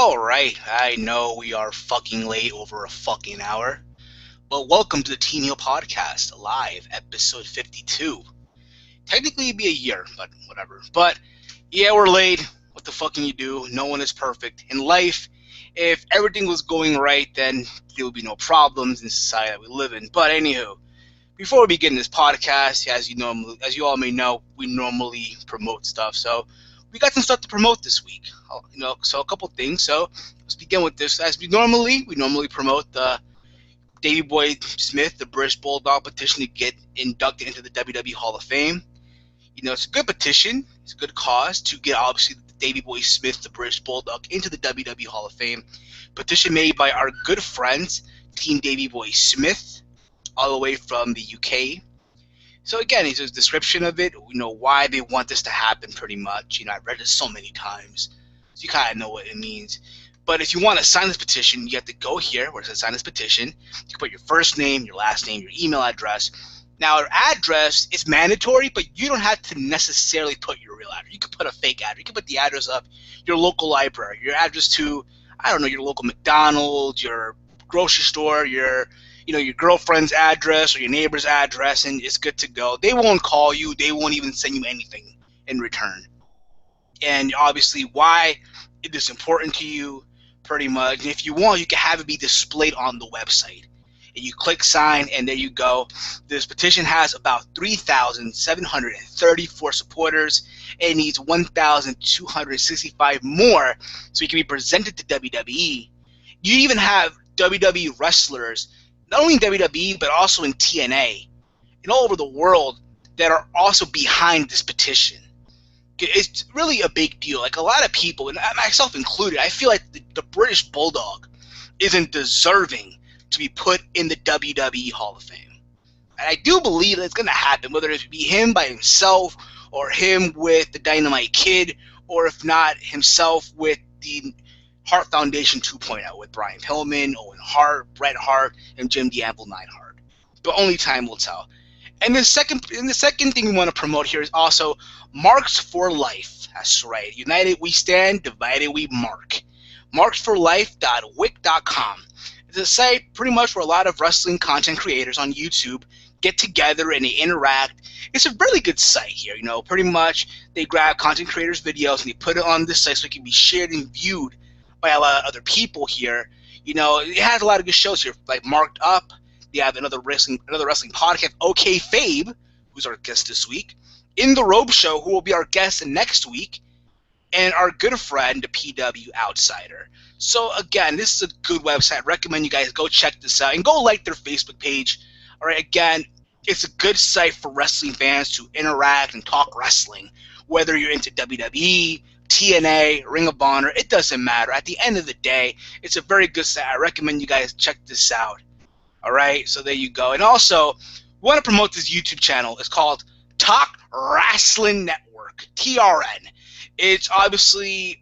Alright, I know we are fucking late over a fucking hour, but welcome to the TEAMHEEL podcast, live, episode 52. Technically it'd be a year, but whatever. But, yeah, we're late. What the fuck can you do? No one is perfect. In life, if everything was going right, then there would be no problems in society that we live in. But anywho, before we begin this podcast, as you all may know, we normally promote stuff. So we got some stuff to promote this week. So a couple things. So let's begin with this. As we normally promote the Davey Boy Smith, the British Bulldog petition to get inducted into the WWE Hall of Fame. It's a good petition. It's a good cause to get obviously Davey Boy Smith, the British Bulldog, into the WWE Hall of Fame. Petition made by our good friends, Team Davey Boy Smith, all the way from the UK. So again, it's a description of it, why they want this to happen pretty much. I've read it so many times, so you kind of know what it means. But if you want to sign this petition, you have to go here where it says sign this petition. You can put your first name, your last name, your email address. Now, your address is mandatory, but you don't have to necessarily put your real address. You can put a fake address. You can put the address of your local library, your address to, your local McDonald's, your grocery store, your girlfriend's address or your neighbor's address, and it's good to go. They won't call you. They won't even send you anything in return. And obviously, why it is important to you, pretty much. And if you want, you can have it be displayed on the website. And you click sign, and there you go. This petition has about 3,734 supporters. It needs 1,265 more so it can be presented to WWE. You even have WWE wrestlers, not only in WWE, but also in TNA, and all over the world, that are also behind this petition. It's really a big deal. Like, a lot of people, and myself included, I feel like the British Bulldog isn't deserving to be put in the WWE Hall of Fame. And I do believe that it's going to happen, whether it be him by himself, or him with the Dynamite Kid, or if not, himself with the Hart Foundation 2.0 with Brian Pillman, Owen Hart, Bret Hart, and Jim the Anvil Neidhart. But only time will tell. And the second thing we want to promote here is also Marks for Life. That's right. United we stand, divided we mark. Marksforlife.wix.com. It's a site pretty much where a lot of wrestling content creators on YouTube get together and they interact. It's a really good site here. Pretty much they grab content creators' videos and they put it on this site so it can be shared and viewed by a lot of other people here. It has a lot of good shows here, like Marked Up. They have another wrestling podcast, OkayFabe, who's our guest this week. In the Robe Show, who will be our guest next week. And our good friend, the PW Outsider. So again, this is a good website. I recommend you guys go check this out and go like their Facebook page. All right, again, it's a good site for wrestling fans to interact and talk wrestling. Whether you're into WWE, TNA, Ring of Honor, it doesn't matter. At the end of the day, it's a very good site. I recommend you guys check this out. All right, so there you go. And also, we want to promote this YouTube channel. It's called Talk Wrestling Network, TRN. It's obviously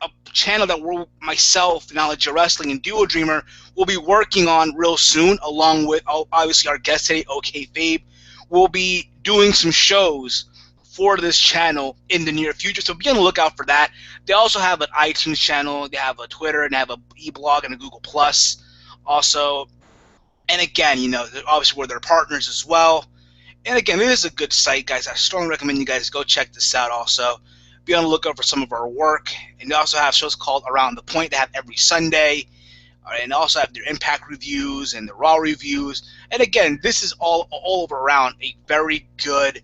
a channel that myself, Knowledge of Wrestling, and Duo Dreamer will be working on real soon, along with obviously our guest today, OkayFabe. We'll be doing some shows for this channel in the near future, so be on the lookout for that. They also have an iTunes channel, they have a Twitter, and they have a e-blog and a Google Plus also. And again, obviously we're their partners as well. And again, it is a good site, guys. I strongly recommend you guys go check this out also. Be on the lookout for some of our work. And they also have shows called Around the Point. They have every Sunday. All right, and also have their Impact reviews and the Raw reviews. And again, this is all over around a very good,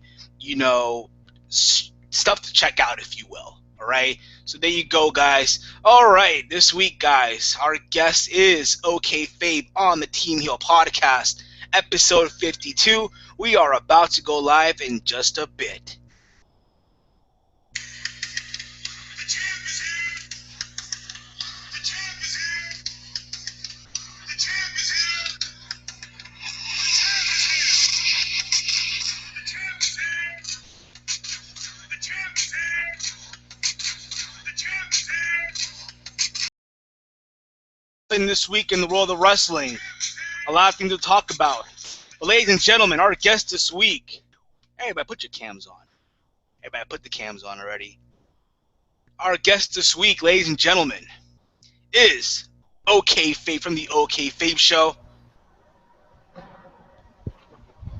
stuff to check out, if you will. All right, so there you go, guys. All right, this week, guys, our guest is OkayFabe on the TEAMHEEL podcast, episode 52. We are about to go live in just a bit. This week in the world of wrestling, a lot of things to talk about. But ladies and gentlemen, our guest this week. Hey, everybody, put your cams on. Everybody, put the cams on already. Our guest this week, ladies and gentlemen, is OkayFabe from the OkayFabe Show.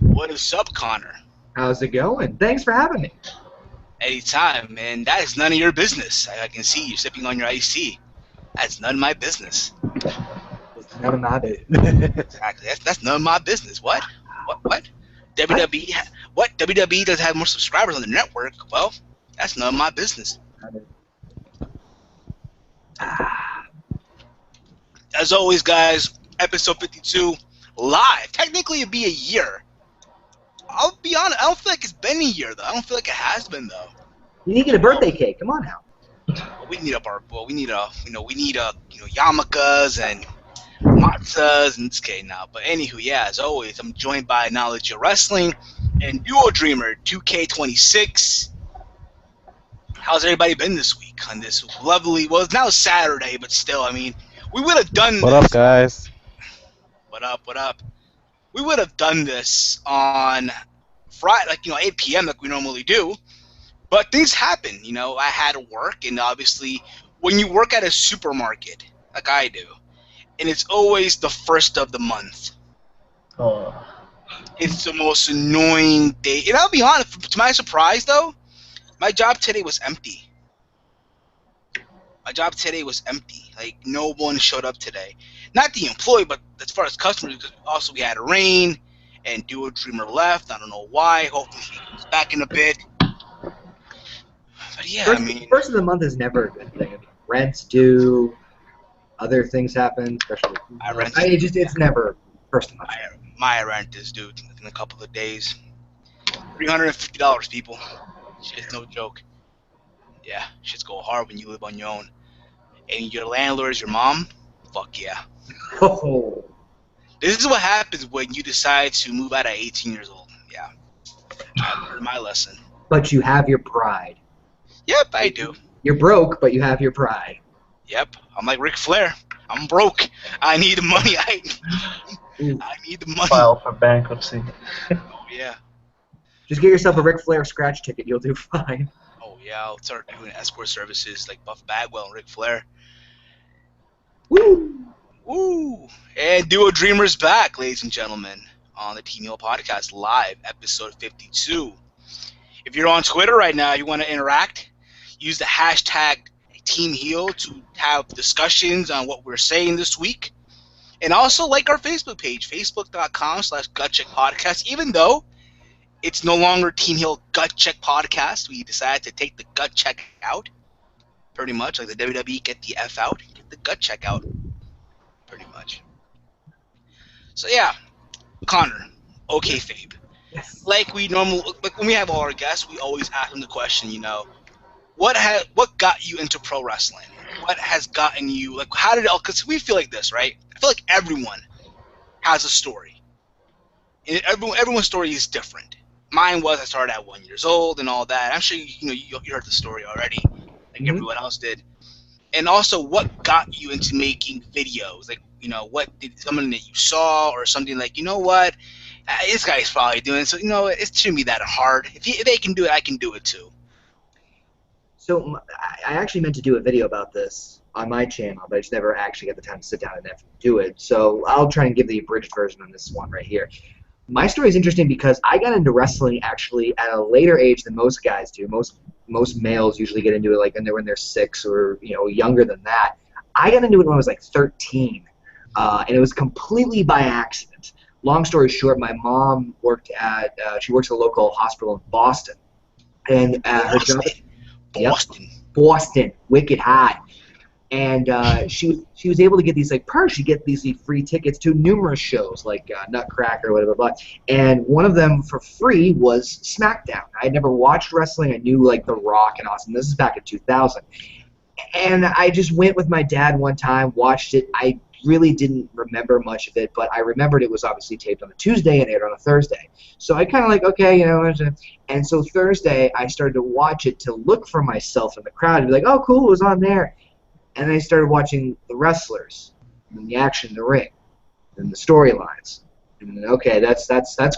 What is up, Connor? How's it going? Thanks for having me. Anytime, man. That is none of your business. I can see you sipping on your iced tea. That's none of my business. It's none of my business. Exactly. That's none of my business. What? What? WWE? What? WWE does have more subscribers on the network. Well, that's none of my business. As always, guys, episode 52 live. Technically, it'd be a year. I'll be honest. I don't feel like it's been a year though. I don't feel like it has been though. You need to get a birthday cake. Come on now. We need yarmulkes and matzahs and okay now. But anywho, yeah, as always, I'm joined by Knowledge of Wrestling and Duo Dreamer 2K26. How's everybody been this week on this lovely? Well, it's now Saturday, but still, I mean, we would have done. What this. up, guys? What up? What up? We would have done this on Friday, 8 p.m. like we normally do. But things happen, I had to work, and obviously, when you work at a supermarket, like I do, and it's always the first of the month. Oh. It's the most annoying day. And I'll be honest, to my surprise, though, my job today was empty. Like, no one showed up today. Not the employee, but as far as customers, because also we had rain, and Duo Dreamer left. I don't know why. Hopefully he comes back in a bit. But yeah, first of the month is never a good thing. I mean, rent's due, other things happen, especially. It's never first of the month. My rent is due in a couple of days. $350, people. Shit's no joke. Yeah, shit's go hard when you live on your own. And your landlord is your mom? Fuck yeah. Oh. This is what happens when you decide to move out at 18 years old. Yeah. I learned my lesson. But you have your pride. Yep, I do. You're broke, but you have your pride. Yep, I'm like Ric Flair. I'm broke. I need the money. I need the money. File for bankruptcy. Oh, yeah. Just get yourself a Ric Flair scratch ticket. You'll do fine. Oh, yeah. I'll start doing escort services like Buff Bagwell and Ric Flair. Woo! Woo! And Duo Dreamer's back, ladies and gentlemen, on the TEAMHEEL podcast, live, episode 52. If you're on Twitter right now, you want to interact, use the hashtag TEAMHEEL to have discussions on what we're saying this week. And also like our Facebook page, facebook.com/GutCheckPodcast. Even though it's no longer TEAMHEEL Gut Check Podcast, we decided to take the Gut Check out. Pretty much, like the WWE, get the F out, get the Gut Check out. Pretty much. So yeah, Connor, OkayFabe. Yes. Like when we have all our guests, we always ask them the question, what got you into pro wrestling? What has gotten you, how did it all, because we feel like this, right? I feel like everyone has a story. And everyone's story is different. Mine was I started at 1 year old and all that. I'm sure you heard the story already, like everyone else did. And also, what got you into making videos? What did someone that you saw or something like, what? This guy's probably doing it, so it shouldn't be that hard. If they can do it, I can do it too. So I actually meant to do a video about this on my channel, but I just never actually got the time to sit down and do it. So I'll try and give the abridged version on this one right here. My story is interesting because I got into wrestling actually at a later age than most guys do. Most males usually get into it when they're 6 or younger than that. I got into it when I was 13, and it was completely by accident. Long story short, my mom works at a local hospital in Boston, and her job. Boston, wicked hot. And she was able to get these perks. She get these free tickets to numerous shows like Nutcracker, whatever. But and one of them for free was SmackDown. I had never watched wrestling. I knew The Rock and Austin. This is back in 2000. And I just went with my dad one time, watched it. I really didn't remember much of it, but I remembered it was obviously taped on a Tuesday and aired on a Thursday. So I kind of okay, and so Thursday I started to watch it to look for myself in the crowd and be like, oh, cool, it was on there. And I started watching the wrestlers and the action in the ring and the storylines. And okay, that's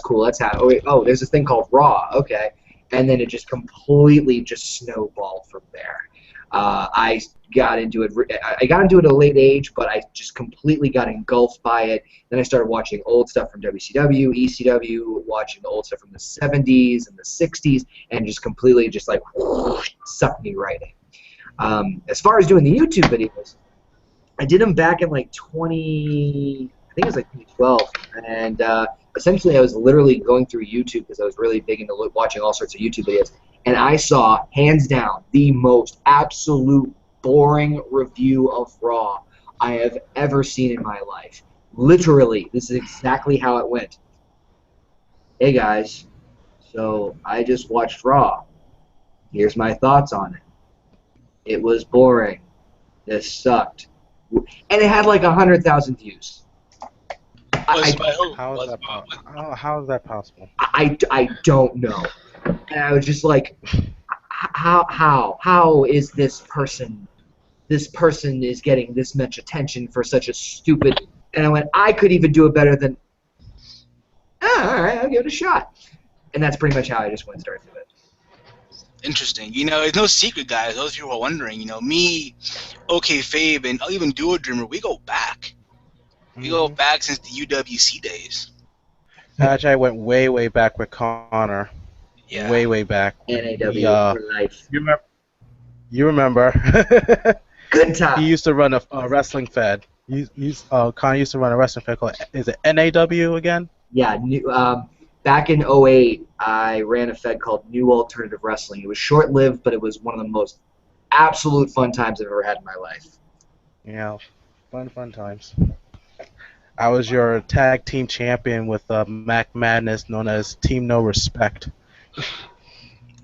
cool. That's how. Oh, there's this thing called Raw. Okay, and then it just completely snowballed from there. I got into it. I got into it at a late age, but I just completely got engulfed by it. Then I started watching old stuff from WCW, ECW, watching the old stuff from the 70s and the 60s, and just completely just like sucked me right in. As far as doing the YouTube videos, I did them back in like 20, I think it was like 2012, and essentially I was literally going through YouTube because I was really big into watching all sorts of YouTube videos, and I saw, hands down, the most absolute boring review of Raw I have ever seen in my life. Literally, this is exactly how it went. Hey guys, so I just watched Raw. Here's my thoughts on it. It was boring. This sucked. And it had like 100,000 views. How is that possible? I don't know. And I was just like, how is this person is getting this much attention for such a stupid, and I went, I could even do it better than, all right, I'll give it a shot. And that's pretty much how I just went and started with it. Interesting. You know, it's no secret, guys. Those of you who are wondering, you know, me, OkayFabe, and even Duo Dreamer, we go back. We go back since the UWC days. Actually, I went way back with Connor. Yeah. Way back. NAW for life. You remember. Good time. He used to run a wrestling fed. Connor used to run a wrestling fed called, is it NAW again? Yeah. Back in 2008, I ran a fed called New Alternative Wrestling. It was short-lived, but it was one of the most absolute fun times I've ever had in my life. Yeah, fun times. I was your tag team champion with Mac Madness, known as Team No Respect.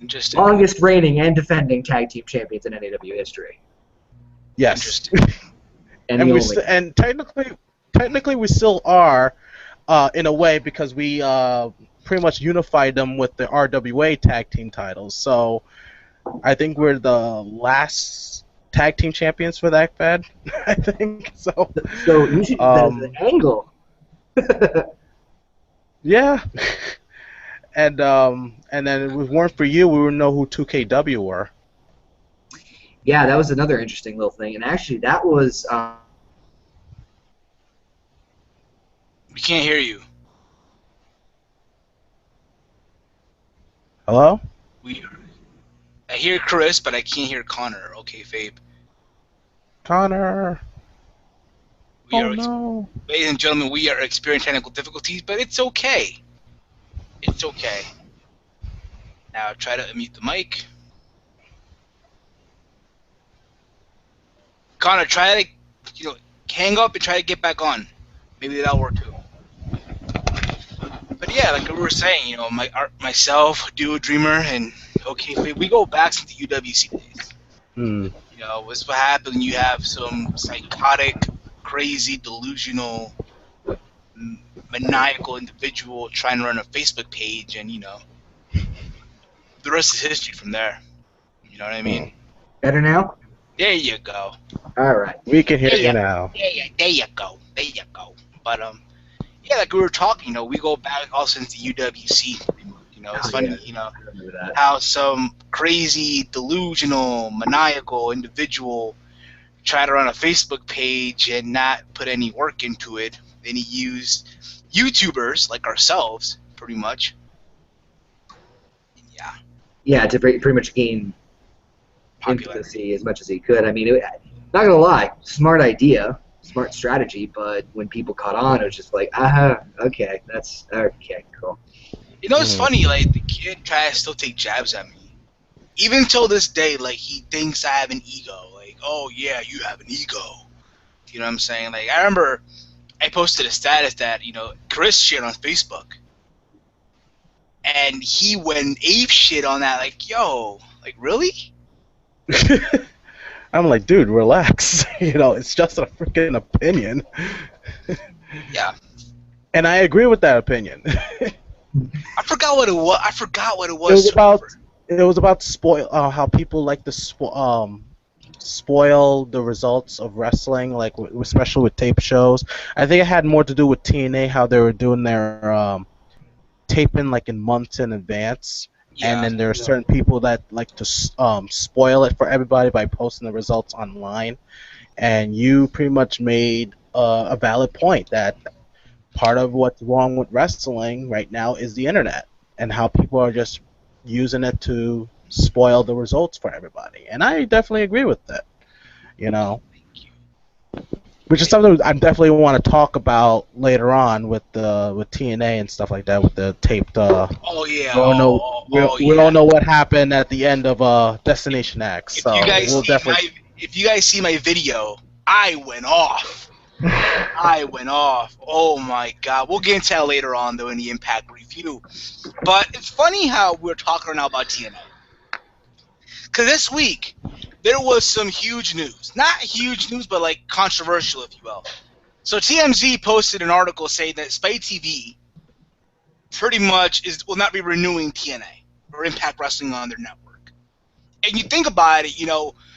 Interesting. Longest reigning and defending tag team champions in NAW history. Yes. And technically we still are, in a way, because we pretty much unified them with the RWA tag team titles. So I think we're the last tag team champions for that fed. I think so. So you should do the angle. Yeah. And then if it weren't for you, we wouldn't know who 2KW were. Yeah, that was another interesting little thing. And actually, that was... We can't hear you. Hello? I hear Chris, but I can't hear Connor. OkayFabe. Connor. No. Ladies and gentlemen, we are experiencing technical difficulties, but it's okay. It's okay. Now try to unmute the mic. Connor, try to, hang up and try to get back on. Maybe that'll work too. But yeah, like we were saying, myself, Duo Dreamer, and OkayFabe, we go back since the UWC days. You know, what's what happened? You have some psychotic, crazy, delusional, maniacal individual trying to run a Facebook page, and the rest is history from there. You know what I mean? Better now? There you go. All right. We can hear you now. Yeah, there you go. There you go. But yeah, like we were talking, we go back all since the UWC. It's funny, how some crazy, delusional, maniacal individual tried to run a Facebook page and not put any work into it. Then he used YouTubers like ourselves, pretty much. Yeah. Yeah, to pretty much gain popularity as much as he could. I mean, not gonna lie, smart idea, smart strategy, but when people caught on, it was just like, okay, that's okay, cool. It's funny, like, the kid tries to still take jabs at me. Even till this day, like, he thinks I have an ego. Like, oh, yeah, you have an ego. You know what I'm saying? Like, I remember I posted a status that, Chris shared on Facebook. And he went ape shit on that, like, yo, like, really? I'm like, dude, relax. It's just a freaking opinion. Yeah. And I agree with that opinion. I forgot what it was. It was about how people like to spoil the results of wrestling, like especially with tape shows. I think it had more to do with TNA, how they were doing their taping like in months in advance, and Yeah. then there are certain people that like to spoil it for everybody by posting the results online. And you pretty much made a valid point that part of what's wrong with wrestling right now is the internet and how people are just using it to spoil the results for everybody. And I definitely agree with that. You know, Thank you. which is something I definitely want to talk about later on with TNA and stuff like that with the taped. Oh yeah. We all know Oh we all yeah. know what happened at the end of Destination X. If you So guys we'll see definitely. my video, I went off. I went off. Oh my god. We'll get into that later on though in the Impact review. But it's funny how we're talking now about TNA. Because this week there was some huge news. Not huge news, but like controversial, if you will. So TMZ posted an article saying that Spike TV pretty much will not be renewing TNA or Impact Wrestling on their network. And you think about it,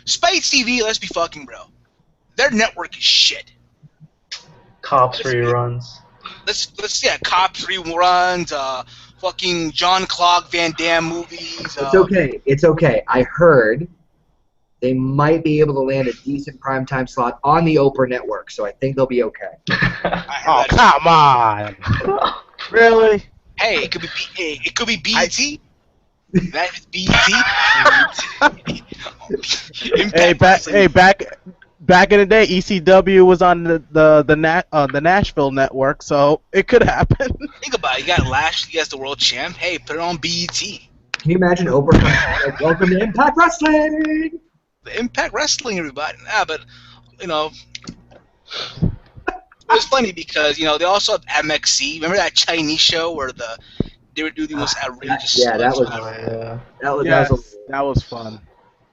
Spike TV, let's be fucking real. Their network is shit. Cops Let's be, reruns. Cops reruns, fucking John Claude Van Damme movies. It's okay. It's okay. I heard they might be able to land a decent primetime slot on the Oprah network, so I think they'll be okay. I heard Oh that. come on! Really? Hey, it could be BET. That is BET. Back in the day, ECW was on the Nashville network, so it could happen. Think about it. You got Lashley as the world champ. Hey, put it on BET. Can you imagine Oprah like, welcome to Impact Wrestling? The Impact Wrestling, everybody. But you know, it was funny because they also have MXC. Remember that Chinese show where they were doing the most outrageous Yeah, that stunts? was Yeah, That was fun.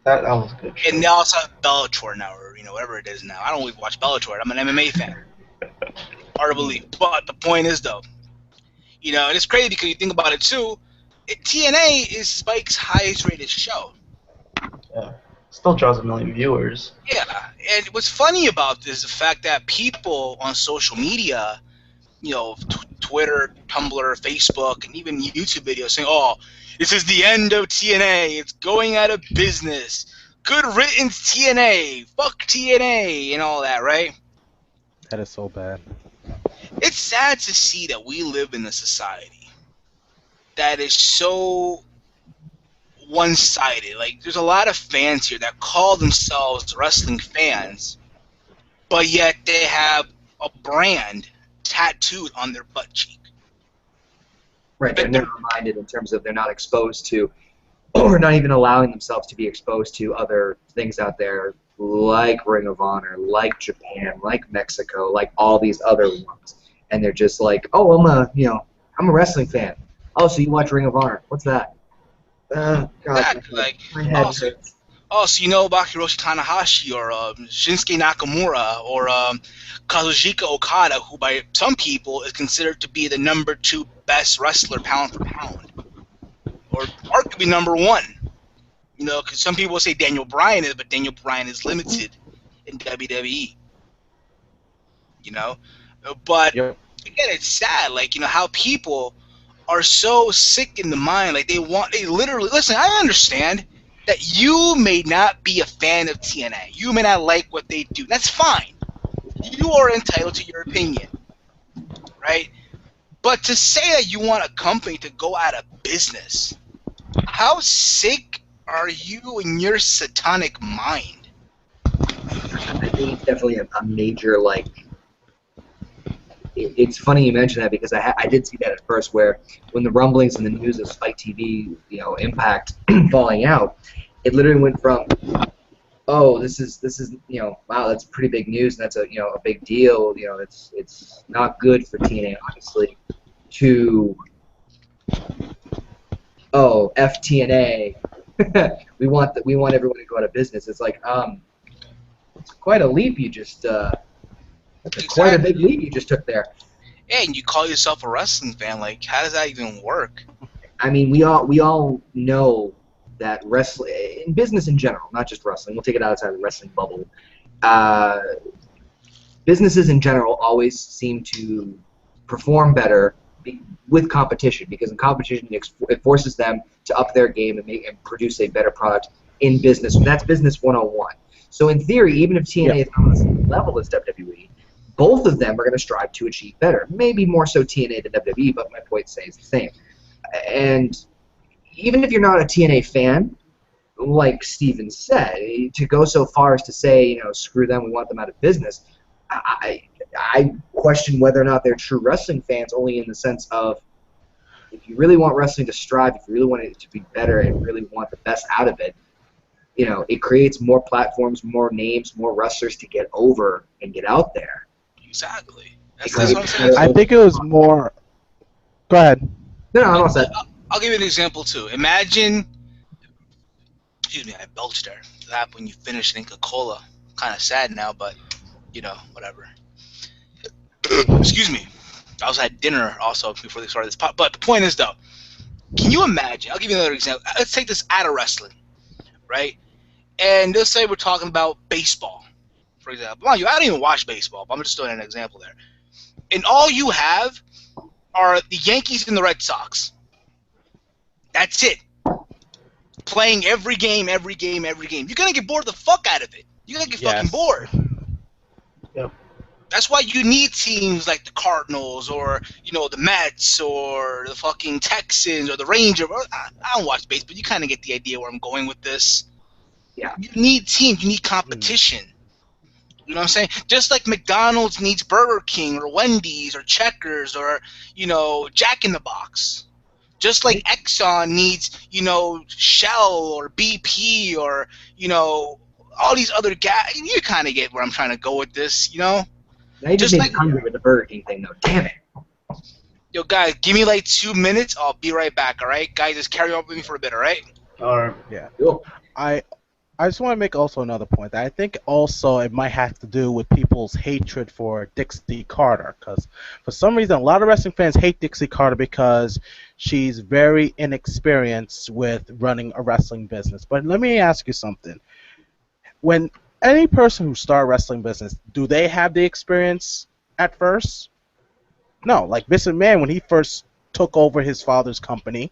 that was a good. Show. And they also have Bellator now, or whatever it is now. I don't really watch Bellator. I'm an MMA fan. Hard to believe. But the point is, though, and it's crazy because you think about it too. TNA is Spike's highest rated show. Yeah, still draws 1 million viewers. Yeah, and what's funny about this is the fact that people on social media, Twitter, Tumblr, Facebook, and even YouTube videos saying, "Oh, this is the end of TNA. It's going out of business. Good riddance, TNA. Fuck TNA," and all that, right? That is so bad. It's sad to see that we live in a society that is so one-sided. Like, there's a lot of fans here that call themselves wrestling fans, but yet they have a brand tattooed on their butt cheek. Right, they're never minded in terms of they're not exposed to, or not even allowing themselves to be exposed to other things out there like Ring of Honor, like Japan, like Mexico, like all these other ones. And they're just like, oh, I'm a wrestling fan. Oh, so you watch Ring of Honor? What's that? God, Exactly. Like, my head also, hurts. so you know about Hiroshi Tanahashi or Shinsuke Nakamura or Kazuchika Okada, who by some people is considered to be the number 2 best wrestler pound for pound, or arguably number 1. Because some people say Daniel Bryan is, but Daniel Bryan is limited in WWE. But Yep. again, it's sad, like how people are so sick in the mind, like they literally listen. I understand that you may not be a fan of TNA. You may not like what they do. That's fine. You are entitled to your opinion, right? But to say that you want a company to go out of business, how sick are you in your satanic mind? I think it's definitely a major, like, it's funny you mention that because I did see that at first where when the rumblings in the news of Spike TV, Impact falling out, it literally went from, oh, this is wow, that's pretty big news and that's a big deal, it's not good for TNA obviously, to, oh, FTNA, we want everyone to go out of business. It's like it's quite a leap you just quite a big leap you just took there. Yeah, and you call yourself a wrestling fan. Like, how does that even work? I mean, we all know that wrestling, in business in general, not just wrestling, we'll take it outside of the wrestling bubble, businesses in general always seem to perform better with competition, because in competition it forces them to up their game and produce a better product in business. And that's business 101. So in theory, even if TNA is not on the same level as WWE, both of them are going to strive to achieve better. Maybe more so TNA than WWE, but my point stays the same. And even if you're not a TNA fan, like Steven said, to go so far as to say, screw them, we want them out of business, I question whether or not they're true wrestling fans, only in the sense of, if you really want wrestling to strive, if you really want it to be better and really want the best out of it, it creates more platforms, more names, more wrestlers to get over and get out there. Exactly. That's what I'm saying. I think it was more. Go ahead. No, I'm all set. I'll give you an example too. Imagine, excuse me, I belched there. That when you finish an Inca Cola. Kind of sad now, but whatever. Excuse me. I was at dinner also before they started this pot. But the point is, though, can you imagine? I'll give you another example. Let's take this out of wrestling, right? And let's say we're talking about baseball, for example. Mind you, I don't even watch baseball, but I'm just doing an example there. And all you have are the Yankees and the Red Sox. That's it. Playing every game. You're going to get bored the fuck out of it. You're going to get fucking bored. Yep. That's why you need teams like the Cardinals or, the Mets or the fucking Texans or the Rangers. I don't watch baseball. You kind of get the idea where I'm going with this. Yeah. You need teams. You need competition. You know what I'm saying? Just like McDonald's needs Burger King or Wendy's or Checkers or, Jack in the Box. Just like Exxon needs, Shell or BP or, all these other guys. You kind of get where I'm trying to go with this, Now you just made me hungry with the Burger King thing, though. Damn it. Yo, guys, give me like 2 minutes. I'll be right back, all right? Guys, just carry on with me for a bit, all right? All right. Yeah. Cool. I just want to make also another point that I think also it might have to do with people's hatred for Dixie Carter, because for some reason a lot of wrestling fans hate Dixie Carter because she's very inexperienced with running a wrestling business. But let me ask you something. When any person who starts a wrestling business, do they have the experience at first? No. Like Vince McMahon, when he first took over his father's company,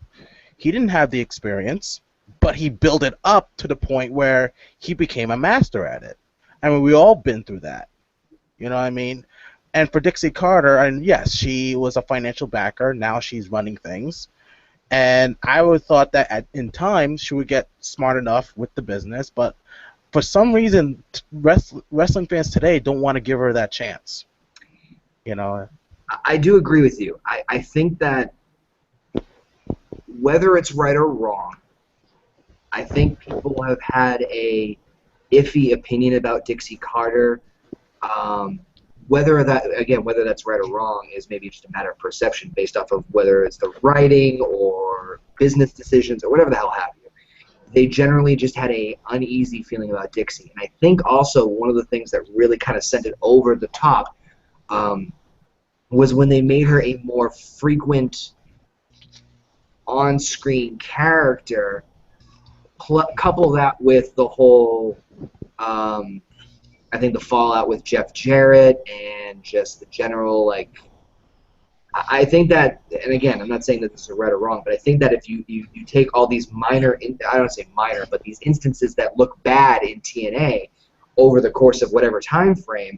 he didn't have the experience, but he built it up to the point where he became a master at it. I mean, we all been through that. You know what I mean? And for Dixie Carter, and yes, she was a financial backer. Now she's running things. And I would have thought that in time she would get smart enough with the business, but for some reason, wrestling fans today don't want to give her that chance. I do agree with you. I think that whether it's right or wrong, I think people have had a iffy opinion about Dixie Carter. Whether that's right or wrong is maybe just a matter of perception based off of whether it's the writing or business decisions or whatever the hell have you. They generally just had a uneasy feeling about Dixie. And I think also one of the things that really kind of sent it over the top was when they made her a more frequent on-screen character, couple that with the whole, I think the fallout with Jeff Jarrett and just the general, I think that, and again, I'm not saying that this is right or wrong, but I think that if you take all these minor, I don't say minor, but these instances that look bad in TNA over the course of whatever time frame,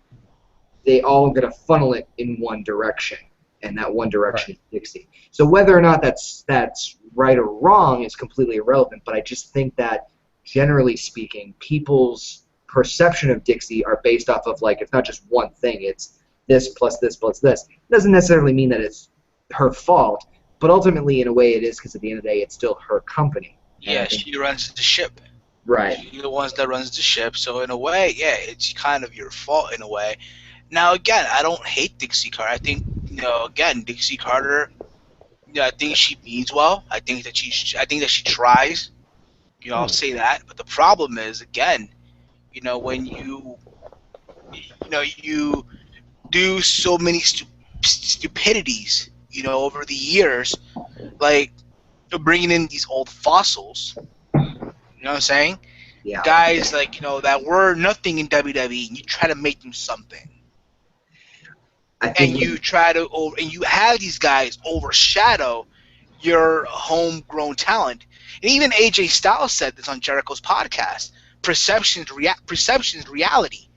they all are going to funnel it in one direction, and that one direction is Dixie. So whether or not that's right or wrong is completely irrelevant, but I just think that, generally speaking, people's perception of Dixie are based off of, it's not just one thing, it's this plus this plus this. It doesn't necessarily mean that it's her fault, but ultimately, in a way, it is, because at the end of the day, it's still her company. Yeah, she runs the ship. Right. You're the ones that runs the ship, so in a way, yeah, it's kind of your fault in a way. Now, again, I don't hate Dixie Carter. I think, again, Dixie Carter, I think she means well. I think that she tries. I'll say that. But the problem is, again, when you do so many stupidities, over the years, like bringing in these old fossils. You know what I'm saying? Yeah. Guys that were nothing in WWE, and you try to make them something. and you try to and you have these guys overshadow your homegrown talent. And even AJ Styles said this on Jericho's podcast. Perception is reality.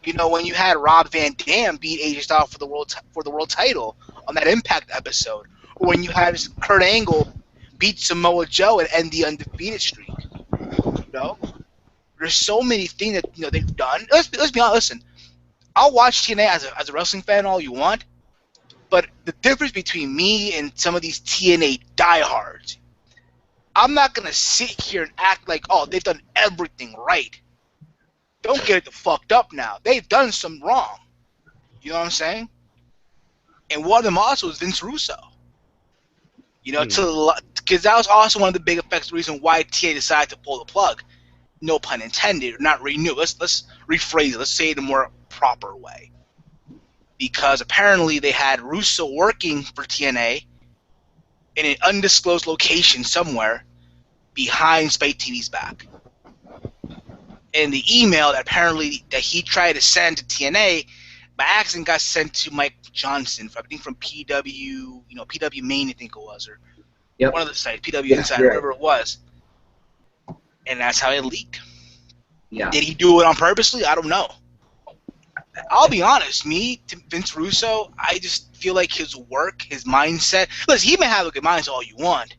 You know, when you had Rob Van Dam beat AJ Styles for the world title on that Impact episode, or when you had Kurt Angle beat Samoa Joe and end the undefeated streak. You know, there's so many things that they've done. Let's be honest. Listen, I'll watch TNA as a wrestling fan all you want, but the difference between me and some of these TNA diehards, I'm not gonna sit here and act like, oh, they've done everything right. Don't get it fucked up now. They've done some wrong. You know what I'm saying? And one of them also is Vince Russo. You know, because that was also one of the big effects, the reason why TNA decided to pull the plug. No pun intended, not renew. Let's rephrase it. Let's say it in a more proper way. Because apparently they had Russo working for TNA in an undisclosed location somewhere behind Spike TV's back. And the email that apparently that he tried to send to TNA by accident got sent to Mike Johnson, I think from PW, PW Main, I think it was, or one of the sites, PW Insider, whatever it was. And that's how it leaked. Yeah. Did he do it on purposely? I don't know. I'll be honest, Vince Russo, I just feel like his work, his mindset. Listen, he may have a good mindset all you want,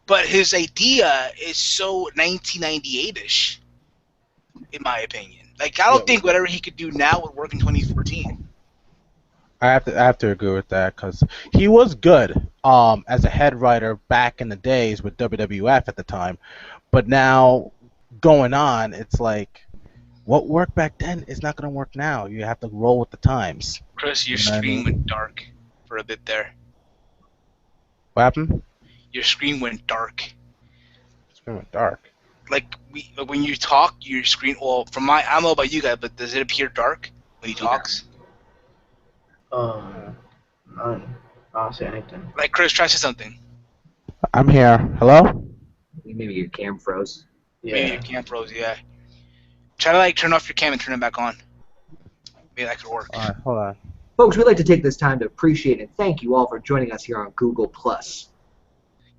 but his idea is so 1998-ish, in my opinion. Like, I don't think whatever he could do now would work in 2014. I have to agree with that because he was good as a head writer back in the days with WWF at the time, but now going on, it's like what worked back then is not going to work now. You have to roll with the times. Chris, your screen went dark for a bit there. What happened? Your screen went dark. Screen went dark. Like when you talk, your screen. Well, I don't know about you guys, but does it appear dark when he talks? None. I don't see anything. Like, Chris, try to say something. I'm here. Hello? Maybe your cam froze. Yeah. Maybe your cam froze, yeah. Try to turn off your cam and turn it back on. Maybe that could work. Alright, hold on. Folks, we'd like to take this time to appreciate and thank you all for joining us here on Google+.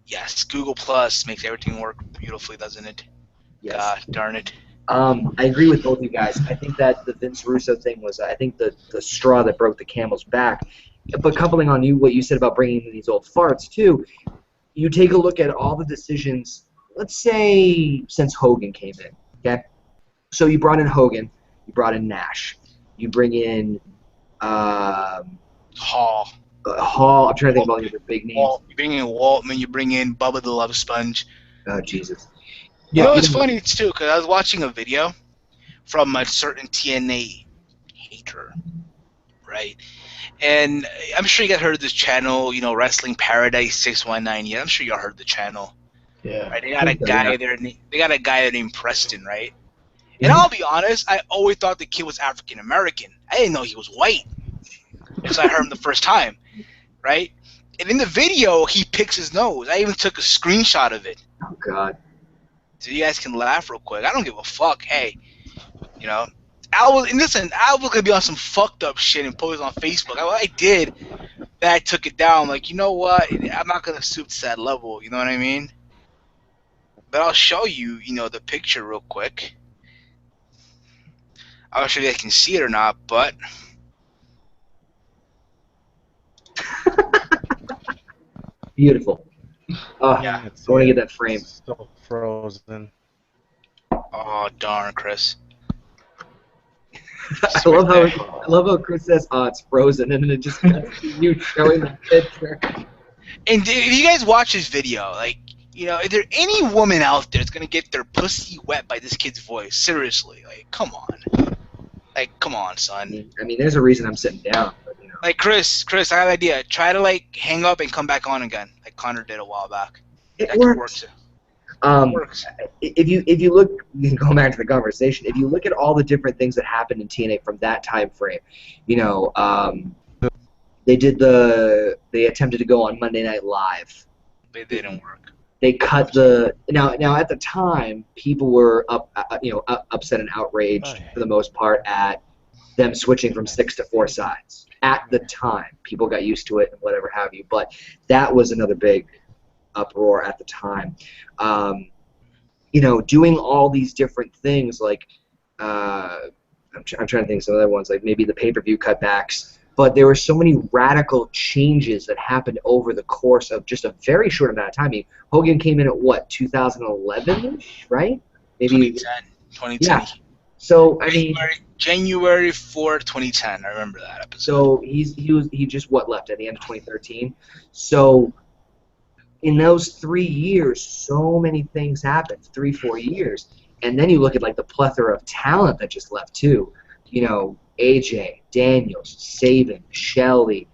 Yes, Google Plus makes everything work beautifully, doesn't it? Yes. God darn it. I agree with both you guys. I think that the Vince Russo thing was, I think, the straw that broke the camel's back. But coupling on what you said about bringing in these old farts, too, you take a look at all the decisions, let's say, since Hogan came in, okay? So you brought in Hogan, you brought in Nash, you bring in Hall. I'm trying to think of all the other big names. You bring in Waltman, you bring in Bubba the Love Sponge. Oh, Jesus. You know, it's funny, too, because I was watching a video from a certain TNA hater, right? And I'm sure you guys heard of this channel, Wrestling Paradise 619. Yeah, I'm sure y'all heard the channel. Yeah. Right? They got a guy there. They got a guy there named Preston, right? And I'll be honest, I always thought the kid was African American. I didn't know he was white. Because I heard him the first time, right? And in the video, he picks his nose. I even took a screenshot of it. Oh, God. So you guys can laugh real quick. I don't give a fuck. Hey, I was gonna be on some fucked up shit and post it on Facebook. I did. Then I took it down. Like, you know what? I'm not gonna stoop to that level. You know what I mean? But I'll show you, the picture real quick. I'm not sure if you can see it or not, but Beautiful. Oh, yeah. I want to get that frame. It's still frozen. Oh darn, Chris. I love how Chris says, "Oh, it's frozen," and then it just cuts to you showing the picture. And if you guys watch this video, like, is there any woman out there that's gonna get their pussy wet by this kid's voice? Seriously, like, come on. Like, come on, son. I mean, there's a reason I'm sitting down. But, Like, Chris, I have an idea. Try to, hang up and come back on again, like Connor did a while back. It That works. could work, too. If you look, you can go back to the conversation. If you look at all the different things that happened in TNA from that time frame, they attempted to go on Monday Night Live. They didn't work. They cut now at the time people were upset and outraged for the most part at them switching from 6 to 4 sides. at the time. People got used to it and whatever have you, but that was another big uproar at the time. You know, doing all these different things like I'm trying to think of some other ones, like maybe the pay-per-view cutbacks. But there were so many radical changes that happened over the course of just a very short amount of time. I mean, Hogan came in at what, 2011-ish, right? Maybe 2010. Yeah. So I mean, January 4th, 2010. I remember that episode. so he just left at the end of 2013. So in those 3 years, so many things happened. 3-4 years, and then you look at like the plethora of talent that just left too. You know, AJ, Daniels, Sabin, Shelley.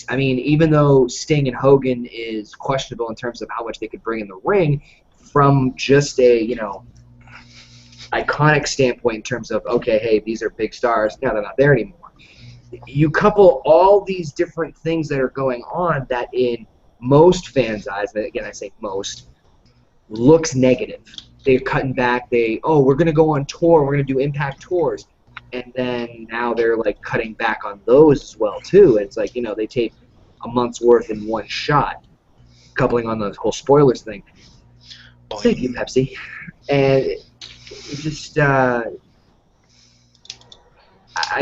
I mean, even though Sting and Hogan is questionable in terms of how much they could bring in the ring, from just a, you know, iconic standpoint in terms of, okay, hey, these are big stars. Now they're not there anymore. You couple all these different things that are going on that in most fans' eyes, and again I say most, looks negative. They're cutting back. We're going to go on tour. We're going to do Impact tours. And then now they're like cutting back on those as well too. It's like, you know, they take a month's worth in one shot, coupling on the whole spoilers thing. Thank you, Pepsi. And it just, I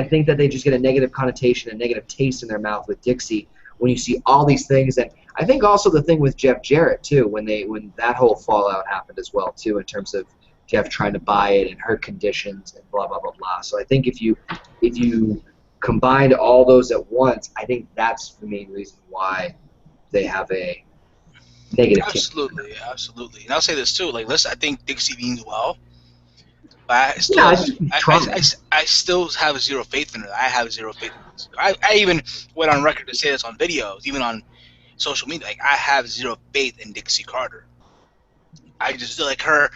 think that they just get a negative connotation, a negative taste in their mouth with Dixie when you see all these things. And I think also the thing with Jeff Jarrett too, when that whole fallout happened as well too, in terms of Jeff trying to buy it and her conditions and blah blah blah blah. So I think if you combined all those at once, I think that's the main reason why they have a negative. Absolutely. And I'll say this too. Like, listen, I think Dixie means well, but I still have zero faith in her. I have zero faith in her. I even went on record to say this on videos, even on social media. Like, I have zero faith in Dixie Carter. I just feel like her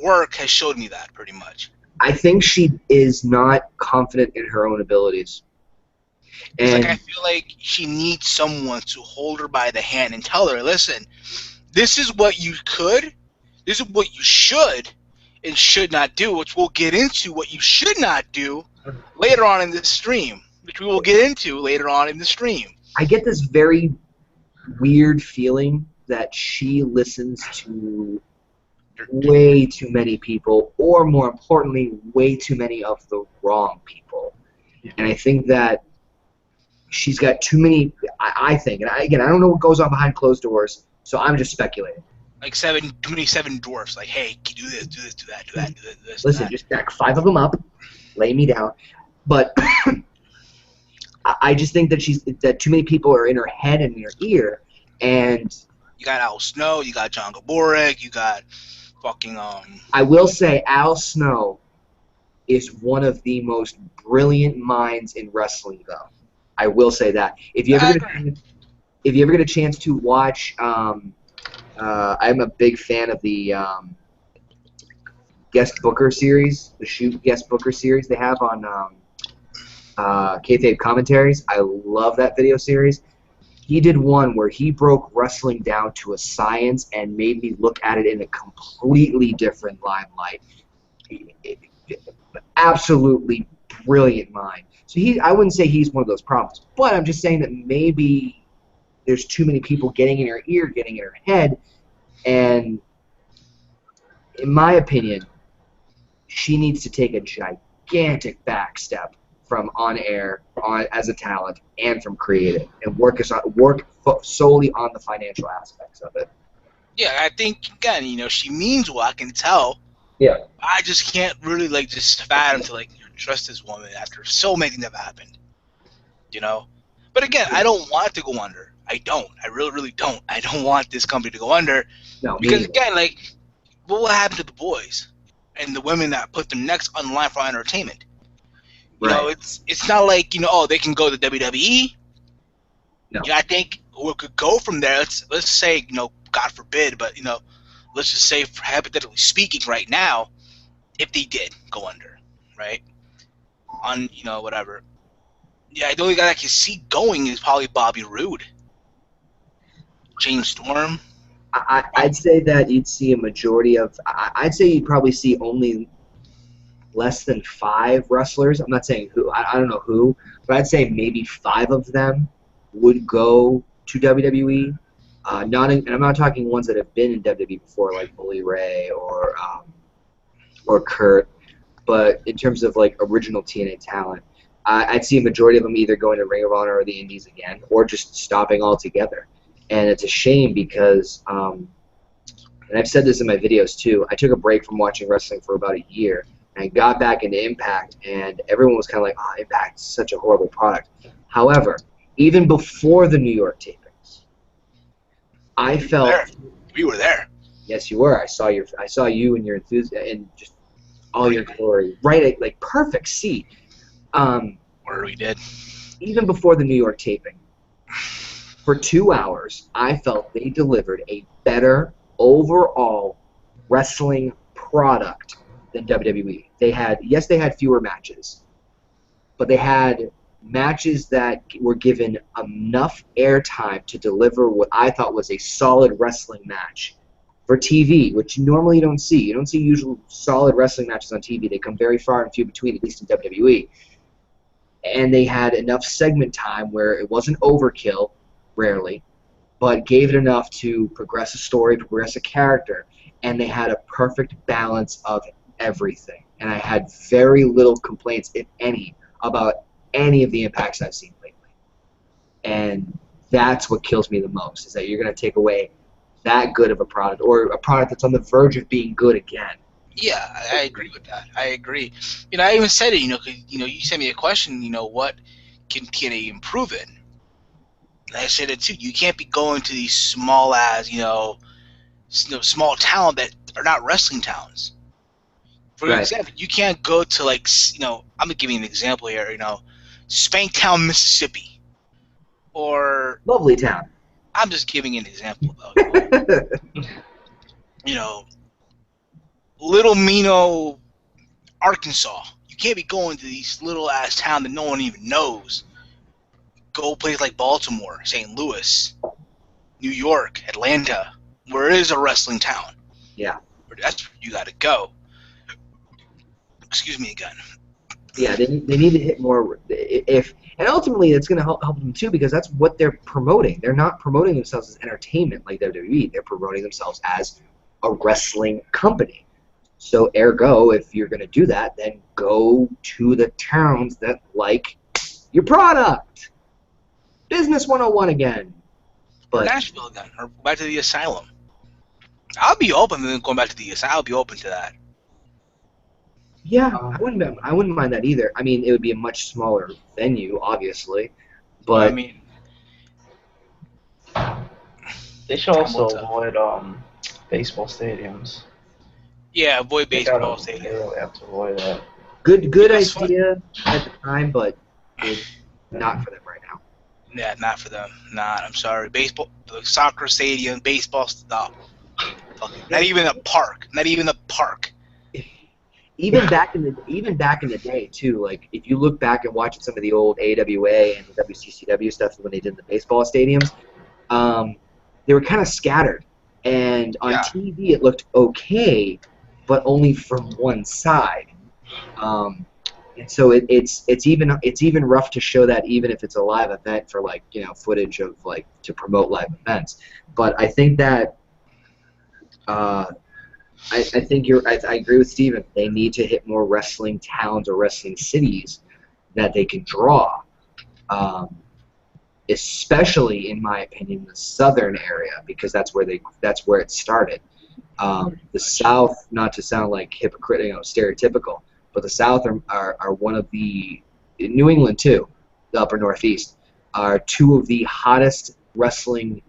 work has showed me that pretty much. I think she is not confident in her own abilities. And I feel like she needs someone to hold her by the hand and tell her, listen, this is what you could, this is what you should and should not do, which we'll get into what you should not do later on in this stream, which we will get into later on in the stream. I get this very weird feeling that she listens to way too many people, or more importantly, way too many of the wrong people. And I think that she's got too many, I think, and I don't know what goes on behind closed doors, so I'm just speculating. Like too many seven dwarfs, like, hey, do this, do this, do that, do that, do this. Listen, just stack 5 of them up, lay me down. But I just think that too many people are in her head and in her ear, and you got Al Snow, you got John Gaborik, you got fucking I will say Al Snow is one of the most brilliant minds in wrestling, though. I will say that. If you ever get a chance to watch, I'm a big fan of the guest booker series, the Shoot guest booker series they have on OkayFabe commentaries. I love that video series. He did one where he broke wrestling down to a science and made me look at it in a completely different limelight. Absolutely brilliant mind. So I wouldn't say he's one of those problems, but I'm just saying that maybe there's too many people getting in her ear, getting in her head, and in my opinion, she needs to take a gigantic back step from on air, as a talent, and from creative, and work solely on the financial aspects of it. Yeah, I think, again, you know, she means well, I can tell. Yeah. I just can't really, like, just fathom to, like, trust this woman after so many things have happened, you know? But again, I don't want it to go under. I don't. I really, really don't. I don't want this company to go under. No, because, again, like, what will happen to the boys and the women that put their necks on the line for entertainment? You know, it's not like, you know, oh, they can go to WWE. No. Yeah, I think we could go from there. Let's say, you know, God forbid, but, you know, let's just say, hypothetically speaking, right now, if they did go under, right? On, you know, whatever. Yeah, the only guy I can see going is probably Bobby Roode. James Storm. I'd say that you'd see a majority of. I'd say you'd probably see only less than 5 wrestlers. I'm not saying who. I don't know who, but I'd say maybe 5 of them would go to WWE. And I'm not talking ones that have been in WWE before, like Bully Ray or Kurt. But in terms of like original TNA talent, I'd see a majority of them either going to Ring of Honor or the Indies again, or just stopping altogether. And it's a shame because, and I've said this in my videos too, I took a break from watching wrestling for about a year, and I got back into Impact, and everyone was kind of like, oh, Impact's such a horrible product. However, even before the New York tapings, I felt... We were there. Yes, you were. I saw you and your enthusiasm and just all your glory. Right at like perfect seat. Where we did. Even before the New York taping, for 2 hours, I felt they delivered a better overall wrestling product than WWE. They had fewer matches, but they had matches that were given enough airtime to deliver what I thought was a solid wrestling match for TV, which normally you don't see. You don't see usual solid wrestling matches on TV. They come very far and few between, at least in WWE. And they had enough segment time where it wasn't overkill, rarely, but gave it enough to progress a story, progress a character, and they had a perfect balance of everything. And I had very little complaints, if any, about any of the impacts I've seen lately. And that's what kills me the most, is that you're going to take away that good of a product, or a product that's on the verge of being good again. Yeah, I agree with that. I agree. I even said it, because, you sent me a question, what can TNA improve in? And I said it too. You can't be going to these small ass, small town that are not wrestling towns. For example, you can't go to I'm gonna give you an example here. Spanktown, Mississippi, or lovely town. I'm just giving an example though. Little Mino, Arkansas. You can't be going to these little ass town that no one even knows. Go places like Baltimore, St. Louis, New York, Atlanta, where it is a wrestling town. Yeah. That's where you got to go. Excuse me again. Yeah, they need to hit more. And ultimately, it's going to help them too, because that's what they're promoting. They're not promoting themselves as entertainment like WWE. They're promoting themselves as a wrestling company. So, ergo, if you're going to do that, then go to the towns that like your product. Business 101 again. But Nashville again, or go back to the Asylum. I'll be open to going back to the Asylum. I'll be open to that. Yeah, I wouldn't mind that either. I mean, it would be a much smaller venue, obviously, but they should also avoid baseball stadiums. Yeah, avoid baseball stadiums. They really have to avoid that. Good idea at the time, but not for them right now. Yeah, not for them. I'm sorry. Baseball, soccer stadium, baseball. No, not even a park. Not even a park. Even back in the day too, like if you look back and watch some of the old AWA and the WCCW stuff when they did the baseball stadiums, they were kind of scattered, and on TV it looked okay, but only from one side. And so it's even rough to show that, even if it's a live event for footage of to promote live events. But I think that. I think I agree with Steven. They need to hit more wrestling towns or wrestling cities that they can draw, especially in my opinion the southern area, because that's where it started. The South, not to sound like hypocritical, stereotypical, but the South are one of the, New England too, the upper Northeast, are two of the hottest wrestling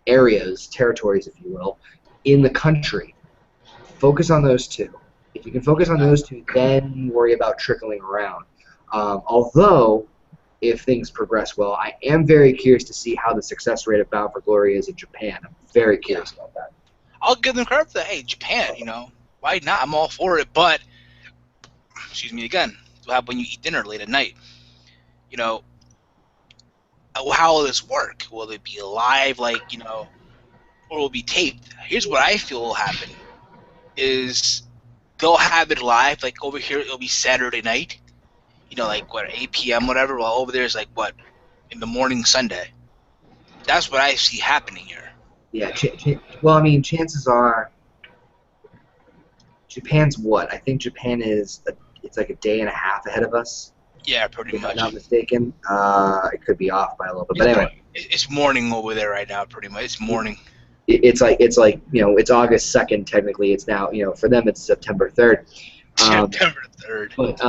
areas, territories if you will, in the country. Focus on those two. If you can focus on those two, then worry about trickling around. Although, if things progress well, I am very curious to see how the success rate of Bound for Glory is in Japan. I'm very curious about that. I'll give them credit for that. Hey, Japan, why not? I'm all for it. But, excuse me again, what happens when you eat dinner late at night? How will this work? Will it be live, or will it be taped? Here's what I feel will happen. Is they'll have it live. Like over here, it'll be Saturday night. You know, like what 8 p.m. whatever. While over there is like what in the morning Sunday. That's what I see happening here. Yeah. Well, I mean, chances are, Japan's what? I think Japan is. It's like a day and a half ahead of us. Yeah, pretty If I'm much. not mistaken. It could be off by a little bit, but anyway. It's morning over there right now, pretty much. It's morning. It's like it's August 2nd technically. It's now for them it's September 3rd. September 3rd. But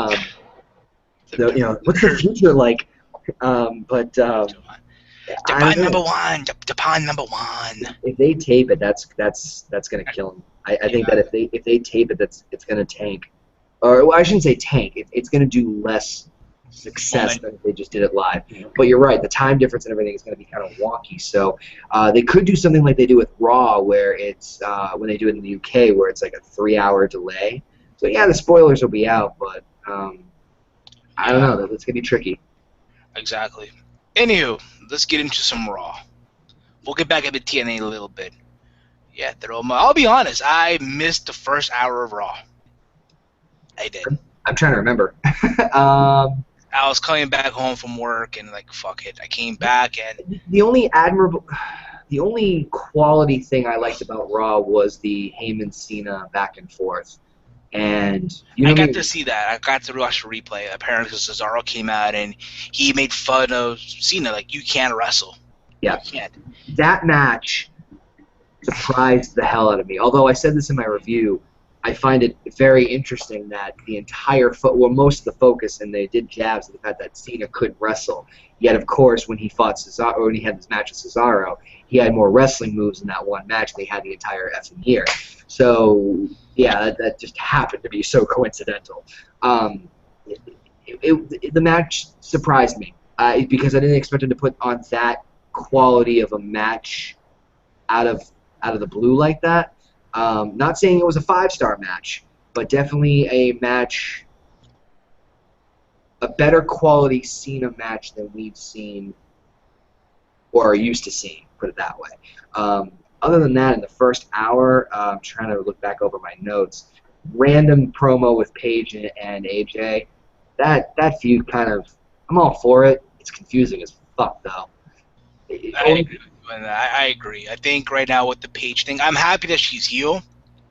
what's the future like? Japan number one. Japan number one. If they tape it, that's gonna kill them. I think that if they tape it, it's gonna tank. Or well, I shouldn't say tank. It's gonna do less success than if they just did it live. But you're right. The time difference and everything is gonna be kind of wonky. So they could do something like they do with Raw, where it's when they do it in the UK, where it's like a 3-hour delay. So yeah, the spoilers will be out, but I don't know. That's gonna be tricky. Exactly. Anywho, let's get into some Raw. We'll get back into TNA a little bit. Yeah, I'll be honest. I missed the first hour of Raw. I did. I'm trying to remember. I was coming back home from work and like, fuck it. I came back and the only quality thing I liked about Raw was the Heyman Cena back and forth. And I got to see that. I got to watch the replay. Apparently, Cesaro came out and he made fun of Cena. Like, you can't wrestle. Yeah. You can't. That match surprised the hell out of me. Although I said this in my review, I find it very interesting that the entire most of the focus, and they did jabs at the fact that Cena couldn't wrestle. Yet, of course, when he fought Cesaro, or when he had this match with Cesaro, he had more wrestling moves in that one match than he had the entire effing year. So, yeah, that just happened to be so coincidental. The match surprised me because I didn't expect him to put on that quality of a match out of the blue like that. Not saying it was a 5-star match, but definitely a match, a better quality Cena match than we've seen or are used to seeing, put it that way. Other than that, in the first hour, I'm trying to look back over my notes, random promo with Paige and AJ, that feud kind of, I'm all for it. It's confusing as fuck, though. I agree. I think right now with the Paige thing, I'm happy that she's heel.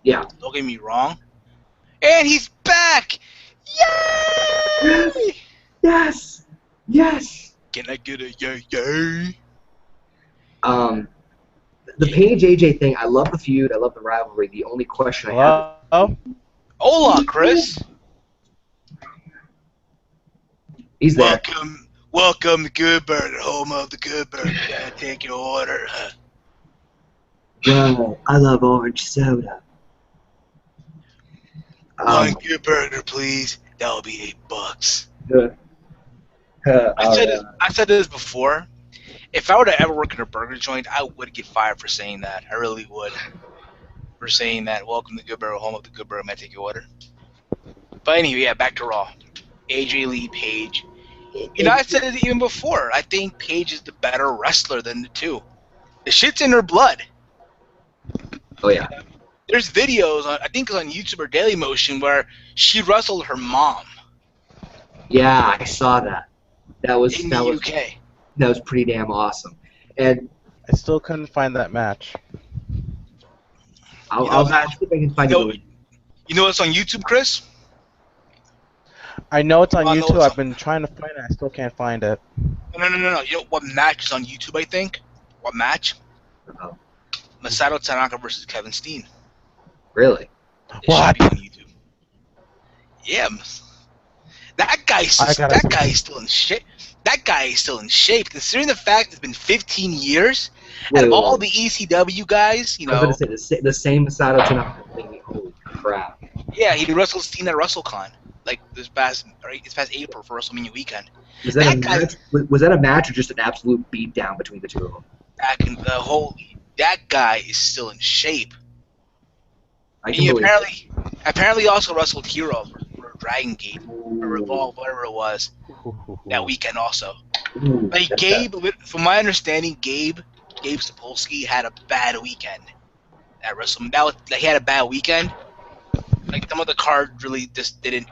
Yeah. Don't get me wrong. And he's back! Yay! Yes! Yes! Can I get a yay yay? The Paige AJ thing, I love the feud, I love the rivalry. The only question I have Oh. Hola, Chris. He's there. Welcome to Good Burger, home of the Good Burger. Can I take your order? Well, I love orange soda. One Good Burger, please. That'll be $8. I said this before. If I were to ever work in a burger joint, I would get fired for saying that. I really would. For saying that, welcome to Good Burger, home of the Good Burger, may I take your order? But anyway, yeah, back to Raw. AJ Lee, Paige. You know, I said it even before. I think Paige is the better wrestler than the two. The shit's in her blood. Oh, yeah. There's videos, I think it's on YouTube or Dailymotion, where she wrestled her mom. Yeah, I saw that. That was in the UK. That was pretty damn awesome. And I still couldn't find that match. I'll see if I can find it. You know what's on YouTube, Chris? I know it's on YouTube. I've been trying to find it. I still can't find it. No. You know what match is on YouTube, I think? What match? Uh-oh. Masato Tanaka versus Kevin Steen. Really? What? It should be on YouTube. Yeah. That guy is still in shit. That guy is still in shape, considering the fact it's been 15 years. Out of all the ECW guys, you know. I was going to say the same Masato Tanaka thing. Holy crap! Yeah, he wrestled Steen at WrestleCon, like this past April for WrestleMania weekend. Was that a match or just an absolute beatdown between the two of them? That guy is still in shape. He apparently also wrestled Hero for Dragon Gate or Revolve, whatever it was, that weekend also. Like Gabe, from my understanding, Gabe Sapolsky had a bad weekend at WrestleMania. He had a bad weekend. Like some of the card really just didn't.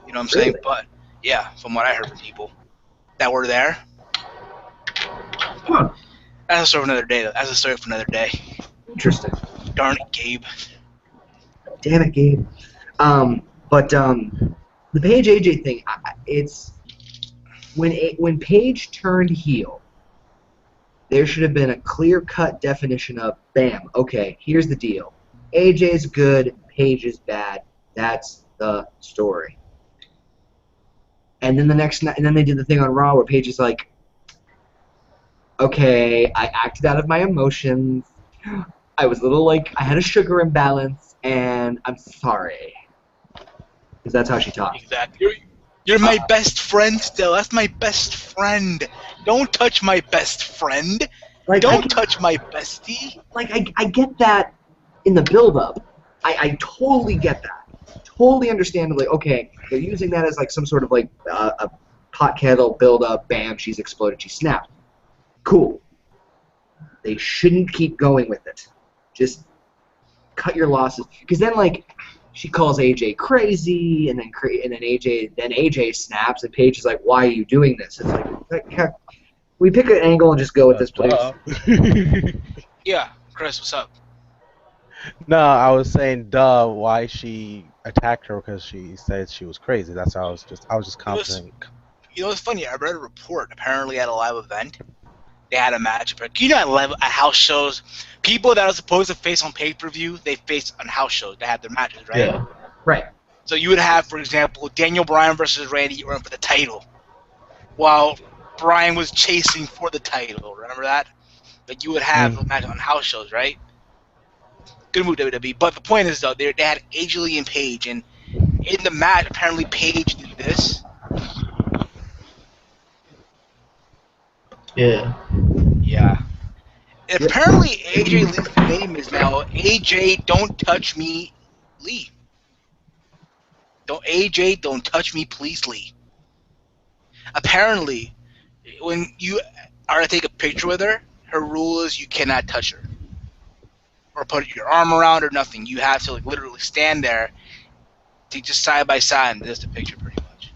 You know what I'm Really? saying? But yeah, from what I heard from people that were there, Huh. that's a story for another day. That's a story for another day. Interesting. Darn it, Gabe. Damn it, Gabe. But the Paige AJ thing, it's when Paige turned heel, there should have been a clear-cut definition of, bam, okay, here's the deal. AJ's good, Paige is bad. That's the story. And then the next night, and then they did the thing on Raw where Paige is like, okay, I acted out of my emotions. I was a little like, I had a sugar imbalance, and I'm sorry. Because that's how she talks. Exactly. You're my best friend still. That's my best friend. Don't touch my best friend. Like, Don't touch my bestie. Like, I get that in the build-up. I totally get that. Totally understandably. Okay, they're using that as like some sort of like a pot kettle build-up. Bam, she's exploded. She snapped. Cool. They shouldn't keep going with it. Just cut your losses. Because then, like, she calls AJ crazy, and then AJ snaps, and Paige is like, "Why are you doing this?" It's like we pick an angle and just go with this, please. Yeah, Chris, what's up? No, I was saying, why she attacked her because she said she was crazy. That's how I was just commenting. You know what's funny? I read a report. Apparently, at a live event, they had a match. But you know, at house shows, people that are supposed to face on pay-per-view, they face on house shows. They have their matches, right? Yeah. Right. So you would have, for example, Daniel Bryan versus Randy Orton for the title, while Bryan was chasing for the title. Remember that? Like you would have a match on house shows, right? Good move, WWE. But the point is, though, they had AJ Lee and Paige, and in the match, apparently Paige did this. Yeah. Yeah. And apparently, AJ Lee's name is now AJ Don't Touch Me Lee. Don't touch me, please, Lee. Apparently, when you are to take a picture with her, her rule is you cannot touch her. Or put your arm around her, nothing. You have to like literally stand there, take just side by side, and just a picture, pretty much.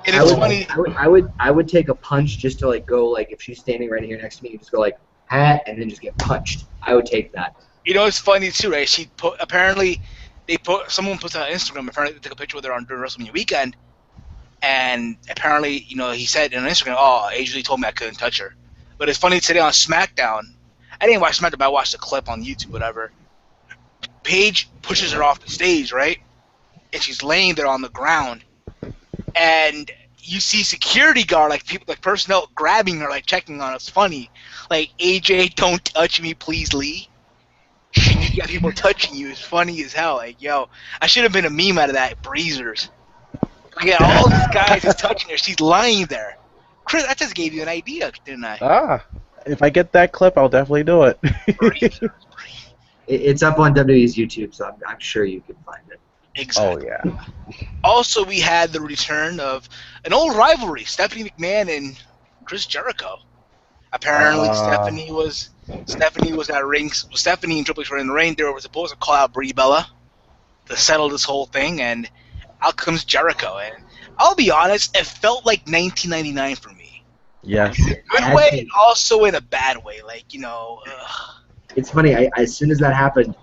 And it's funny. I would take a punch just to like go like if she's standing right here next to me, you just go like hat and then just get punched. I would take that. You know, it's funny too, right? Someone puts on Instagram. Apparently, they took a picture with her during WrestleMania weekend, and apparently, you know, he said on Instagram, "Oh, AJ Lee told me I couldn't touch her." But it's funny today on SmackDown. I didn't watch SmackDown, but I watched the clip on YouTube, whatever. Paige pushes her off the stage, right? And she's laying there on the ground, and you see security guard, like people, like personnel, grabbing her, like checking on her. It's funny, like AJ, don't touch me, please, Lee. You got people touching you. It's funny as hell. Like, yo, I should have been a meme out of that. Breezers. Like, all these guys is touching her. She's lying there. Chris, I just gave you an idea, didn't I? If I get that clip, I'll definitely do it. It's up on WWE's YouTube, so I'm sure you can find it. Exactly. Oh yeah. Also, we had the return of an old rivalry, Stephanie McMahon and Chris Jericho. Apparently, Stephanie was at rings. Stephanie and Triple H were in the ring. They were supposed to call out Brie Bella to settle this whole thing, and out comes Jericho. And I'll be honest, it felt like 1999 for me. Yes. In a good way, and also in a bad way. Like, you know. It's funny. As soon as that happened,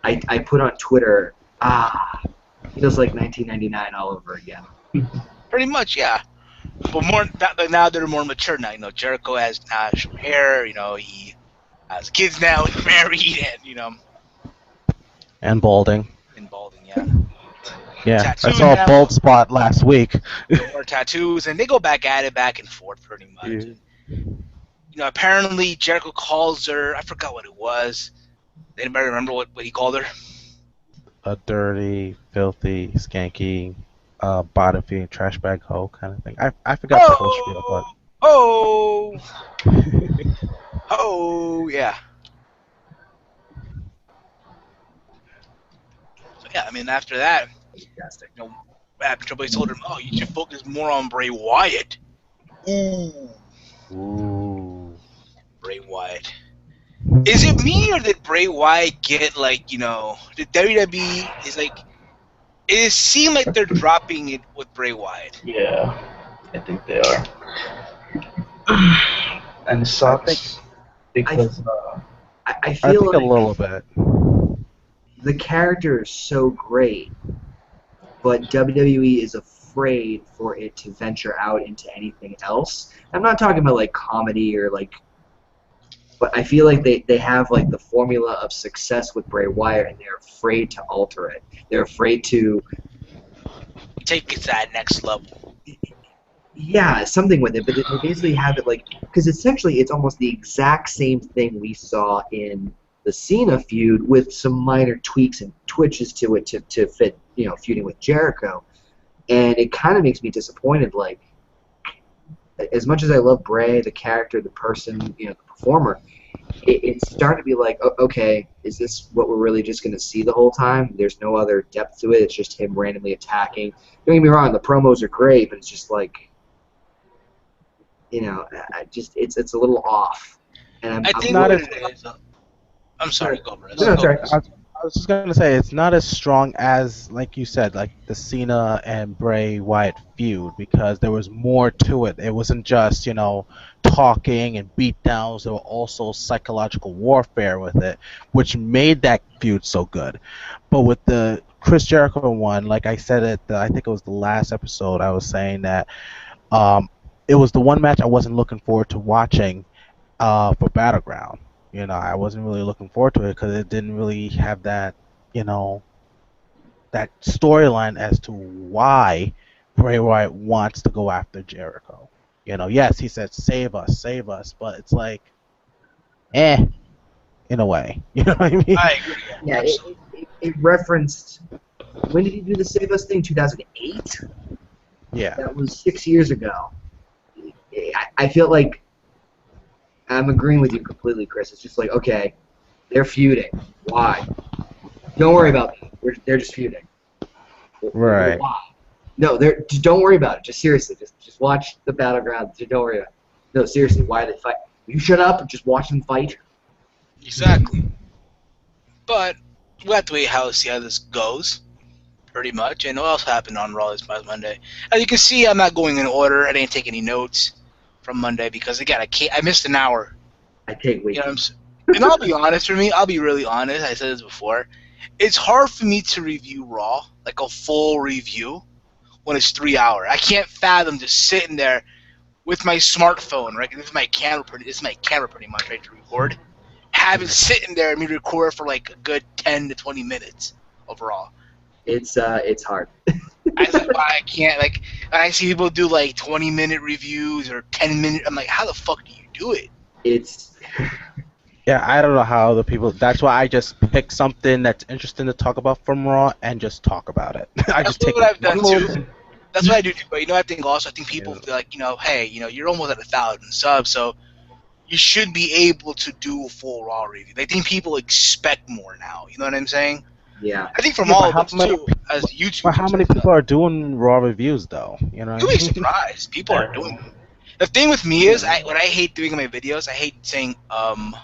I put on Twitter, feels like 1999 all over again. Pretty much, yeah. But now they're more mature now. You know, Jericho has short hair. You know, he has kids now. He's married, and you know. And balding. Yeah. Yeah, Tattoos I saw now. a bald spot last week. More tattoos, and they go back at it back and forth pretty much. Yeah. You know, apparently Jericho calls her. I forgot what it was. Anybody remember what he called her? A dirty, filthy, skanky, bottom feeding trash bag hoe kind of thing. I forgot the whole spiel, but. Oh, yeah. So yeah, I mean after that, Fantastic. you know, Triple H told him, "Oh, you should focus more on Bray Wyatt." Ooh. Ooh. Bray Wyatt. Is it me or did Bray Wyatt get like, the WWE is like, it seemed like they're dropping it with Bray Wyatt. Yeah, I think they are. And it sucks because I I feel think a like little bit. the character is so great, but WWE is afraid for it to venture out into anything else. I'm not talking about like comedy or like, but I feel like they have like the formula of success with Bray Wyatt, and they're afraid to alter it. They're afraid to, Take it to that next level. yeah, something with it, but they basically have it like, because essentially it's almost the exact same thing we saw in the Cena feud with some minor tweaks and twitches to it to fit, feuding with Jericho. And it kind of makes me disappointed. Like, as much as I love Bray, the character, the person, the performer, it's starting to be like, okay, is this what we're really just going to see the whole time? There's no other depth to it. It's just him randomly attacking. Don't get me wrong, the promos are great, but it's just like, it's a little off. And I I'm think not what as- it is. I'm sorry, go, Brett. No, Go, sorry. Brett. I was just gonna say it's not as strong as, like you said, like the Cena and Bray Wyatt feud, because there was more to it. It wasn't just talking and beatdowns. There were also psychological warfare with it, which made that feud so good. But with the Chris Jericho one, like I said I think it was the last episode, I was saying that it was the one match I wasn't looking forward to watching for Battleground. I wasn't really looking forward to it because it didn't really have that, that storyline as to why Bray Wyatt wants to go after Jericho. Yes, he said save us, but it's like, in a way. You know what I mean? I agree. Yeah, it referenced, when did he do the Save Us thing? 2008? Yeah. That was 6 years ago. I feel like I'm agreeing with you completely, Chris. It's just like, okay, they're feuding. Why? Don't worry about that. They're just feuding. Right. Why? No, just don't worry about it. Just seriously, just watch the battleground. Just don't worry about it. No, seriously, why are they fight? You shut up and just watch them fight. Exactly. But we have to wait see how this goes, pretty much. And what else happened on Raw this past Monday? As you can see, I'm not going in order. I didn't take any notes from Monday because, again, I missed an hour. I take way You know too what I'm saying? And I'll be honest for me, I'll be really honest, I said this before. It's hard for me to review Raw, like a full review, when it's 3 hours. I can't fathom just sitting there with my smartphone, right? This is my camera pretty much, right, to record. Have it sitting there and me record for like a good 10 to 20 minutes overall. It's hard. I can't, like, I see people do like 20-minute reviews or 10-minute. I'm like, how the fuck do you do it? It's Yeah, I don't know how other people. That's why I just pick something that's interesting to talk about from Raw and just talk about it. I That's just take what I've done one too. That's what I do too. But I think people feel like, hey, you're almost at 1,000 subs, so you should be able to do a full Raw review. I think people expect more now. You know what I'm saying? yeah. I think from Yeah, all but of how us many too, as YouTubers. But how many people are doing Raw reviews though? You'll be surprised. People are doing them. The thing with me is, what I hate doing in my videos, I hate saying and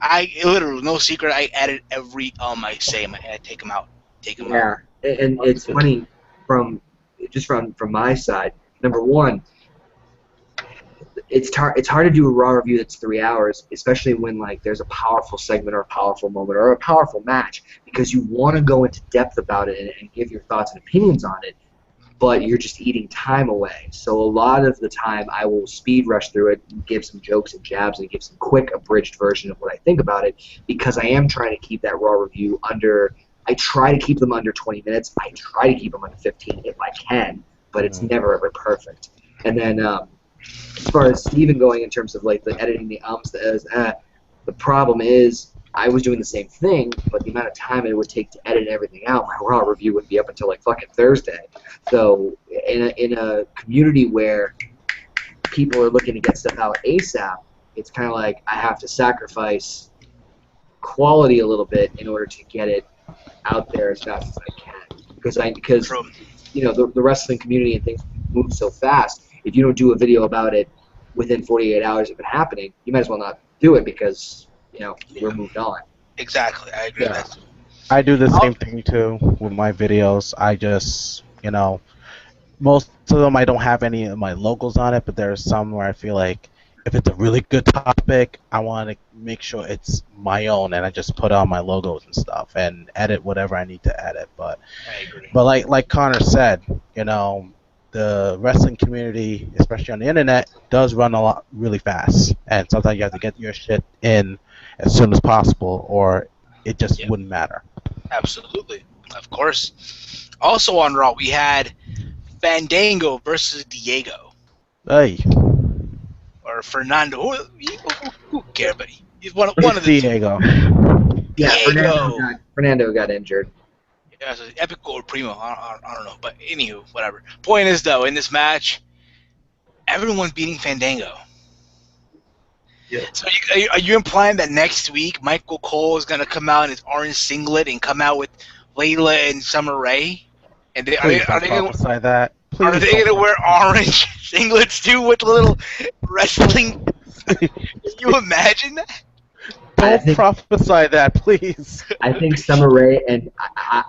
I literally, no secret, I edit every I say. I take them out. Yeah, and it's funny from my side. Number one, it's hard to do a Raw review that's 3 hours, especially when like there's a powerful segment or a powerful moment or a powerful match, because you want to go into depth about it and give your thoughts and opinions on it, but you're just eating time away. So a lot of the time I will speed rush through it and give some jokes and jabs and give some quick abridged version of what I think about it, because I am trying to keep that Raw review under. I try to keep them under 20 minutes. I try to keep them under 15 if I can, but it's never ever perfect. And then as far as Steven going in terms of like the editing, the the problem is I was doing the same thing, but the amount of time it would take to edit everything out, my Raw review would be up until like fucking Thursday. So in a community where people are looking to get stuff out ASAP, it's kind of like I have to sacrifice quality a little bit in order to get it out there as fast as I can, because the wrestling community and things move so fast. If you don't do a video about it within 48 hours of it happening, you might as well not do it because we're Yeah. moved on. Exactly. I agree with Yeah. that too. I do the Oh, same thing too with my videos. I just, most of them I don't have any of my logos on it, but there's some where I feel like if it's a really good topic, I want to make sure it's my own, and I just put on my logos and stuff and edit whatever I need to edit. But I agree. but like Connor said, the wrestling community, especially on the internet, does run a lot really fast, and sometimes you have to get your shit in as soon as possible, or it just Yeah, wouldn't matter. absolutely. Of course. Also on Raw, we had Fandango versus Diego. Hey, Or Fernando. Who cares? But he's one it's of the two. Diego. Yeah, Diego. Fernando got injured. Yeah, so Epic or Primo. I don't know. But anywho, whatever. Point is, though, in this match, everyone's beating Fandango. Yeah. So are you implying that next week Michael Cole is going to come out in his orange singlet and come out with Layla and Summer Rae? And Please don't prophesy that. are Please they don't. going to wear orange singlets too with little wrestling? Can you imagine that? Don't prophesy that, please. I think Summer Rae, and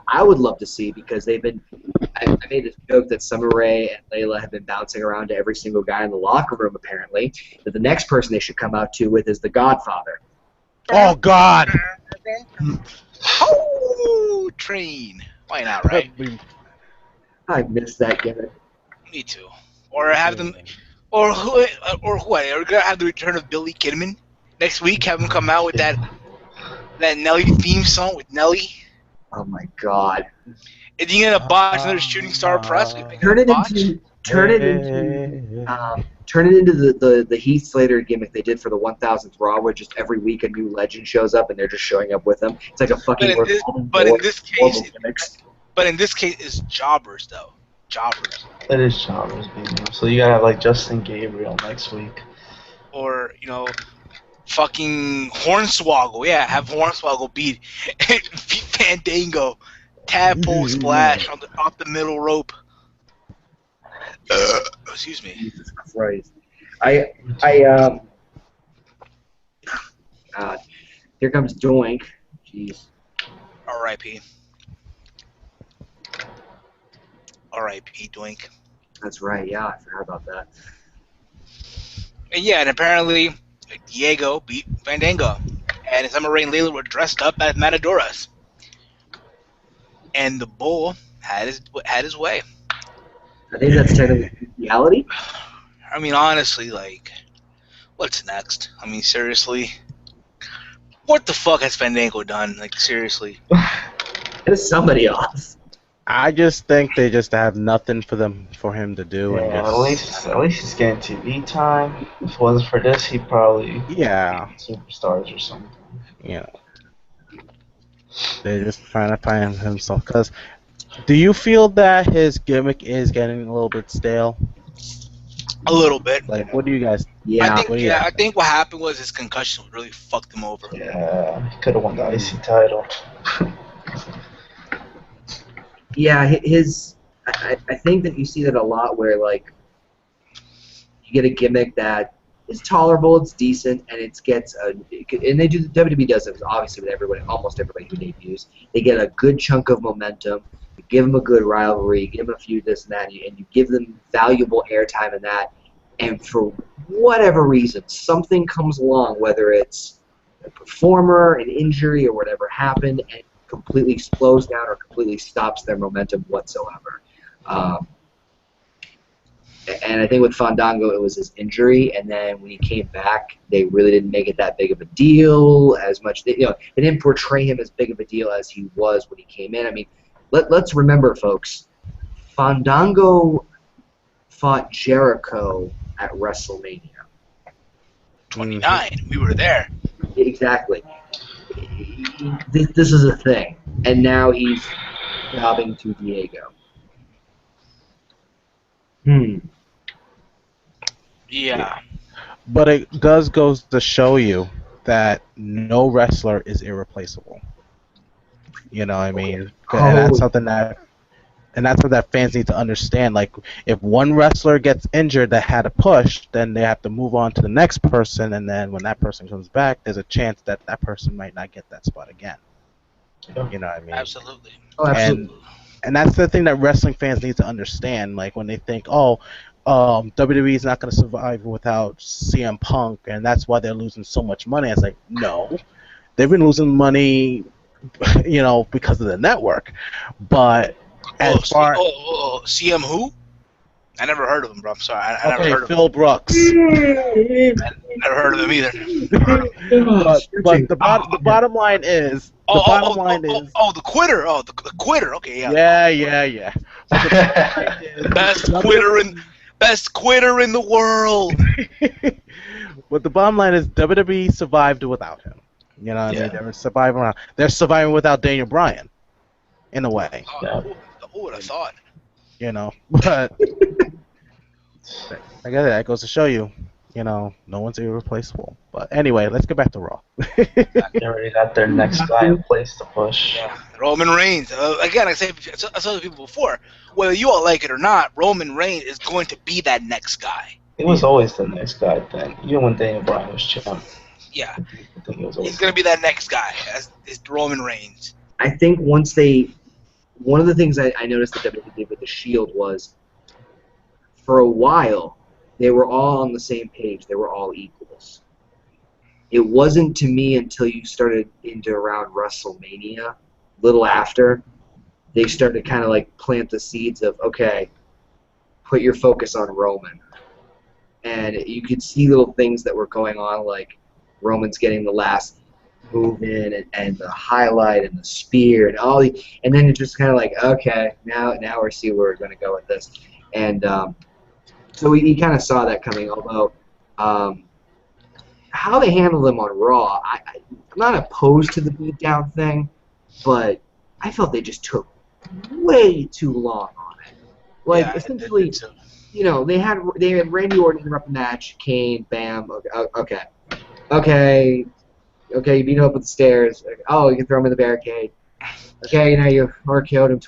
I would love to see, because they've been. I made this joke that Summer Rae and Layla have been bouncing around to every single guy in the locker room, apparently. That the next person they should come out to with is the Godfather. Oh God. Oh, train. Why not, right? I missed that gimmick. Me too. Or have them, or who, or what? Are we gonna have the return of Billy Kidman next week? Have him come out with that Nelly theme song with Nelly. Oh my God! Is he gonna botch another shooting star press? Turn it into the Heath Slater gimmick they did for the 1000th Raw, where just every week a new legend shows up and they're just showing up with them. It's like a fucking. But in this case, it's jobbers though. Jobbers. It is Chalmers beating him. So you gotta have like Justin Gabriel next week. Or fucking Hornswoggle. Yeah, have Hornswoggle beat Fandango. Tadpole splash off the middle rope. Excuse me. Jesus Christ! God, here comes Doink. Jeez. R.I.P. R.I.P. Doink. That's right. Yeah, I forgot about that. And yeah, and apparently Diego beat Fandango, and Summer Rae and Layla were dressed up as Matadoras, and the Bull had his way. I think that's technically reality. I mean, honestly, like, what's next? I mean, seriously, what the fuck has Fandango done? Like, seriously. It's somebody else. I just think they just have nothing for him to do, Yeah, and just at least he's getting TV time. If it wasn't for this, he'd probably superstars or something. They're just trying to find himself. Cause, do you feel that his gimmick is getting a little bit stale? A little bit. Like, what do you guys? Yeah. I think what happened was his concussion really fucked him over. Yeah, he could have won the IC title. Yeah, I think that you see that a lot where, like, you get a gimmick that is tolerable, it's decent, and and they do, WWE does it obviously with everybody, almost everybody who debuts. They get a good chunk of momentum, you give them a good rivalry, you give them a few this and that, and you give them valuable airtime in that, and for whatever reason, something comes along, whether it's a performer, an injury, or whatever happened, and completely slows down or completely stops their momentum whatsoever. And I think with Fandango, it was his injury, and then when he came back, they really didn't make it that big of a deal as much. They didn't portray him as big of a deal as he was when he came in. I mean, let's remember, folks, Fandango fought Jericho at WrestleMania 29. We were there. Exactly. This is a thing, and now he's jobbing to Diego. Yeah. But it does goes to show you that no wrestler is irreplaceable. You know what I mean? And that's something that And that's what that fans need to understand. Like, if one wrestler gets injured that had a push, then they have to move on to the next person, and then when that person comes back, there's a chance that that person might not get that spot again. You know what I mean? Absolutely. Oh, absolutely. And that's the thing that wrestling fans need to understand. Like, when they think, oh, WWE is not going to survive without CM Punk, and that's why they're losing so much money. It's like, no, they've been losing money, because of the network. But as far CM who? I never heard of him, bro. I'm sorry. I never okay, heard of Phil him. Brooks. I never heard of him either. but the bottom line is the quitter. Oh, the quitter. Okay, yeah. Yeah. Best quitter in the world. But the bottom line is WWE survived without him. You know what I mean? They're surviving without Daniel Bryan, in a way. Who would have thought? But I guess that goes to show you, no one's irreplaceable. But anyway, let's get back to Raw. They already got their next guy in place to push. Yeah, Roman Reigns. Again, I said to people before, whether you all like it or not, Roman Reigns is going to be that next guy. He was always the next guy then, even when Daniel Bryan was champ. Yeah, he's going to be that next guy as Roman Reigns. I think one of the things I noticed that WWE did with the Shield was, for a while, they were all on the same page. They were all equals. It wasn't to me until you started into around WrestleMania, a little after, they started kind of like plant the seeds of, okay, put your focus on Roman. And you could see little things that were going on, like Roman's getting the last move in and the highlight and the spear and all the, and then it's just kind of like, okay, now we see where we're going to go with this. And so we kind of saw that coming, although how they handled them on Raw, I'm not opposed to the beatdown thing, but I felt they just took way too long on it. Like, essentially, they had Randy Orton interrupt the match, Kane, bam, okay, you beat him up with the stairs. Oh, you can throw him in the barricade. Okay, now you RKO'd him.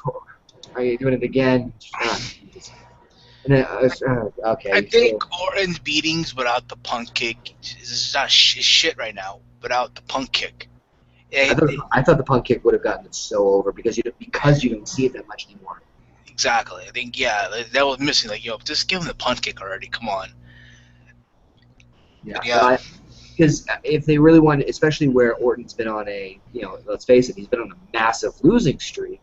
Are you doing it again? Okay. I think Orton's beatings without the punt kick is not shit right now. Without the punt kick, I thought the punt kick would have gotten it so over because you don't see it that much anymore. Exactly. I think that was missing. Like, just give him the punt kick already. Come on. Yeah. Because if they really wanted, especially where Orton's been on let's face it, he's been on a massive losing streak,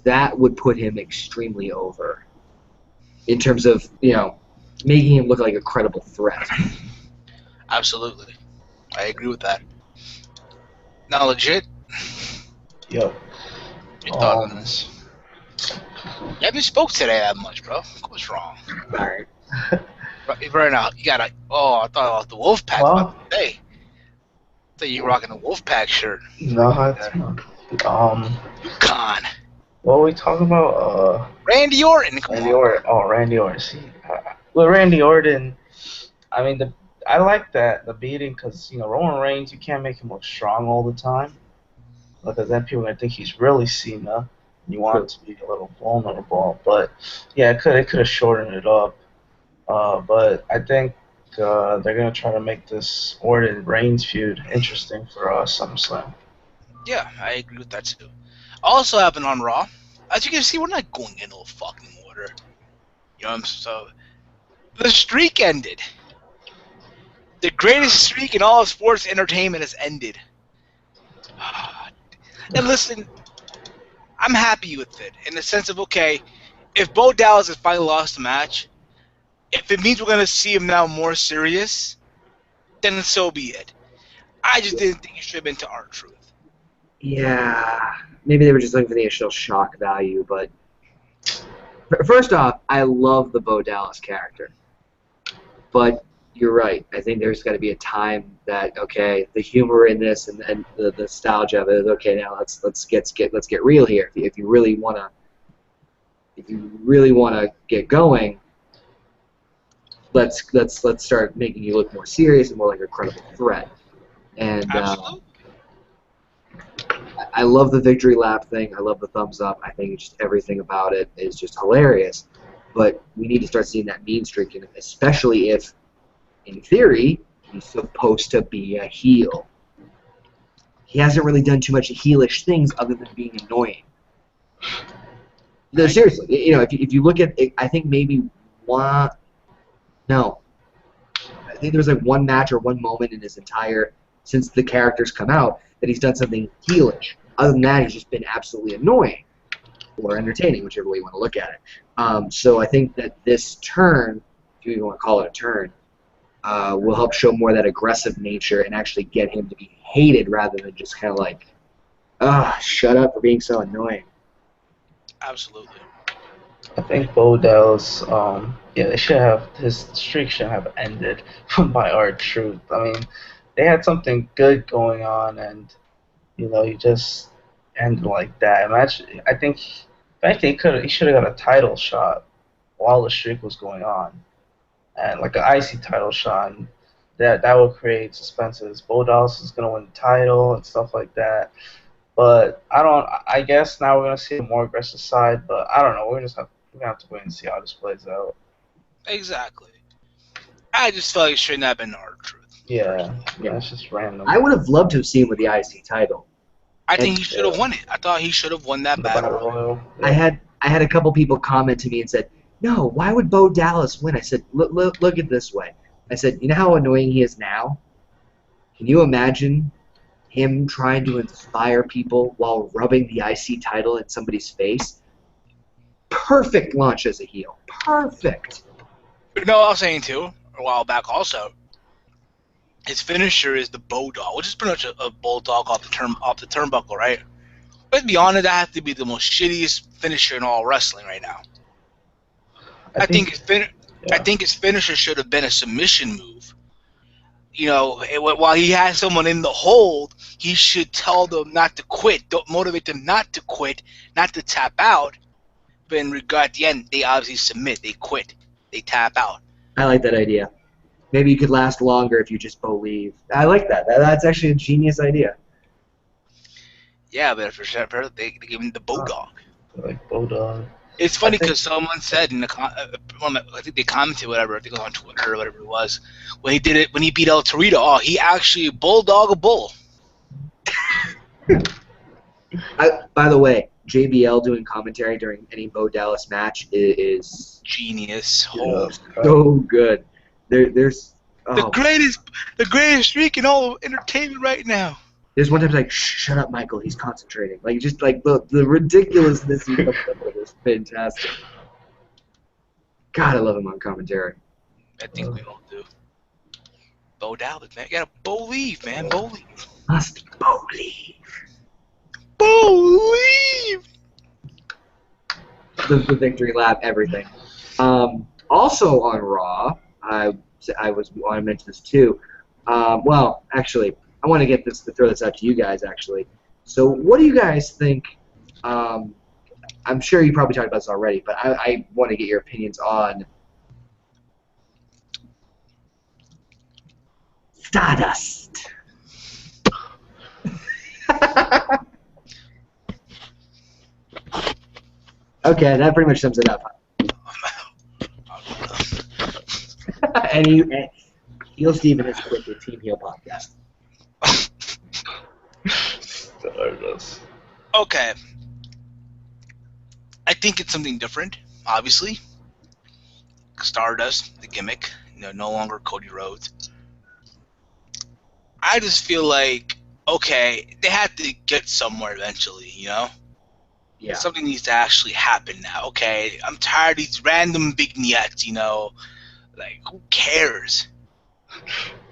that would put him extremely over in terms of, making him look like a credible threat. Absolutely. I agree with that. Now, legit. Yo. Your thought on this? You haven't spoke today that much, bro. What's wrong? Alright. Right now, you gotta. Oh, I thought about the Wolfpack. Well, Hey, I thought you were rocking a Wolfpack shirt. No, it's not. Con. What were we talking about? Randy Orton. Randy Orton. Oh, Randy Orton. See, with Randy Orton, I mean, I like the beating because Roman Reigns, you can't make him look strong all the time because then people are gonna think he's really Cena. You want him to be a little vulnerable, but yeah, it could have shortened it up. But I think they're gonna try to make this Orton Reigns feud interesting for SummerSlam. Yeah, I agree with that too. Also happened on Raw. As you can see, we're not going in no fucking order. So the streak ended. The greatest streak in all of sports entertainment has ended. And listen, I'm happy with it in the sense of, okay, if Bo Dallas has finally lost the match, if it means we're going to see him now more serious, then so be it. I just didn't think it should have been to R-Truth. Yeah, maybe they were just looking for the initial shock value, but first off, I love the Bo Dallas character. But you're right. I think there's got to be a time that, okay, the humor in this and the nostalgia of it is, okay, now let's get real here. If you really want to get going, let's start making you look more serious and more like a credible threat. And I love the victory lap thing. I love the thumbs up. I think just everything about it is just hilarious. But we need to start seeing that mean streak, especially if, in theory, he's supposed to be a heel. He hasn't really done too much heelish things other than being annoying. No, seriously. If you look at it, I think maybe one. No, I think there's like one match or one moment in his entire since the characters come out that he's done something heelish. Other than that, he's just been absolutely annoying or entertaining, whichever way you want to look at it. So I think that this turn, if you even want to call it a turn, will help show more of that aggressive nature and actually get him to be hated rather than just kind of like, shut up for being so annoying. Absolutely. I think Bo Dallas, they should have his streak should have ended by R-Truth. I mean, they had something good going on, and you just end like that. Imagine, I think, in fact, he should have got a title shot while the streak was going on, and like an icy title shot. And that would create suspenses. Bo Dallas is gonna win the title and stuff like that. But I guess now we're gonna see a more aggressive side. But I don't know. We're gonna have to wait and see how this plays out. Exactly. I just felt like it shouldn't have been R-Truth. Yeah, it's just random. I would have loved to have seen with the IC title. I think he should have won it. I thought he should have won that battle. Royal. I had a couple people comment to me and said, "No, why would Bo Dallas win?" I said, "Look at it this way." I said, "You know how annoying he is now? Can you imagine him trying to inspire people while rubbing the IC title in somebody's face? Perfect launch as a heel. Perfect." You know what I was saying too, a while back also? His finisher is the Bulldog, which is pretty much a Bulldog off the turnbuckle, right? But to be honest, that has to be the most shittiest finisher in all wrestling right now. I think his finisher should have been a submission move. While he has someone in the hold, he should tell them not to quit, don't motivate them not to quit, not to tap out. But in regard, at the end, they obviously submit, they quit, they tap out. I like that idea. Maybe you could last longer if you just believe. I like that. That's actually a genius idea. Yeah, but for sure, they gave him the Bulldog. Like Bulldog. It's funny because someone said in the I think they commented whatever, I think it was on Twitter or whatever it was, when he beat El Torito, he actually bulldog a bull. By the way, JBL doing commentary during any Bo Dallas match is genius. So good. There's the greatest streak in all of entertainment right now. There's one time he's like, shut up, Michael, he's concentrating. Like, just like the ridiculousness he comes up with is fantastic. God, I love him on commentary. I think we all do. Bo Dallas, man. You gotta believe, man. Believe. Must believe. Believe! The victory lap, everything. Also on Raw, I want to mention this too. Well, actually, I want to throw this out to you guys, actually. So what do you guys think? I'm sure you probably talked about this already, but I want to get your opinions on Stardust. Okay, that pretty much sums it up. And Heel Steven has quit the Team Heel podcast. Okay. I think it's something different, obviously. Stardust, the gimmick, no longer Cody Rhodes. I just feel like, okay, they had to get somewhere eventually, Yeah. Something needs to actually happen now, okay? I'm tired of these random vignettes, Like, who cares?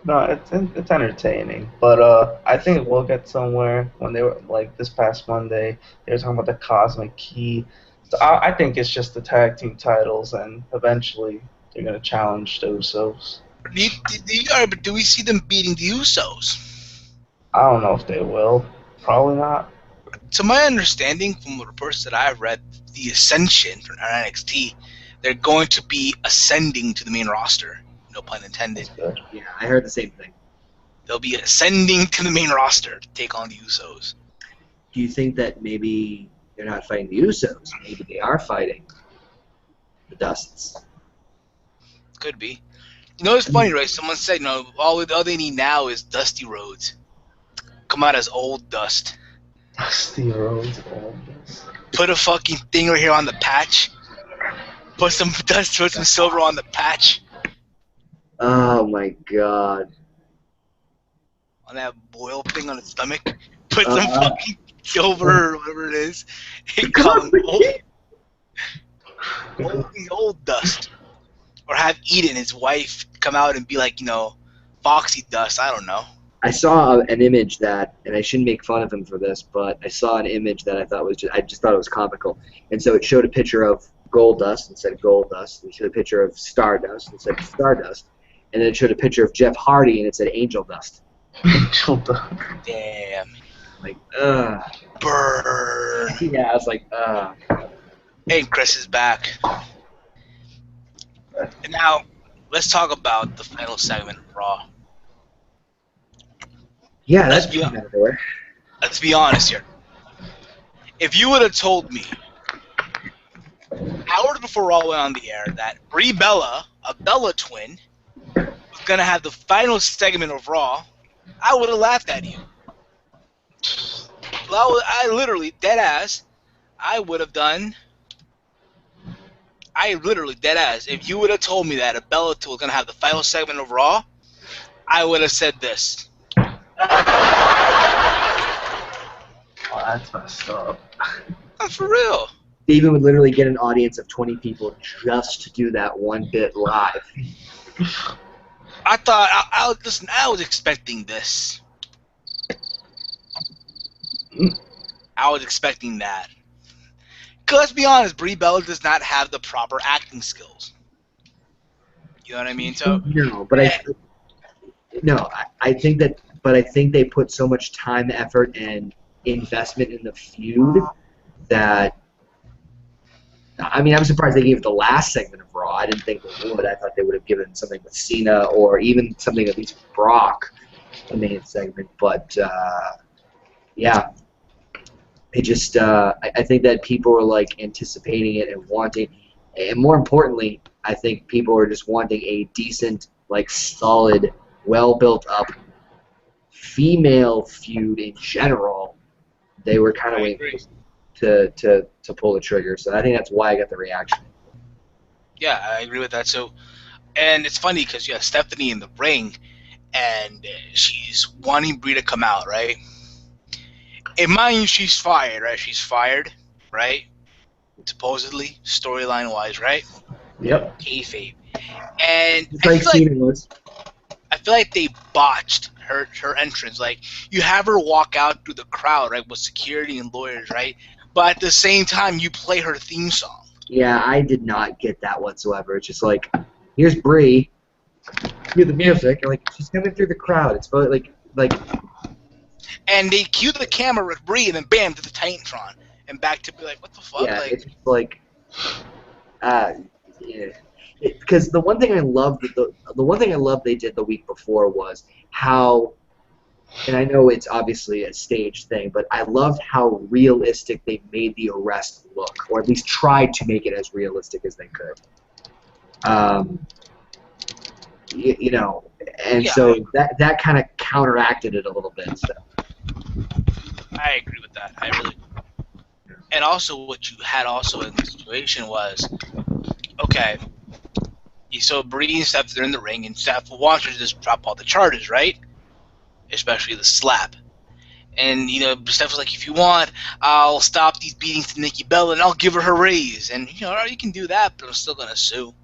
No, it's entertaining, but I think we'll get somewhere. When they were like this past Monday, they were talking about the Cosmic Key. So I think it's just the tag team titles, and eventually they're gonna challenge the Usos. Do we see them beating the Usos? I don't know if they will. Probably not. To my understanding, from the reports that I've read, the Ascension from NXT, they're going to be ascending to the main roster. No pun intended. Yeah, I heard the same thing. They'll be ascending to the main roster to take on the Usos. do you think that maybe they're not fighting the Usos? Maybe they are fighting the Dusts. Could be. You know, it's funny, right? Someone said, all they need now is Dusty Rhodes. Come out as old Dust. Dusty Rhodes. Put a fucking thing right here on the patch. Put some dust, put some silver on the patch. Oh my God. On that boil thing on his stomach. Put some fucking silver or whatever it is. And call him old Dust. Or have Eden, his wife, come out and be like, Foxy Dust. I don't know. I saw an image that, and I shouldn't make fun of him for this, but I saw an image that I just thought it was comical. And so it showed a picture of Goldust and said Goldust. And it showed a picture of Stardust and said Stardust. And then it showed a picture of Jeff Hardy and it said Angel Dust. Angel Dust. Damn. Like, Burn. Yeah, I was like, Hey, Chris is back. And now, let's talk about the final segment of Raw. Yeah, that's out of nowhere. Let's be honest here. If you would have told me hours before Raw went on the air that Brie Bella, a Bella twin, was going to have the final segment of Raw, I would have laughed at you. I literally, dead ass, if you would have told me that a Bella twin was going to have the final segment of Raw, I would have said this. Oh, that's messed up. For real. Steven would literally get an audience of 20 people just to do that one bit live. I thought, I was expecting this. I was expecting that. Because let's be honest, Brie Bella does not have the proper acting skills. You know what I mean? So no, but I think that, but I think they put so much time, effort, and investment in the feud that, I mean, I'm surprised they gave it the last segment of Raw. I didn't think they would. I thought they would have given something with Cena or even something at least with Brock, the main segment. But yeah, it just I think that people are like anticipating it and wanting, and more importantly, I think people are just wanting a decent, like solid, well built up female feud in general. They were kind of waiting to pull the trigger, so I think that's why I got the reaction. Yeah, I agree with that. So, and it's funny because you have Stephanie in the ring, and she's wanting Brie to come out, right? And mind you, she's fired, right? She's fired, right? Supposedly, storyline-wise, right? Yep. KayFabe. And I feel like they botched her entrance. Like, you have her walk out through the crowd, right, with security and lawyers, right? But at the same time, you play her theme song. Yeah, I did not get that whatsoever. It's just like, here's Brie, hear the music, and like she's coming through the crowd. It's like. And they cue the camera with Brie, and then bam, to the Titantron, and back to be like, what the fuck? Yeah, it's like, yeah. Because the one thing I loved, the one thing I loved they did the week before was how, and I know it's obviously a staged thing, but I loved how realistic they made the arrest look, or at least tried to make it as realistic as they could. You know, and yeah, so that kind of counteracted it a little bit. So. I agree with that. I really. And also, what you had also in the situation was, okay, so Bree and Steph are in the ring, and Steph wants her to just drop all the charges, right? Especially the slap. And, Steph was like, if you want, I'll stop these beatings to Nikki Bella, and I'll give her raise. And, you can do that, but I'm still going to sue.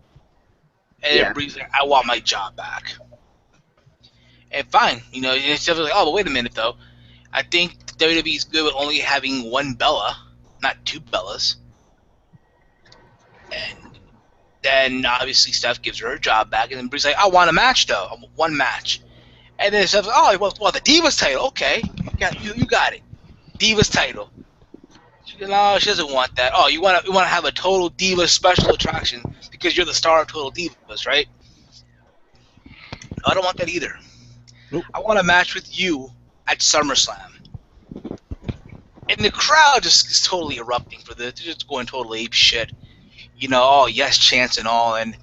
And yeah. Bree's like, I want my job back. And fine, and Steph was like, oh, but wait a minute, though. I think WWE is good with only having one Bella, not two Bellas. And then, obviously, Steph gives her job back, and then Bree's like, I want a match, though. I want one match. And then Steph's like, oh, well, the Divas title. Okay, you got it. Divas title. She goes, no, she doesn't want that. Oh, you want to have a Total Divas special attraction because you're the star of Total Divas, right? No, I don't want that either. Nope. I want a match with you at SummerSlam. And And the crowd just is totally erupting for this. They're just going totally ape shit. Oh, yes, chance and all. And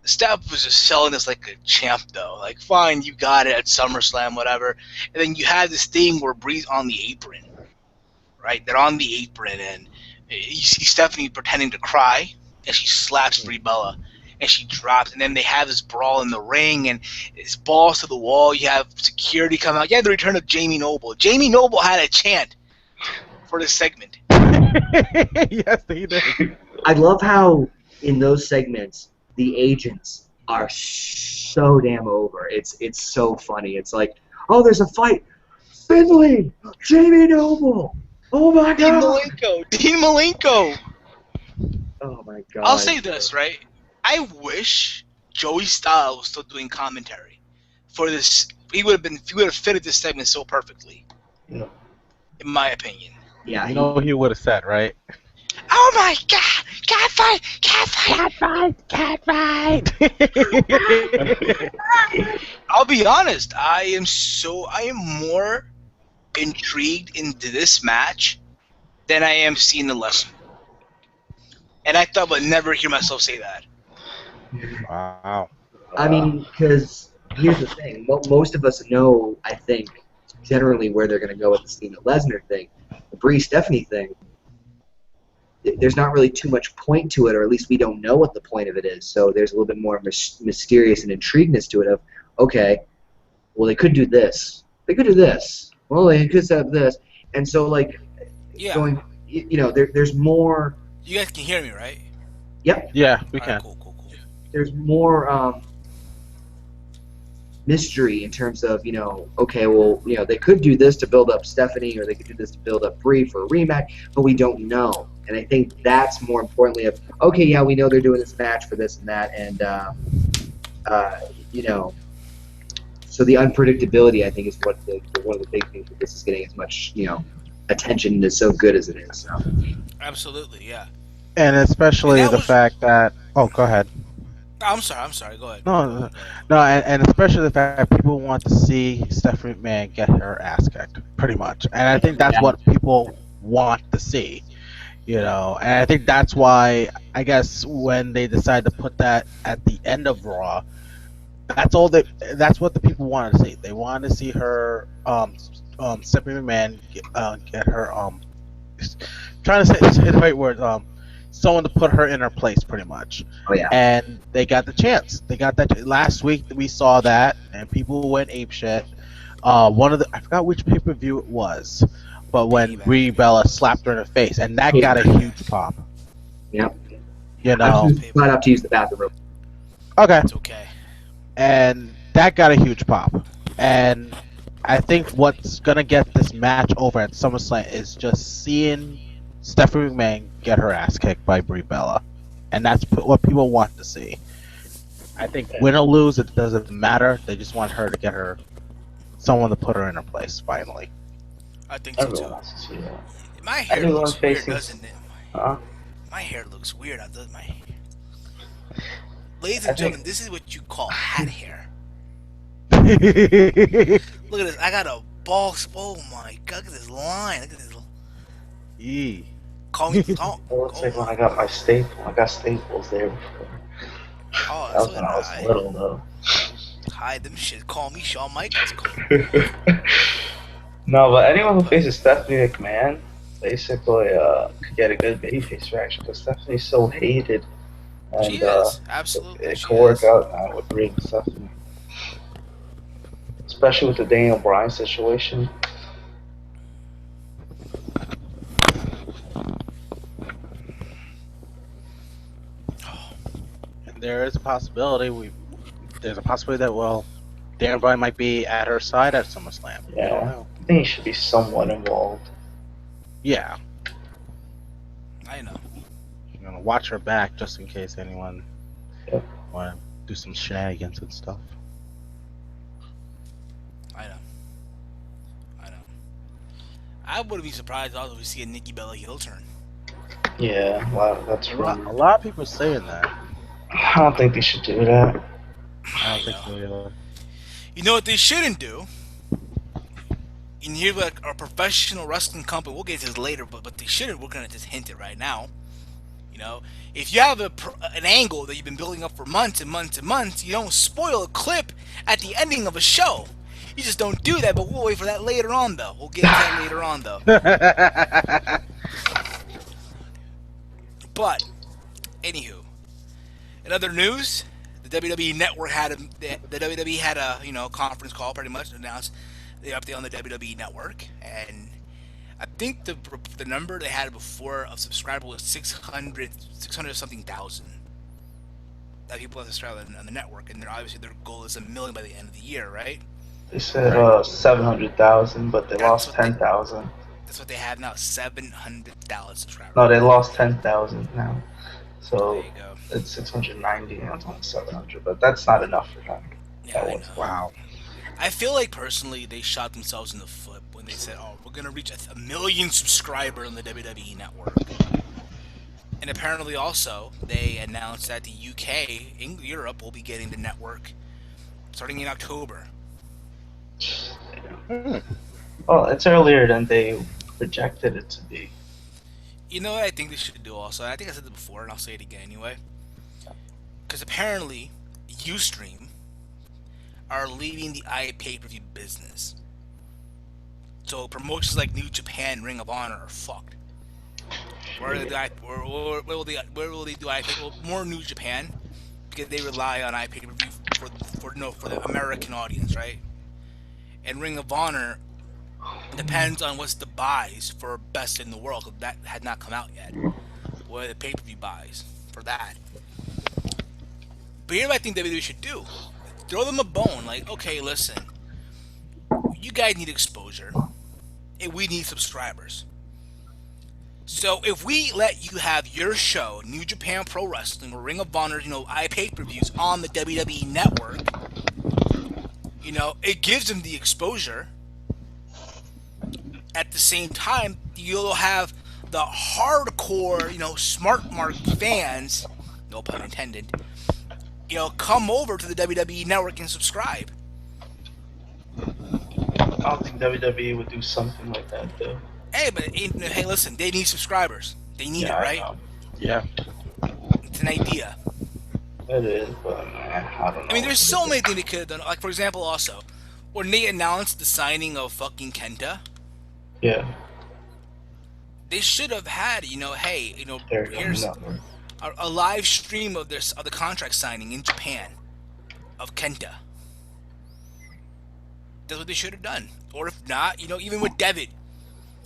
Steph was just selling this like a champ, though. Like, fine, you got it at SummerSlam, whatever. And then you have this thing where Bree's on the apron, right? They're on the apron, and you see Stephanie pretending to cry, and she slaps Brie Bella, and she drops. And then they have this brawl in the ring, and it's balls to the wall. You have security come out. You have the return of Jamie Noble. Jamie Noble had a chant for this segment. Yes, he did. I love how in those segments the agents are so damn over. It's so funny. It's like, oh, there's a fight. Finley, Jamie Noble. Oh my god. Dean Malenko. Oh my god. I'll say this, right? I wish Joey Styles was still doing commentary for this. He would have fitted this segment so perfectly. Yeah. In my opinion. Yeah, You know what he would have said, right? Oh my god! Cat fight! Cat fight! Cat fight! I'll be honest. I am more intrigued into this match than I am seeing the lesson. And I thought I would never hear myself say that. Wow. I mean, because here's the thing. Most of us know, I think, generally where they're going to go with the Cena Lesnar thing. The Brie Stephanie thing, there's not really too much point to it, or at least we don't know what the point of it is. So there's a little bit more mysterious and intrigueness to it of, okay, well, they could do this. They could do this. Well, they could set up this. And so, like, Yeah. there's more. You guys can hear me, right? Yep. Yeah, we All can. right, cool. There's more mystery in terms of, okay, well, they could do this to build up Stephanie, or they could do this to build up Brie for a rematch, but we don't know. And I think that's more importantly of, okay, yeah, we know they're doing this match for this and that, and, so the unpredictability, I think, is what one of the big things that this is getting as much, attention and is so good as it is. So. Absolutely, yeah. And especially And that the was- fact that... Oh, go ahead. I'm sorry. Go ahead. No, and especially the fact that people want to see Stephanie McMahon get her ass kicked, pretty much. And I think that's what people want to see, And I think that's why, I guess, when they decide to put that at the end of Raw, that's what the people wanted to see. They wanted to see her, Stephanie McMahon get her, trying to say the right word, someone to put her in her place, pretty much. Oh, yeah. And they got the chance. They got that last week. We saw that, and people went apeshit. I forgot which pay-per-view it was, but when Brie Bella slapped her in the face, and that got a huge pop. Yep. I'm just not up to use the bathroom. Okay. It's okay. And that got a huge pop. And I think what's gonna get this match over at SummerSlam is just seeing Stephanie McMahon get her ass kicked by Brie Bella, and that's what people want to see. I think win or lose, it doesn't matter. They just want her to get someone to put her in her place finally. I think so Everyone too. wants to see that. My hair Everyone looks weird, facing- doesn't it? Huh? My hair looks weird. Does my hair? Ladies I and think- gentlemen, this is what you call hat hair. Yeah. Look at this. I got a ball. Oh my god! Look at this line. Look at this. Call me. It looks like when I got my staple. I got staples there before. Oh, That that's was when I was little, though. Hide them shit. Call me Shawn Michaels. No, but anyone who faces Stephanie McMahon basically could get a good babyface reaction because Stephanie's so hated. And She is. Absolutely. it she could work is. out now with Brie and Stephanie. Especially with the Daniel Bryan situation. There is a possibility. There's a possibility that Dan Bryan might be at her side at SummerSlam. We don't Yeah. know. I think he should be somewhat involved. Yeah. I know. You're gonna watch her back just in case anyone Yep. want to do some shenanigans and stuff. I know. I wouldn't be surprised also if we see a Nikki Bella heel turn. Yeah, that's A wrong. lot of people are saying that. I don't think they should do that. I don't think I so know. either. You know what they shouldn't do? And you're like a professional wrestling company. We'll get to this later, but they shouldn't. We're gonna just hint it right now. You know, if you have an angle that you've been building up for months and months and months, you don't spoil a clip at the ending of a show. You just don't do that. But we'll wait for that later on, though. We'll get into that later on, though. But anywho, in other news, the WWE Network had the WWE had a conference call, pretty much announced the update on the WWE Network, and I think the number they had before of subscribers was 600 something thousand that people have subscribed on the network, and obviously their goal is 1 million by the end of the year, right? They said 700,000, but they lost 10,000. That's what they have now, 700,000 subscribers. No, they lost 10,000 now. So there you go. It's 690 and it's only 700, but that's not enough for them. Yeah, I know. Wow. I feel like personally they shot themselves in the foot when they said, "Oh, we're gonna reach 1 million subscribers on the WWE Network." And apparently, also they announced that the UK, Europe, will be getting the network starting in October. Well, it's earlier than they projected it to be. You know what I think they should do also? I think I said it before, and I'll say it again anyway. Because apparently, Ustream are leaving the pay-per-view business. So promotions like New Japan, Ring of Honor are fucked. Where will they do iPay? Well, more New Japan, because they rely on pay-per-view for the American audience, right? And Ring of Honor depends on what's the buys for Best in the World, because that had not come out yet. What are the pay-per-view buys for that? But here's what I think WWE should do. Throw them a bone, like, okay, listen, you guys need exposure, and we need subscribers. So if we let you have your show, New Japan Pro Wrestling or Ring of Honor, pay-per-views on the WWE Network, it gives them the exposure. At the same time, you'll have the hardcore, smart mark fans, no pun intended, come over to the WWE Network and subscribe. I don't think WWE would do something like that, though. Hey, listen, they need subscribers. They need it, right? Yeah. It's an idea. It is, but I don't know. I mean, there's so many things they could have done. Like, for example, also, when they announced the signing of fucking Kenta, yeah, they should have had, hey, here's a live stream of the contract signing in Japan of Kenta. That's what they should have done. Or if not, even with Devitt,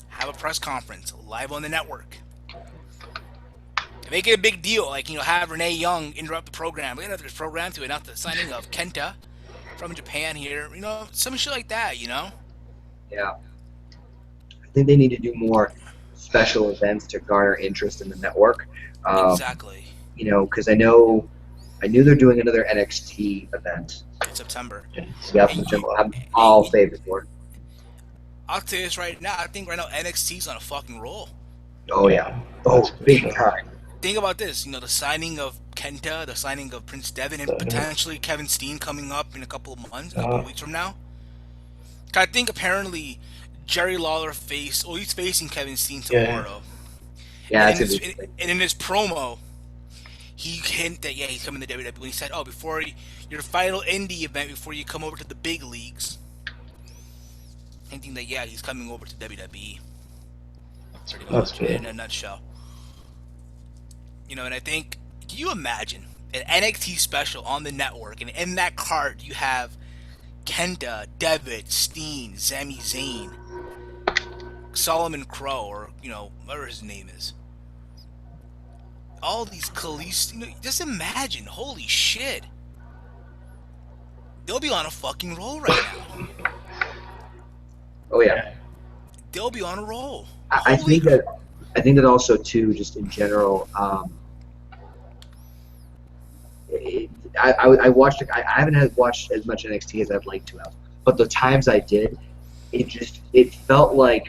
have a press conference live on the network. Make it a big deal, like, have Renee Young interrupt the program. We're gonna have this program to announce the signing of Kenta from Japan here. Some shit like that. Yeah. I think they need to do more special events to garner interest in the network. Exactly. Because I knew they're doing another NXT event in September. Yep, September. I'm all favorite for it. I'll tell you this right now. I think right now NXT's on a fucking roll. Oh yeah. Oh, big time. Think about this. The signing of Kenta, the signing of Prince Devitt, and potentially Kevin Steen coming up in a couple of months, a couple of weeks from now. I think apparently Jerry Lawler he's facing Kevin Steen tomorrow. Yeah. And in his promo, he hinted that he's coming to WWE. He said, before your final indie event, before you come over to the big leagues, hinting that he's coming over to WWE. Pretty much in a nutshell. And I think, can you imagine an NXT special on the network, and in that card you have Kenta, Devitt, Steen, Sami Zayn, Solomon Crow, or whatever his name is. All these Khalees, just imagine, holy shit. They'll be on a fucking roll right now. Oh yeah. They'll be on a roll. I think that also too, just in general, I watched. I haven't watched as much NXT as I'd like to have, but the times I did, it felt like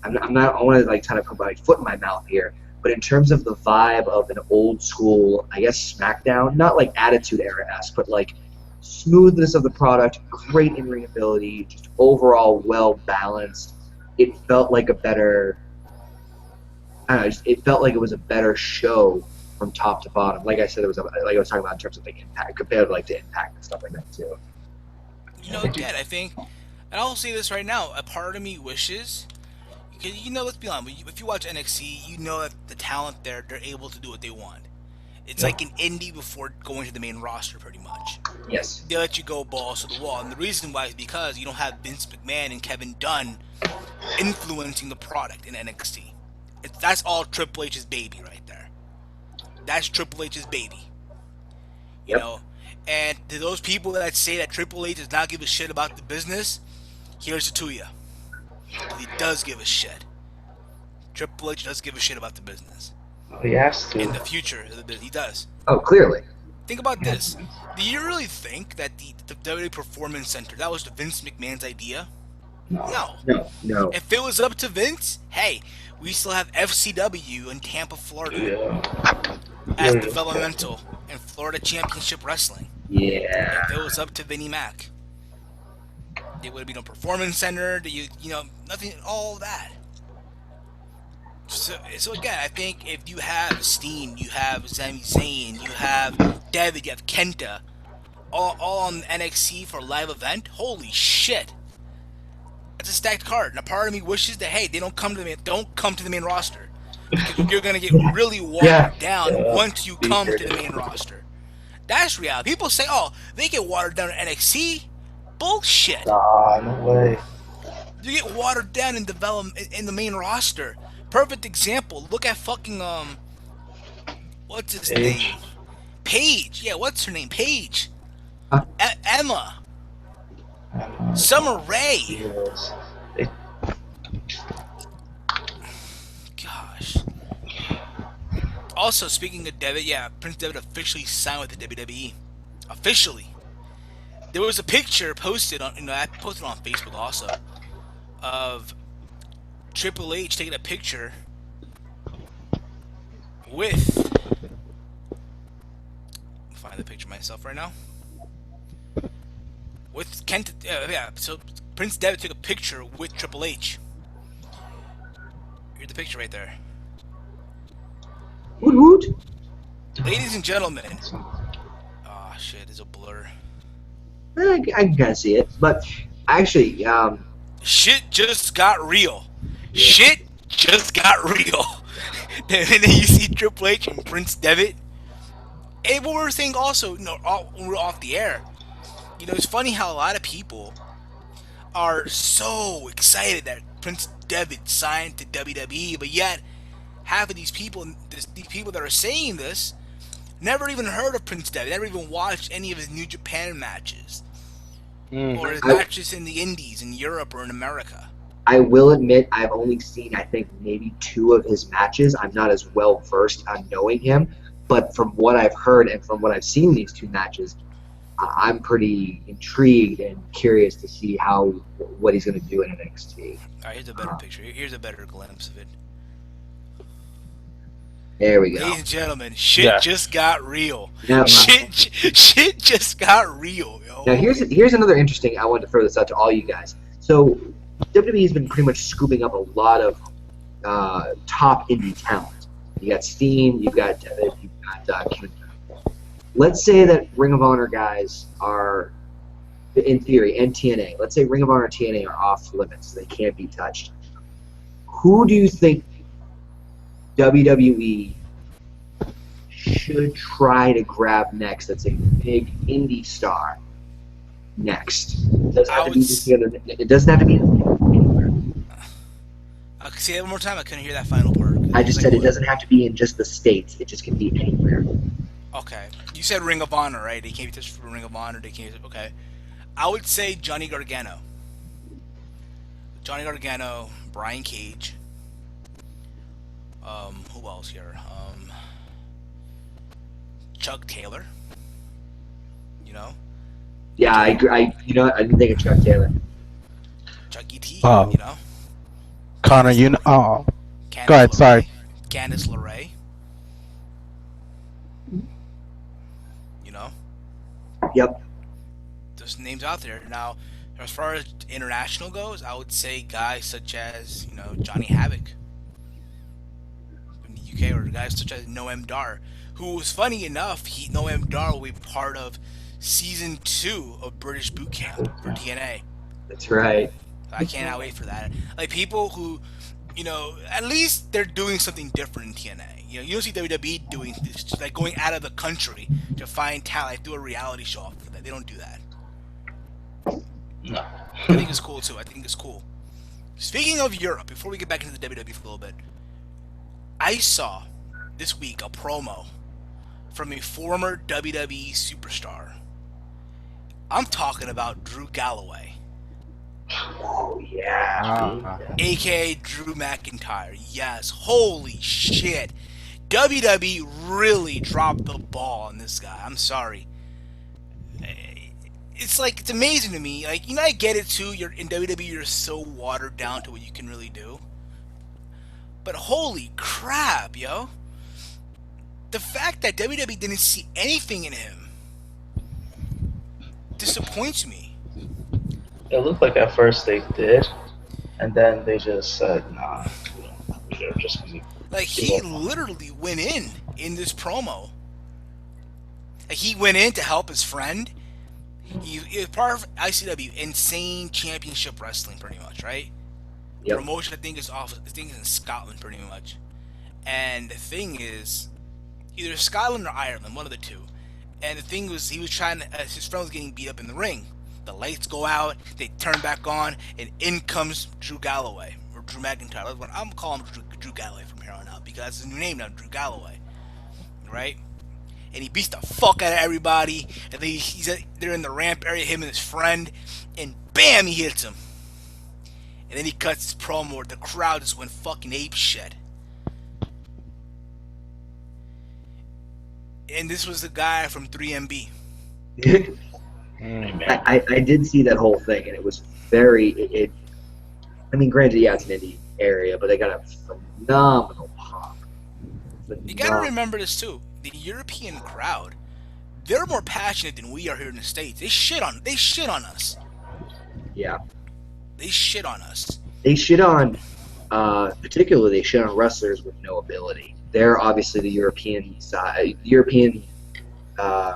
I want to kind of put my foot in my mouth here, but in terms of the vibe of an old school, I guess SmackDown, not like Attitude Era-esque, but like smoothness of the product, great in-ring ability, just overall well balanced. It felt like a better. I don't know. It felt like it was a better show from top to bottom. Like I said, like I was talking about in terms of the impact compared to like the impact and stuff like that too. Again, I think, and I'll say this right now, a part of me wishes, because let's be honest, if you watch NXT, you know that the talent there, they're able to do what they want. It's like an indie before going to the main roster, pretty much. Yes. They let you go balls to the wall, and the reason why is because you don't have Vince McMahon and Kevin Dunn influencing the product in NXT. That's all Triple H's baby right there. That's Triple H's baby. You know? And to those people that say that Triple H does not give a shit about the business, here's it to you. He does give a shit. Triple H does give a shit about the business. He has to. In the future of the business, he does. Oh, clearly. Think about this. Do you really think that the WWE Performance Center, that was the Vince McMahon's idea? No. If it was up to Vince, hey, we still have FCW in Tampa, Florida as developmental and Florida Championship Wrestling. Yeah. If it was up to Vinnie Mac, there would be no Performance Center, nothing, all that. So again, I think if you have Steen, you have Sami Zayn, you have David, you have Kenta, all on NXT for a live event, holy shit. That's a stacked card. And a part of me wishes that, hey, they don't come to the main roster. Because you're going to get really watered down once you come to the main roster. That's reality. People say, oh, they get watered down in NXT. Bullshit. No way. You get watered down in in the main roster. Perfect example. Look at fucking what's his name? Paige. Yeah, what's her name? Paige. Emma. Summer Rae. Yes. Gosh. Also, speaking of Devitt, Prince Devitt officially signed with the WWE. Officially. There was a picture posted on, I posted on Facebook also, of Triple H taking a picture with. Find the picture myself right now. With Kent, so Prince Devitt took a picture with Triple H. Here's the picture right there. Woot woot. Ladies and gentlemen. Oh shit, it's a blur. I can kind of see it, but actually, shit just got real. Yeah. Shit just got real. And then you see Triple H and Prince Devitt. And what we were saying also, when we're off the air, it's funny how a lot of people are so excited that Prince Devitt signed to WWE, but yet half of these people that are saying this never even heard of Prince Devitt, never even watched any of his New Japan matches or his matches in the Indies, in Europe or in America. I will admit I've only seen, I think, maybe 2 of his matches. I'm not as well versed on knowing him, but from what I've heard and from what I've seen in these 2 matches, I'm pretty intrigued and curious to see what he's going to do in NXT. All right, here's a better picture. Here's a better glimpse of it. There we go. Ladies and gentlemen, shit just got real. Shit just got real, yo. Now here's another interesting. I wanted to throw this out to all you guys. So WWE has been pretty much scooping up a lot of top indie talent. You got Steen, you got Devitt, you got Kevin. Let's say that Ring of Honor guys are, in theory, and TNA. Let's say Ring of Honor and TNA are off limits; they can't be touched. Who do you think WWE should try to grab next? That's a big indie star next. It doesn't have to be anywhere. Say that one more time. I couldn't hear that final part. I just said it doesn't have to be in just the States. It just can be anywhere. Okay. You said Ring of Honor, right? They can't be touched for Ring of Honor. Okay. I would say Johnny Gargano. Brian Cage. Who else here? Chuck Taylor. Yeah, I agree. I didn't think of Chuck Taylor. Chuck E.T. Connor, go ahead. Sorry. Candice LeRae. Yep. There's names out there now. As far as international goes, I would say guys such as Johnny Havoc from the UK, or guys such as Noam Dar, who was funny enough. Noam Dar will be part of season 2 of British Boot Camp for TNA. That's right. I cannot wait for that. Like people who, at least they're doing something different in TNA. You don't see WWE doing this, just like going out of the country to find talent, like do a reality show off of that. They don't do that. No. I think it's cool too. I think it's cool. Speaking of Europe, before we get back into the WWE for a little bit, I saw this week a promo from a former WWE superstar. I'm talking about Drew Galloway. Oh yeah. AKA Drew McIntyre. Yes, holy shit. WWE really dropped the ball on this guy. I'm sorry. It's amazing to me. Like, I get it too. You're in WWE, you're so watered down to what you can really do. But holy crap, yo. The fact that WWE didn't see anything in him disappoints me. It looked like at first they did, and then they just said, nah, we're just going to... Like, he literally went in this promo. Like, he went in to help his friend. He was part of ICW, Insane Championship Wrestling, pretty much, right? Yep. Promotion, I think, is in Scotland, pretty much. And the thing is, either Scotland or Ireland, one of the two. And the thing was, he was trying to, his friend was getting beat up in the ring. The lights go out, they turn back on, and in comes Drew Galloway, or Drew McIntyre. I'm calling him Drew Galloway from here on out, because it's his new name now, Drew Galloway. Right? And he beats the fuck out of everybody, and then they're in the ramp area, him and his friend, and bam, he hits him. And then he cuts his promo where the crowd just went fucking ape shit. And this was the guy from 3MB. I did see that whole thing, and it was very. I mean, granted, yeah, it's an indie area, but they got a phenomenal pop. You gotta remember this too. The European crowd, they're more passionate than we are here in the States. They shit on us. Yeah. They shit on us. They shit on, particularly they shit on wrestlers with no ability. They're obviously the European side. European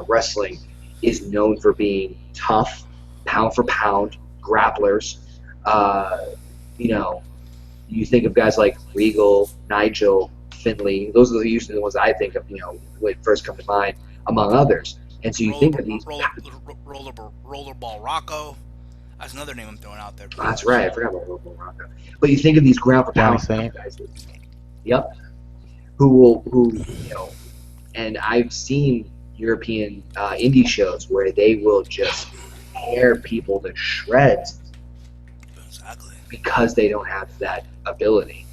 wrestling is known for being tough, pound for pound, grapplers. You think of guys like Regal, Nigel, Finley. Those are usually the ones I think of, when first come to mind, among others. And so you think of these... Rollerball Rocco. That's another name I'm throwing out there. That's right. I forgot about Rollerball Rocco. But you think of these ground for pound guys. Yep. And I've seen European indie shows where they will just tear people to shreds. Exactly. Because they don't have that ability.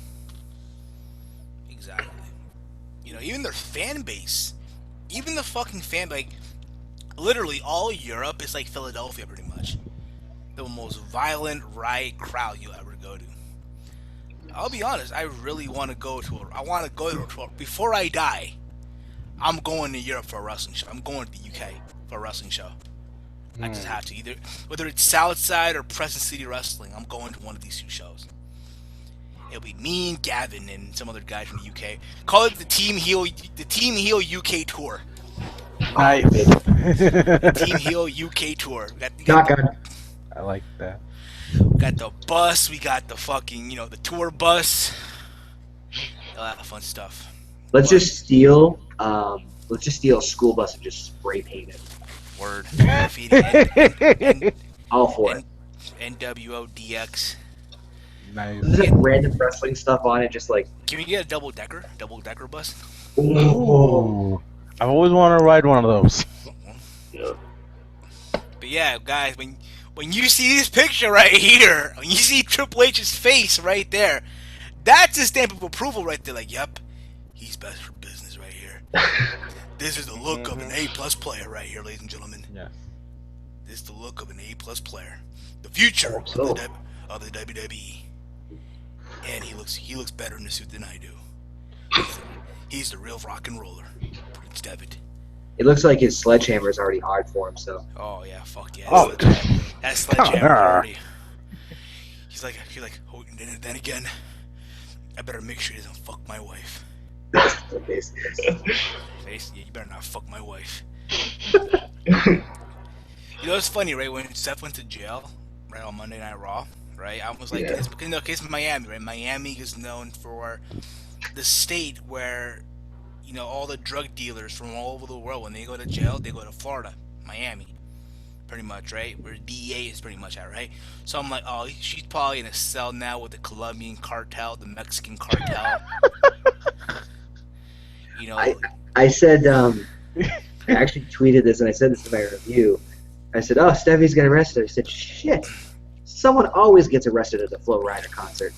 Exactly. Even their fan base, even the fucking literally all Europe is like Philadelphia, pretty much. The most violent riot crowd you'll ever go to. I'll be honest, I really want to go to before I die, I'm going to Europe for a wrestling show. I'm going to the UK for a wrestling show. I just have to. Whether it's Southside or Crescent City Wrestling, I'm going to one of these two shows. It'll be me and Gavin and some other guys from the UK. Call it the Team Heel UK tour. Nice. Team Heel UK tour. I like that. We got the bus. We got the fucking, the tour bus. A lot of fun stuff. Let's just steal a school bus and just spray paint it. Word. All for it. NWO DX. Nice. There's just random wrestling stuff on it, just like... Can we get a double decker bus? Ooh. I've always wanted to ride one of those. But yeah, guys, when you see this picture right here, when you see Triple H's face right there, that's a stamp of approval right there. Like, yep, he's best for business right here. This is the look of an A+ player right here, ladies and gentlemen. Yeah. This is the look of an A+ player. The future of the WWE. And he looks better in the suit than I do. He's the real rock and roller, Prince Devitt. It looks like his sledgehammer is already hard for him. So. Oh yeah, fuck yeah. Oh. That sledgehammer already. He's like, oh, then again, I better make sure he doesn't fuck my wife. Face, yeah, you better not fuck my wife. You know, it's funny, right? When Seth went to jail, right, on Monday Night Raw, right? I was like, it's Miami, right? Miami is known for the state where, you know, all the drug dealers from all over the world, when they go to jail, they go to Florida, Miami, pretty much, right? Where DEA is pretty much at, right? So I'm like, oh, she's probably in a cell now with the Colombian cartel, the Mexican cartel. You know, I said, I actually tweeted this, and I said this in my review. I said, oh, Steffi's got arrested. I said, shit, someone always gets arrested at the Flo Rida concert.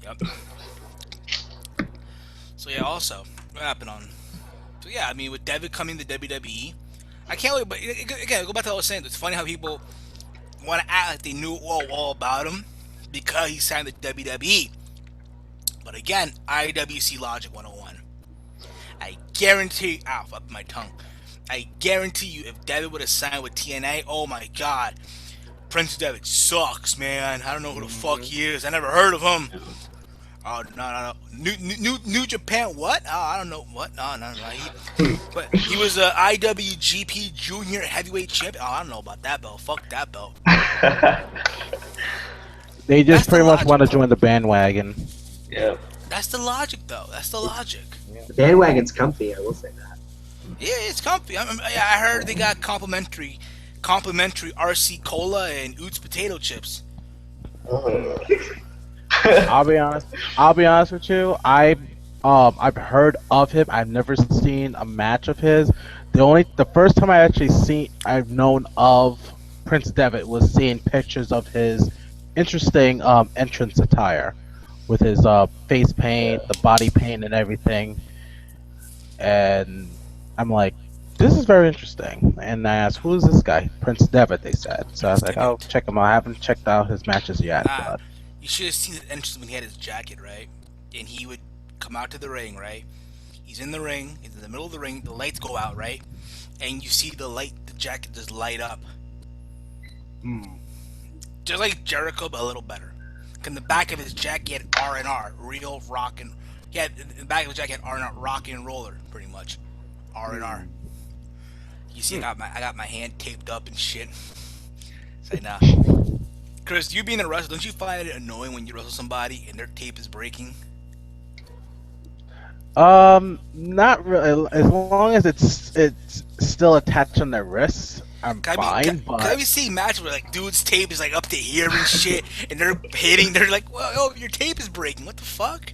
Yep. So yeah, also, what happened on... So yeah, I mean, with David coming to WWE, I can't wait, but again, go back to what I was saying. It's funny how people want to act like they knew all about him because he signed with WWE. But again, IWC Logic 101. I guarantee... Ow, up my tongue. I guarantee you, if David would have signed with TNA, oh my god, Prince David sucks, man. I don't know who the fuck he is. I never heard of him. Oh no. New Japan, what? Oh, I don't know what. No. But he was a IWGP Junior Heavyweight Champion. Oh, I don't know about that belt. Fuck that belt. They just pretty much want to join the bandwagon. Yeah. That's the logic, though. That's the logic. The bandwagon's comfy, I will say that. Yeah, it's comfy. I heard they got complimentary RC Cola and Oots potato chips. I'll be honest with you. I've heard of him. I've never seen a match of his. The first time I've known of Prince Devitt was seeing pictures of his interesting entrance attire with his face paint, the body paint, and everything. And I'm like, this is very interesting. And I asked, who is this guy? Prince Devitt, they said. So I was like, oh, check him out. I haven't checked out his matches yet. But... You should have seen his entrance when he had his jacket, right? And he would come out to the ring, right? He's in the ring, he's in the middle of the ring, the lights go out, right? And you see the jacket just light up. Just like Jericho, but a little better. In the back of his jacket, he had R&R, real rockin'. He had, in the back of his jacket, R&R, rock and roller, pretty much. R&R. You see, I got my hand taped up and shit. Say nah. Chris, you being a wrestler, don't you find it annoying when you wrestle somebody and their tape is breaking? Not really. As long as it's still attached on their wrists, I'm fine. But I see matches where like dude's tape is like up to here and shit, and they're hitting. They're like, "Well, oh, your tape is breaking. What the fuck?"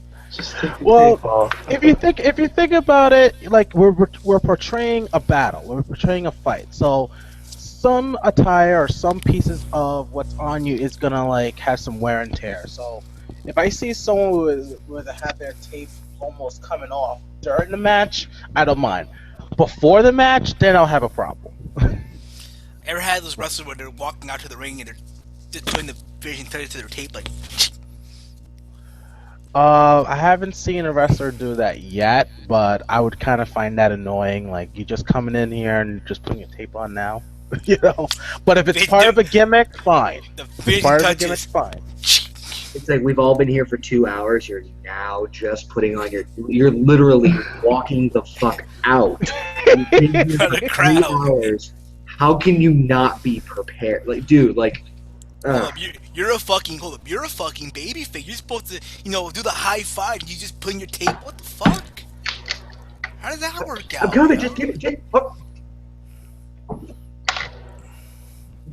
Well, if you think about it, like we're portraying a battle, we're portraying a fight. So some attire or some pieces of what's on you is gonna like have some wear and tear. So if I see someone with have their tape almost coming off during the match, I don't mind. Before the match, then I'll have a problem. Ever had those wrestlers where they're walking out to the ring and they're just putting the vision to their tape like? I haven't seen a wrestler do that yet, but I would kind of find that annoying. Like, you just coming in here and just putting your tape on now, you know. But if it's part of a gimmick, fine. The vision touches. Fine. It's like we've all been here for 2 hours. You're now just putting on you're literally walking the fuck out. You've been here for 3 hours. How can you not be prepared? Like, dude, like. Hold up, you're a fucking baby face. You're supposed to, do the high five. And you just put in your tape. What the fuck? How does that work out? I'm coming. Just give it.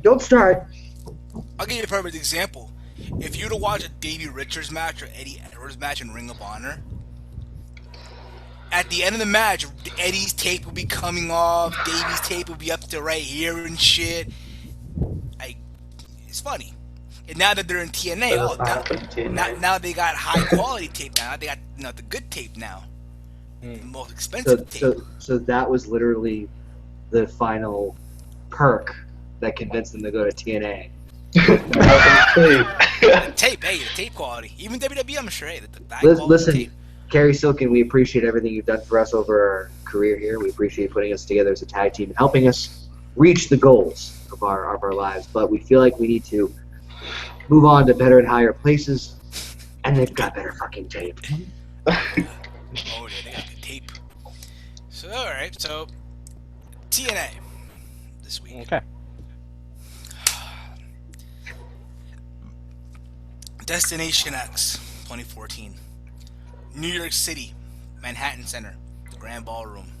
Don't start. I'll give you a perfect example. If you were to watch a Davey Richards match or Eddie Edwards match in Ring of Honor, at the end of the match, Eddie's tape will be coming off. Davey's tape will be up to right here and shit. It's funny. And now that they're in TNA, now they got high quality tape now. They got the good tape now. The most expensive tape. So that was literally the final perk that convinced them to go to TNA. The tape quality. Even WWE, I'm sure. Listen, Kerry Silkin, we appreciate everything you've done for us over a career here. We appreciate putting us together as a tag team and helping us reach the goals of our lives. But we feel like we need to move on to better and higher places, and they've got better fucking tape. Oh, yeah, they got good tape. So, alright, so TNA this week. Okay. Destination X 2014. New York City, Manhattan Center, the Grand Ballroom.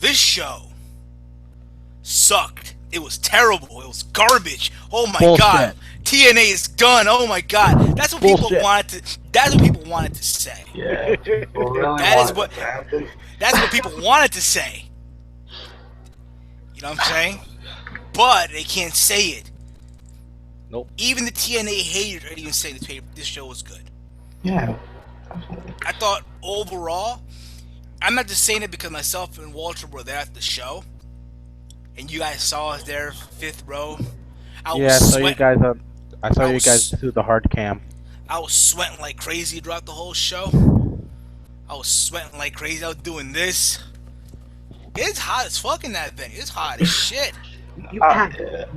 This show sucked. It was terrible. It was garbage. Oh my Bullshit. god. TNA is done. Oh my god. That's what people Bullshit. wanted to. That's what people wanted to say. Yeah. People really That is wanted what- it to happen. That's what people wanted to say. You know what I'm saying? But they can't say it. Nope. Even the TNA haters didn't even say this show was good. Yeah. I thought overall, I'm not just saying it because myself and Walter were there at the show, and you guys saw us there, fifth row. I Yeah, was so you sweating. guys I saw I you was- guys do the hard cam. I was sweating like crazy throughout the whole show. I was sweating like crazy. I was doing this. It's hot as fuck in that venue. It's hot as shit. You Yeah.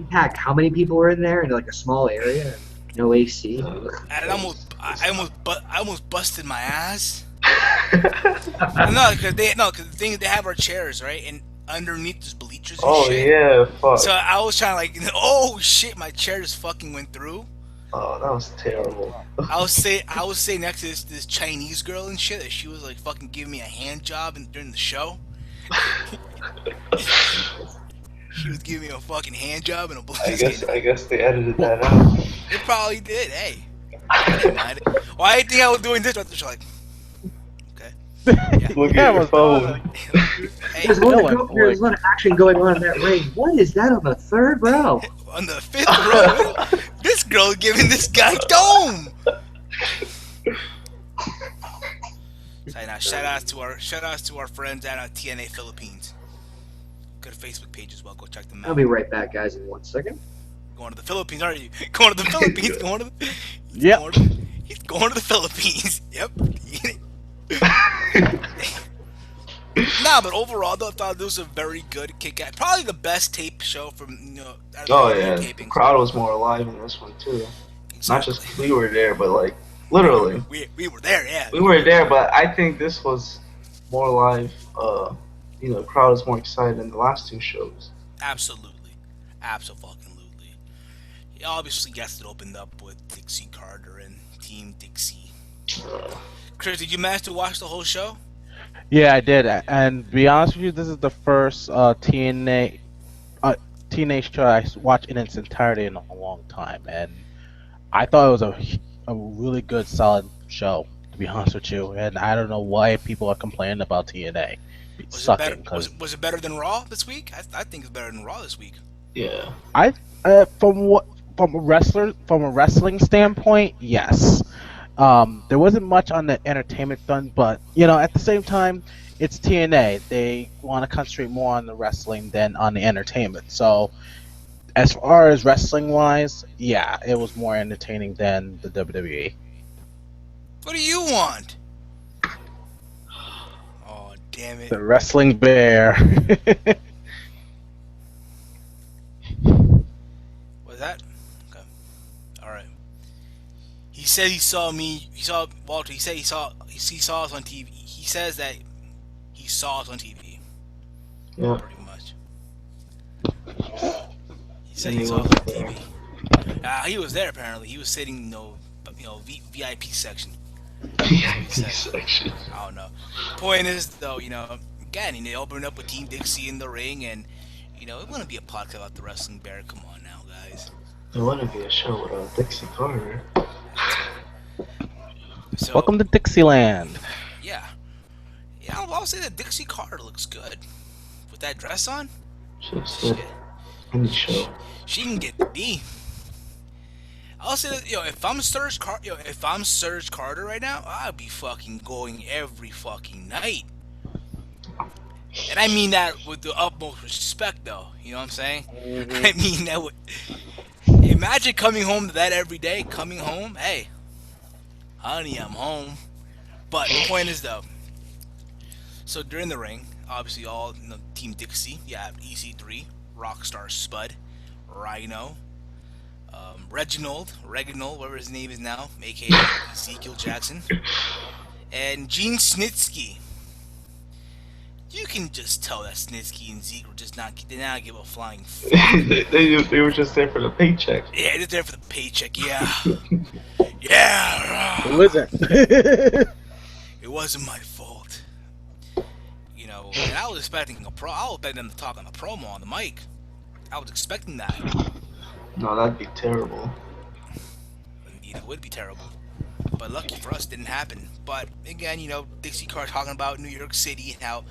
packed how many people were in there in like a small area? No AC. And I almost busted my ass. No, because the thing is they have our chairs right, and underneath there's bleachers and Oh shit. yeah, fuck. So I was trying to oh shit, my chair just fucking went through. Oh, that was terrible. I was sitting next to this Chinese girl and shit that she was like fucking giving me a hand job during the show. She was giving me a fucking hand job and a blazer. I guess they edited that out. It probably did. Hey, I didn't mind it. Well, I didn't think I was doing this. But like, okay. Look Yeah, at it your was phone. Hey, There's a lot of action going on in that ring. What is that on the third row? on the fifth row, this girl giving this guy dome. So now, shout outs to our friends at TNA Philippines. Good Facebook page as well. Go check them out. I'll be right back, guys, in 1 second. Going to the Philippines, aren't you? Going to the Philippines. Yep. He's going to the Philippines. Yep. Nah, but overall, though, I thought this was a very good kick-ass. Probably the best tape show from out of Oh the yeah, the tapings. crowd was more alive in this one too. Not Exactly. just we were there, but like literally we were there, yeah. we were there. But I think this was more live. The crowd is more excited than the last two shows. Absolutely. Absolutely. He obviously guessed it opened up with Dixie Carter and Team Dixie. Chris, did you manage to watch the whole show? Yeah, I did. And to be honest with you, this is the first TNA show I watched in its entirety in a long time, and I thought it was a really good, solid show. To be honest with you, and I don't know why people are complaining about TNA sucking. Was it better than Raw this week? I think it's better than Raw this week. Yeah. From a wrestling standpoint, yes. There wasn't much on the entertainment front, but at the same time, it's TNA. They want to concentrate more on the wrestling than on the entertainment. So, as far as wrestling wise, yeah, it was more entertaining than the WWE. What do you want? Oh, damn it. The wrestling bear. Was that? Okay. Alright. He said he saw Walter. He said he saw us on TV. He says that he saw us on TV. Yeah. Pretty much. He said he saw us on TV. He was there apparently. He was sitting, VIP section. section. I don't know. Point is, though, again, they opened up with Team Dixie in the ring, and it wouldn't be a podcast about the wrestling bear. Come on now, guys. It wouldn't be a show without Dixie Carter. So, Welcome to Dixieland. Yeah, I'll say that Dixie Carter looks good with that dress on. Just Shit, any show. she can get the D. I'll say that if I'm Serge Carter right now, I'd be fucking going every fucking night. And I mean that with the utmost respect, though. You know what I'm saying? I mean that with. Imagine coming home to that every day. Coming home, hey, honey, I'm home. But the point is, though, So during the ring, obviously all Team Dixie. You have EC3, Rockstar Spud, Rhino, Reginald, whatever his name is now, aka Ezekiel Jackson, and Gene Snitsky. You can just tell that Snitsky and Zeke were just not did not give a flying fuck. They were just there for the paycheck. Yeah, they're there for the paycheck. Yeah, yeah. Who isn't? It wasn't my fault. And I was expecting I was expecting them to talk on the promo on the mic. I was expecting that. No, that'd be terrible. Indeed, it would be terrible. But lucky for us, it didn't happen. But again, Dixie Carr talking about New York City and how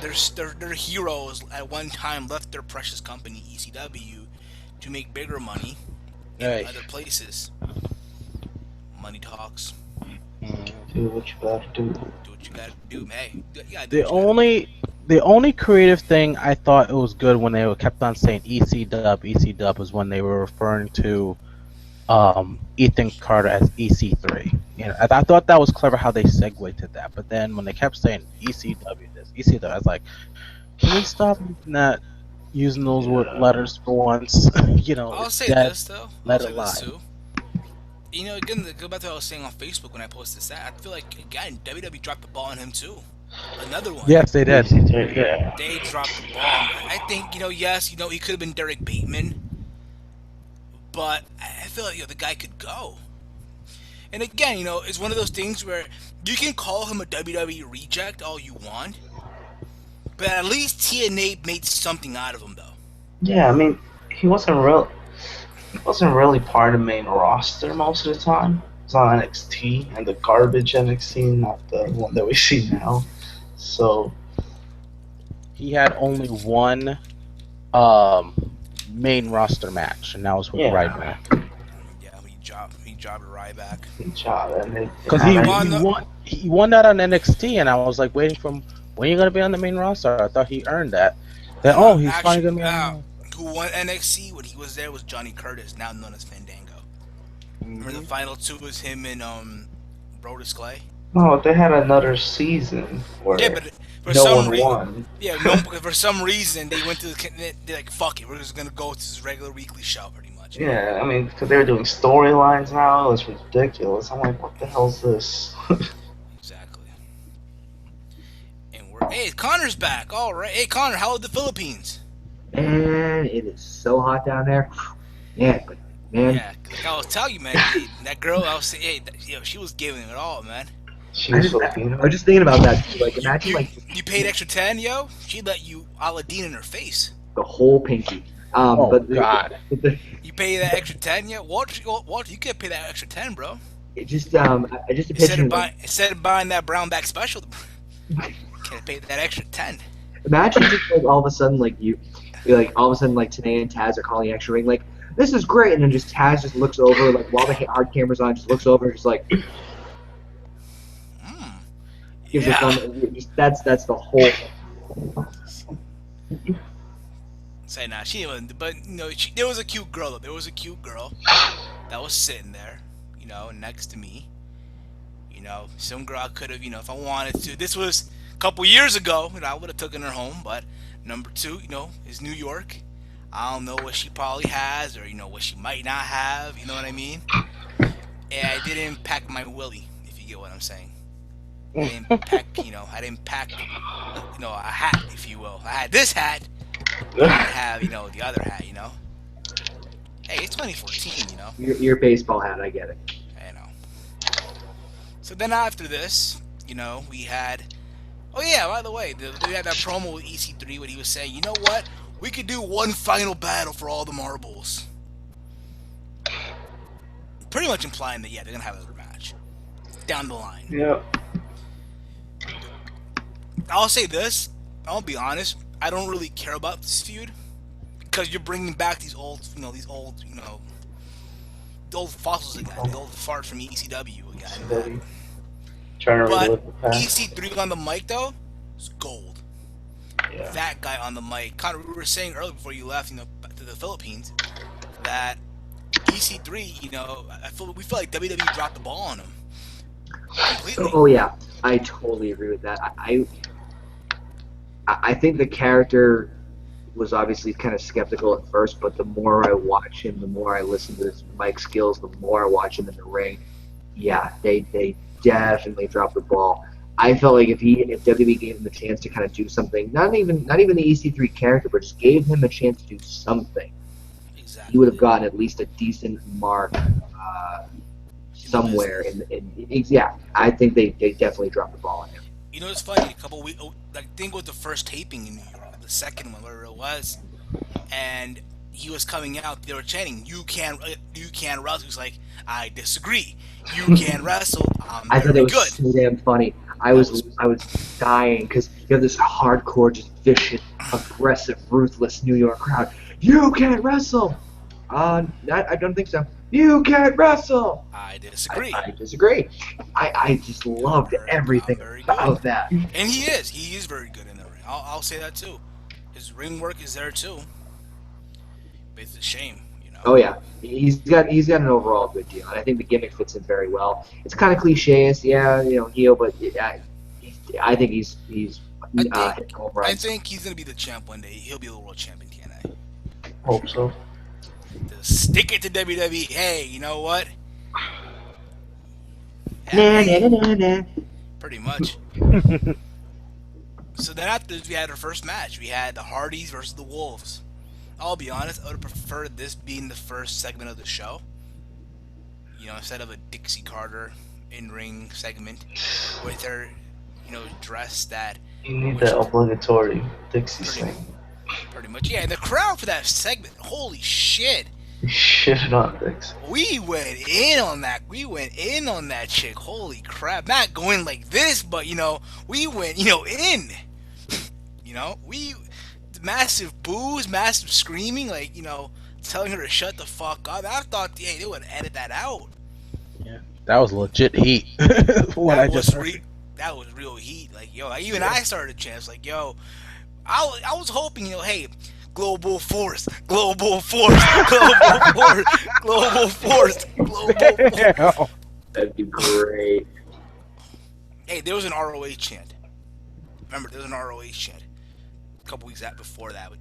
their heroes at one time left their precious company ECW to make bigger money in Right. other places. Money talks. Do what you gotta do. Do what you gotta do, hey. You gotta do The what you gotta do. only creative thing I thought it was good when they kept on saying EC Dub was when they were referring to Ethan Carter as EC3. I thought that was clever how they segued to that. But then when they kept saying ECW this, ECW, I was like, can we stop using those letters for once? I'll say that, this though. let I'll it say lie. this too. Again, to go back to what I was saying on Facebook when I posted this, I feel like again WWE dropped the ball on him too. Another one. Yes, they did. Yeah. They dropped the ball. I think yes, he could have been Derek Bateman, but I feel like the guy could go. And again, it's one of those things where you can call him a WWE reject all you want, but at least TNA made something out of him though. Yeah, I mean, he wasn't really part of the main roster most of the time. He was on NXT and the garbage NXT, not the one that we see now. So He had only one main roster match, and that was with Yeah. Ryback. Yeah, he jobbed Ryback. good job, and Because he won that on NXT, and I was like waiting for him. When are you gonna be on the main roster? I thought he earned that. Then he's finally gonna be on. Who won NXT when he was there was Johnny Curtis, now known as Fandango. Remember the final two was him and Brodus Clay. No, they had another season where Yeah, but for no some one reason, won. for some reason they went to they're like, fuck it, we're just gonna go to this regular weekly show pretty much. Yeah, I mean, because they were doing storylines now, it was ridiculous. I'm like, what the hell's this? Exactly. And hey, Connor's back. All right. Hey, Connor, how are the Philippines? And it is so hot down there. Man, Yeah, like I was telling you, man, that girl, I was saying, hey, she was giving it all, man. She I was was Filipino. just thinking about that too. Like, imagine You, like you paid extra 10, yo. She let you Aladdin in her face. the whole pinky. Oh But God! You pay that extra 10, yo. Walter, you can't pay that extra 10, bro. it just I just Instead picture of buying that brown bag special, can't pay that extra 10. imagine just like all of a sudden like like all of a sudden like Tanae and Taz are calling extra ring like this is great, and then just Taz just looks over like while the hard camera's on, just looks over, just like gives Yeah. that's the whole. Say nah, she wasn't. But there was a cute girl. Though. There was a cute girl that was sitting there, next to me. Some girl I could have, if I wanted to. This was a couple years ago, I would have taken her home. But number two, is New York. I don't know what she probably has, or what she might not have. You know what I mean? And I didn't pack my willy, if you get what I'm saying. I didn't pack, I didn't pack, a hat, if you will. I had this hat. I didn't have, the other hat, Hey, it's 2014, Your baseball hat, I get it. I know. So then after this, we had... Oh yeah, by the way, we had that promo with EC3 when he was saying, you know what? We could do one final battle for all the marbles. Pretty much implying that, yeah, they're going to have another match. Down the line. Yeah. I'll say this. I'll be honest. I don't really care about this feud because you're bringing back these old the old fossils again, the old farts from ECW again. Trying to But relive the past. EC3 on the mic though is gold. Yeah. That guy on the mic. Kind of, we were saying earlier before you left, to the Philippines, that EC3, we feel like WWE dropped the ball on him completely. Oh yeah, I totally agree with that. I think the character was obviously kind of skeptical at first, but the more I watch him, the more I listen to his mic skills, the more I watch him in the ring. Yeah, they definitely dropped the ball. I felt like if WWE gave him the chance to kind of do something, not even the EC3 character, but just gave him a chance to do something, he would have Exactly. gotten at least a decent mark In the somewhere. business. Yeah, I think they definitely dropped the ball on him. You know, it's funny. A couple weeks, I think it was the first taping in New York, the second one, whatever it was, and he was coming out. They were chanting, you can't wrestle." He was like, "I disagree. You can wrestle. I'm I thought it very was good." so damn funny. I That was was I was dying because you have this hardcore, just vicious, aggressive, ruthless New York crowd. You can't wrestle. I don't think so. You can't wrestle. I I, disagree. I disagree. I just loved I'm everything very good, about that. and he is. He is very good in the ring. I'll say that too. His ring work is there too. But it's a shame, you know. Oh yeah, he's got an overall good deal, and I think the gimmick fits in very well. It's kind of cliche, yeah, heel, but I think he's I hitting think home I runs. think he's gonna be the champ one day. He'll be the world champion, TNA. Hope so. Just stick it to WWE. Hey, you know what? Yeah, Nah, nah, hey, nah, nah, nah. pretty much. So then after this, we had our first match. We had the Hardys versus the Wolves. I'll be honest, I would have preferred this being the first segment of the show. You know, instead of a Dixie Carter in-ring segment with her, dress that, You need which that obligatory Dixie pretty, sing. pretty much, yeah. And the crowd for that segment, holy shit, Shit on Dixie. we went in on that. We went in on that chick. Holy crap! Not going like this, but we went, in. We massive boos, massive screaming, like telling her to shut the fuck up. I thought, hey, they would edit that out. Yeah, that was legit heat. What I That just was heard. that was real heat. Like even I started chants like I was hoping hey. Global force, global force, global force, global force, global force. Damn. That'd be great. Hey, there was an ROH chant. Remember, there was an ROH chant a couple weeks before that with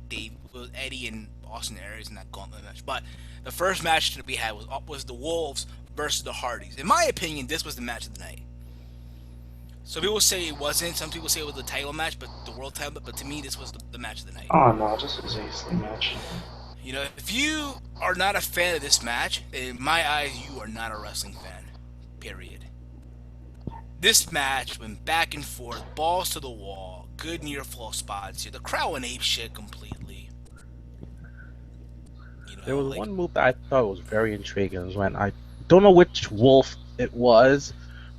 Eddie and Austin Aries in that gauntlet match. But the first match that we had was the Wolves versus the Hardys. In my opinion, this was the match of the night. Some people say it wasn't. Some people say it was the title match, but the world title. But to me, this was the match of the night. Oh no, this was a easily match. If you are not a fan of this match, in my eyes, you are not a wrestling fan. Period. This match went back and forth, balls to the wall, good near fall spots here. The crowd went ape shit completely. There was Like one move that I thought was very intriguing. Was when I don't know which wolf it was,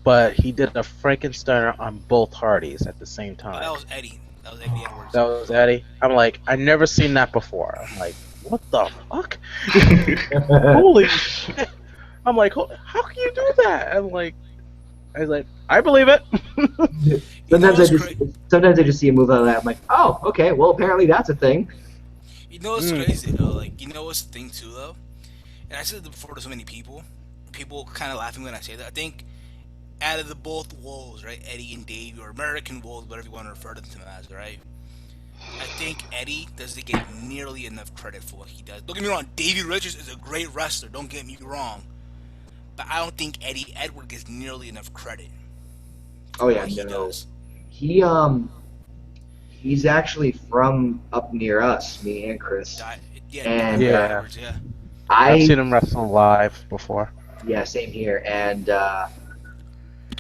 but he did a Frankenstein on both Hardys at the same time. that was Eddie. That was Eddie Edwards. That was Eddie. I'm like, I never seen that before. I'm like, what the fuck? Holy shit! I'm like, how can you do that? I was like, I believe it. Sometimes I just see a move out of that. I'm like, oh, okay. Well, apparently that's a thing. You know what's crazy though? Like, you know what's the thing too though? And I said it before to so many people. People kind of laughing when I say that. I think out of the both wolves, right, Eddie and Dave, or American wolves, whatever you want to refer to them as, right? I think Eddie doesn't get nearly enough credit for what he does. Don't get me wrong, Davey Richards is a great wrestler. Don't get me wrong, but I don't think Eddie Edwards gets nearly enough credit Oh for yeah, what he no. does. He he's actually from up near us, me and Chris. Yeah, And Davey Yeah. Edwards, yeah. I've I seen him wrestle live before. yeah, same here. And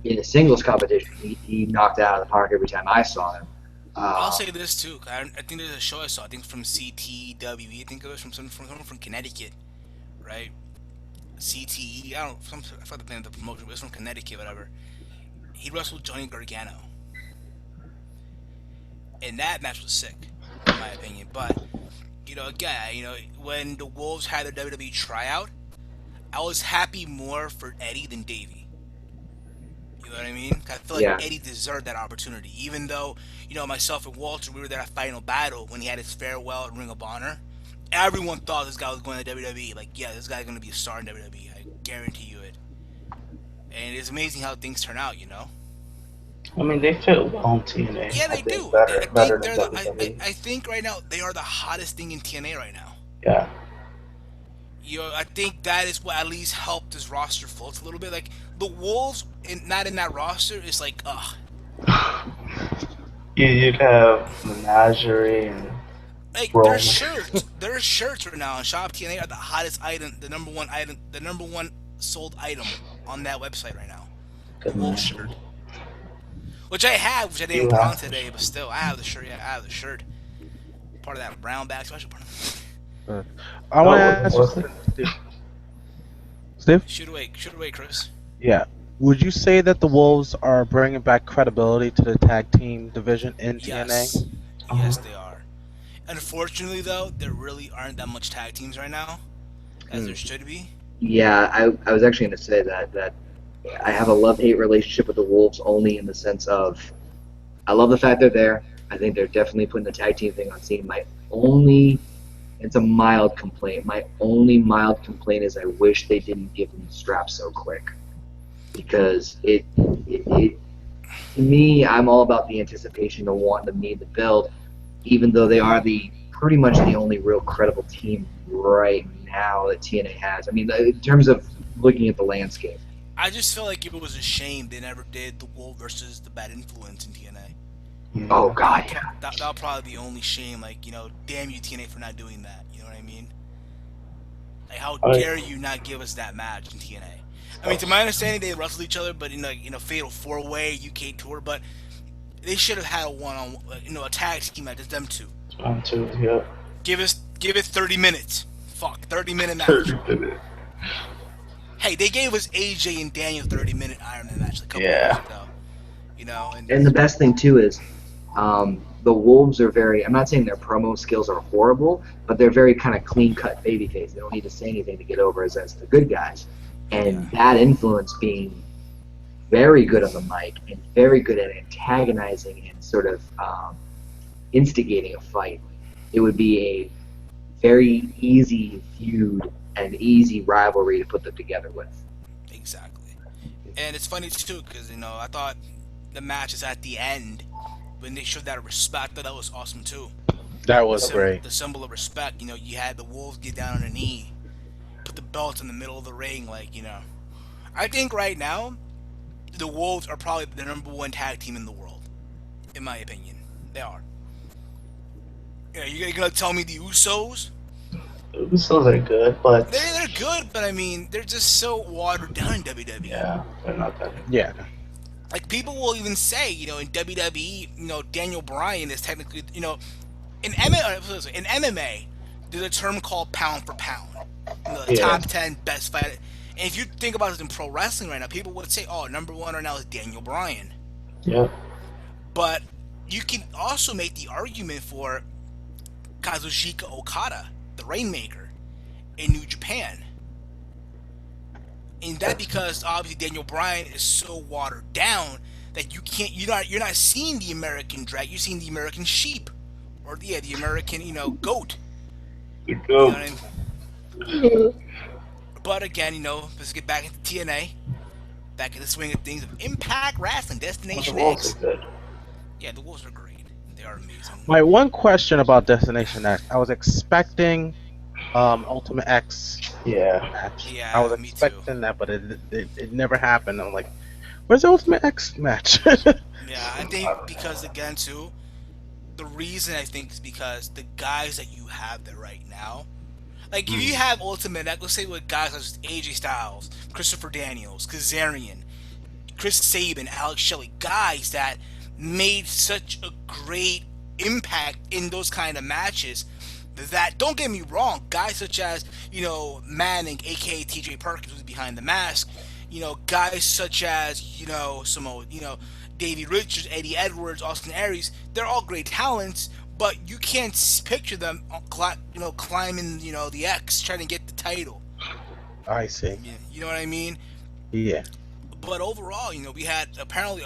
in a singles competition, he knocked it out of the park every time I saw him. I'll say this too. I think there's a show I saw. I think from CTWE. I think it was from someone from Connecticut, right? CTE. I don't. I forgot the name of the promotion, but it's from Connecticut, whatever. He wrestled Johnny Gargano, and that match was sick, in my opinion. But again, when the Wolves had their WWE tryout, I was happy more for Eddie than Davey. You know what I mean? I feel like Yeah. Eddie deserved that opportunity, even though myself and Walter, we were there at Final Battle when he had his farewell at Ring of Honor. Everyone thought this guy was going to WWE. Like, yeah, this guy's going to be a star in WWE. I guarantee you it. And it's amazing how things turn out. I mean, they fit well in TNA. Yeah, I they think do. I better think than they're the. WWE. I think right now they are the hottest thing in TNA right now. Yeah. I think that is what at least helped this roster float a little bit. Like the Wolves, not in that roster, is like, ugh. You'd have Menagerie and Like Roman. their shirts right now on Shop TNA are the hottest item, the number one sold item on that website right now. The Good Wolf man. shirt, which I have, which I didn't You put on have to. today, but still, I have the shirt. Yeah, I have the shirt. Part of that brown bag special. Uh, I want to Oh, ask you was it? something, Steve. Steve? Shoot away, Chris. Yeah. Would you say that the Wolves are bringing back credibility to the tag team division in TNA? Yes, yes, Um, they are. Unfortunately, though, there really aren't that much tag teams right now as Hmm. there should be. Yeah, I was actually going to say that I have a love-hate relationship with the Wolves only in the sense of I love the fact they're there. I think they're definitely putting the tag team thing on scene. My only, it's a mild complaint. My only mild complaint is I wish they didn't give them the strap so quick because it to me, I'm all about the anticipation, the want, the need, the build. Even though they are the pretty much the only real credible team right now that TNA has. I mean, in terms of looking at the landscape. I just feel like it was a shame they never did the Wolf versus the Bad Influence in TNA. Oh yeah. God, yeah. That'll probably be the only shame. Like, damn you TNA for not doing that. You know what I mean? Like, how I mean, dare you not give us that match in TNA? I mean, to my understanding, they wrestled each other, but Fatal 4-Way UK tour. But they should have had a one-on, a tag team match. Just them two. one, two, yeah. Give it 30 minutes. Fuck, 30-minute match. Hey, they gave us AJ and Daniel 30-minute Iron Man match a couple years Yeah. ago. And the best thing too is the Wolves are very. I'm not saying their promo skills are horrible, but they're very kind of clean-cut babyface. They don't need to say anything to get over as the good guys. And Bad Influence being very good on the mic and very good at antagonizing and sort of instigating a fight. It would be a very easy feud and easy rivalry to put them together with. Exactly. And it's funny too because I thought the matches at the end when they showed that respect, that was awesome too. That was great. The symbol of respect. You had the Wolves get down on a knee, put the belt in the middle of the ring, I think right now the Wolves are probably the number one tag team in the world, in my opinion. They are. Yeah, you're gonna tell me the Usos? The Usos are good, but They're good, but I mean, they're just so watered down in WWE. yeah, they're not that. Yeah. Like people will even say, in WWE, Daniel Bryan is technically, in MMA, there's a term called pound for pound. The Yeah. top 10 best fighter. And if you think about it in pro wrestling right now, people would say, "Oh, number one right now is Daniel Bryan." Yeah. But you can also make the argument for Kazuchika Okada, the Rainmaker, in New Japan. And that because obviously Daniel Bryan is so watered down that you're not seeing the American drag, you're seeing the American sheep. Or the American, goat. The You know goat. what I mean? But again, let's get back into TNA. Back in the swing of things of Impact Wrestling, The Destination Wolves X. are good. Yeah, the Wolves are great. They are amazing. My one question about Destination X, I was expecting Ultimate X Yeah. match. Yeah, I was me too. expecting that, but it never happened. I'm like, where's the Ultimate X match? Yeah, I think because again too, the reason I think is because the guys that you have there right now, like if you have Ultimate X, let's say with guys such as AJ Styles, Christopher Daniels, Kazarian, Chris Sabin, Alex Shelley, guys that made such a great impact in those kind of matches. That don't get me wrong, guys such as Manning, aka TJ Perkins, who's behind the mask, guys such as some Davey Richards, Eddie Edwards, Austin Aries, they're all great talents, but you can't picture them climbing the X trying to get the title. I see. You know what I mean? Yeah. But overall, we had apparently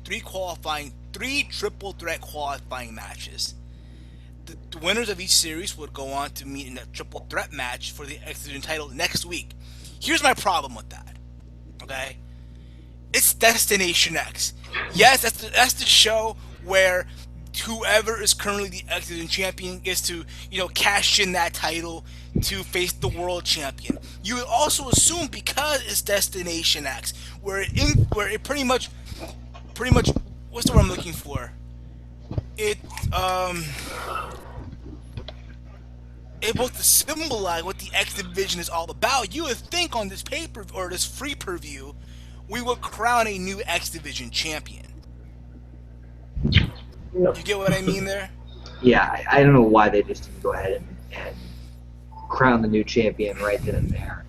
three triple threat qualifying matches. The winners of each series would go on to meet in a triple threat match for the X Division title next week. Here's my problem with that. Okay? It's Destination X. Yes, that's the show where whoever is currently the X Division champion gets to cash in that title to face the world champion. You would also assume because it's Destination X, where it pretty much what's the word I'm looking for? It um able to symbolize what the X Division is all about. You would think on this paper or this free preview, we would crown a new X Division champion. Yep. You get what I mean there? Yeah, I don't know why they just didn't go ahead and crown the new champion right then and there.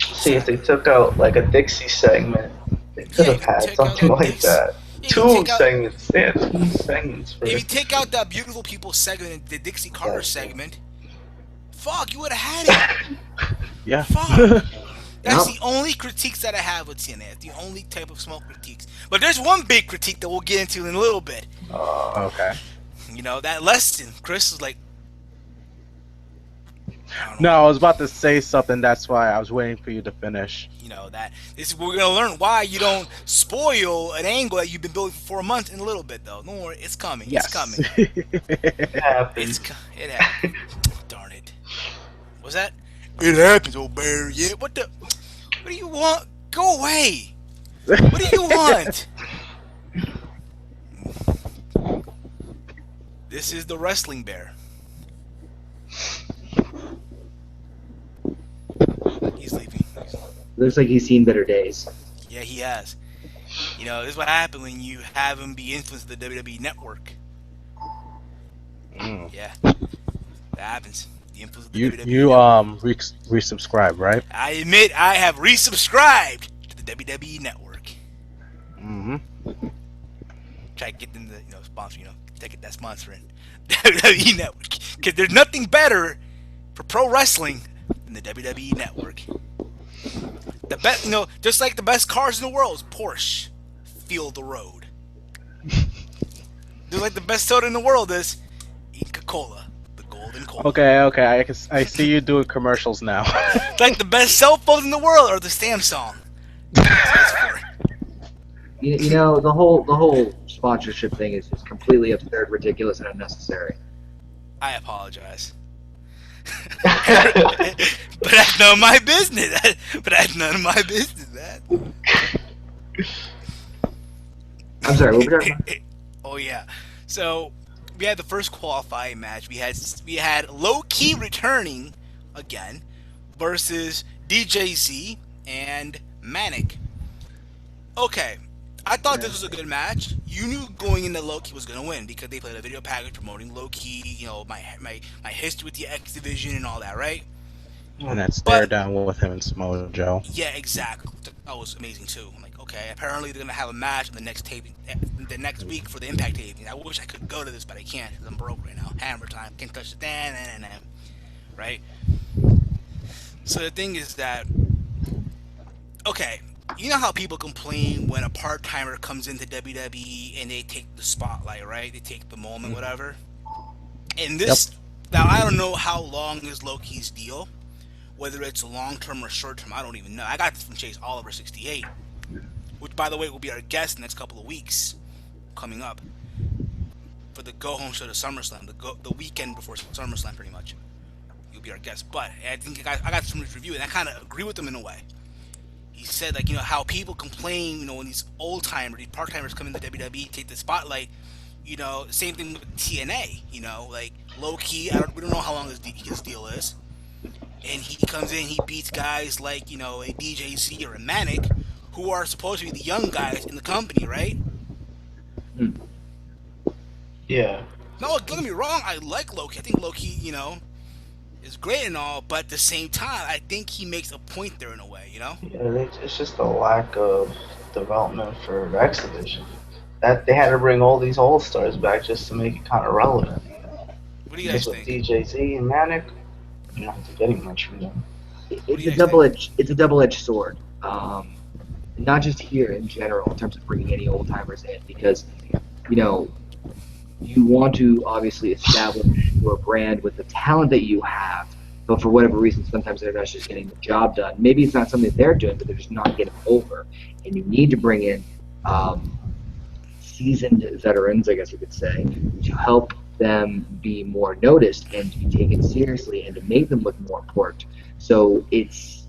See, if they took out like a Dixie segment, they could have had something like that. Two segments. They had 2 segments for If you it. take out that Beautiful People segment, the Dixie Carter segment, fuck, you would have had it. Yeah. Fuck. That's Yep. the only critiques that I have with TNA. It's the only type of small critiques. But there's one big critique that we'll get into in a little bit. Okay. That lesson. Chris is like, I don't No, know. I was about to say something. That's why I was waiting for you to finish. We're gonna learn why you don't spoil an angle that you've been building for 4 months in a little bit though. Don't worry, it's coming. Yes. It's coming. It happens. It happens. Darn it. What's that? It happens, old bear. Yeah. What do you want? Go away. What do you want? This is the wrestling bear. He's leaving. Looks like he's seen better days. Yeah, he has. This is what happens when you have him be influenced with the WWE network. Mm. Yeah, that happens. The influence of the WWE You network. resubscribe, right? I admit I have resubscribed to the WWE network. Mm-hmm. Try to get them to sponsor. Take that sponsoring WWE network because there's nothing better for pro wrestling than the WWE network. The best, just like the best cars in the world is Porsche. Feel the road. Just like the best soda in the world is Coca-Cola, the golden cola. Okay. I see you doing commercials now. Like the best cell phones in the world are the Samsung. That's for it. The whole sponsorship thing is just completely absurd, ridiculous, and unnecessary. I apologize. But that's none of my business. Man. I'm sorry, what were we talking about? Oh yeah. So we had the first qualifying match. We had Low Key returning again versus DJZ and Manic. Okay. I thought this was a good match. You knew going into Low Key was gonna win because they played a video package promoting Low Key, my history with the X Division and all that, right? And that stare down with him and Samoa Joe. Yeah, exactly. That was amazing too. I'm like, okay, apparently they're gonna have a match in the next taping, the next week for the Impact taping. I wish I could go to this, but I can't because I'm broke right now. Hammer time, can't touch the right? So the thing is that, okay, you know how people complain when a part-timer comes into WWE and they take the spotlight, right? They take the moment, whatever. And this, now I don't know how long is Loki's deal, whether it's long-term or short-term, I don't even know. I got this from Chase Oliver 68, which, by the way, will be our guest in the next couple of weeks coming up for the go-home show to SummerSlam, the weekend before SummerSlam, pretty much. You'll be our guest. But I think I got this from his review, and I kind of agree with him in a way. He said, how people complain, when these old-timers, these part-timers come into WWE, take the spotlight, same thing with TNA, like, low-key, we don't know how long his deal is. And he comes in, he beats guys like, a DJZ or a Manic, who are supposed to be the young guys in the company, right? Yeah. No, don't get me wrong, I like Loki. I think Loki, is great and all, but at the same time, I think he makes a point there in a way, Yeah, it's just a lack of development for the X Division. That they had to bring all these All Stars back just to make it kind of relevant. What do you guys with think? DJZ and Manic, you're not getting much from them. It's a double-edged sword. Not just here in general in terms of bringing any old timers in, because you want to obviously establish your brand with the talent that you have, but for whatever reason, sometimes they're not just getting the job done. Maybe it's not something they're doing, but they're just not getting over. And you need to bring in seasoned veterans, I guess you could say, to help them be more noticed and to be taken seriously and to make them look more important. So it's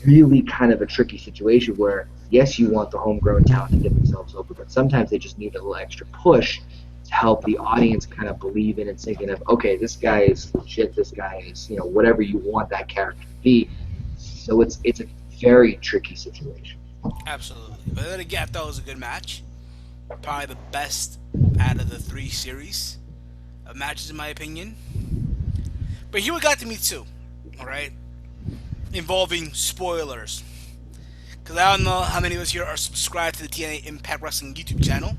really kind of a tricky situation where, yes, you want the homegrown talent to get themselves over, but sometimes they just need a little extra push to help the audience kind of believe in and thinking of, okay, this guy is legit, this guy is, whatever you want that character to be. So it's a very tricky situation. Absolutely. But then again, I thought it was a good match. Probably the best out of the 3 series of matches, in my opinion. But here we got to me too. All right, involving spoilers. Because I don't know how many of us here are subscribed to the TNA Impact Wrestling YouTube channel.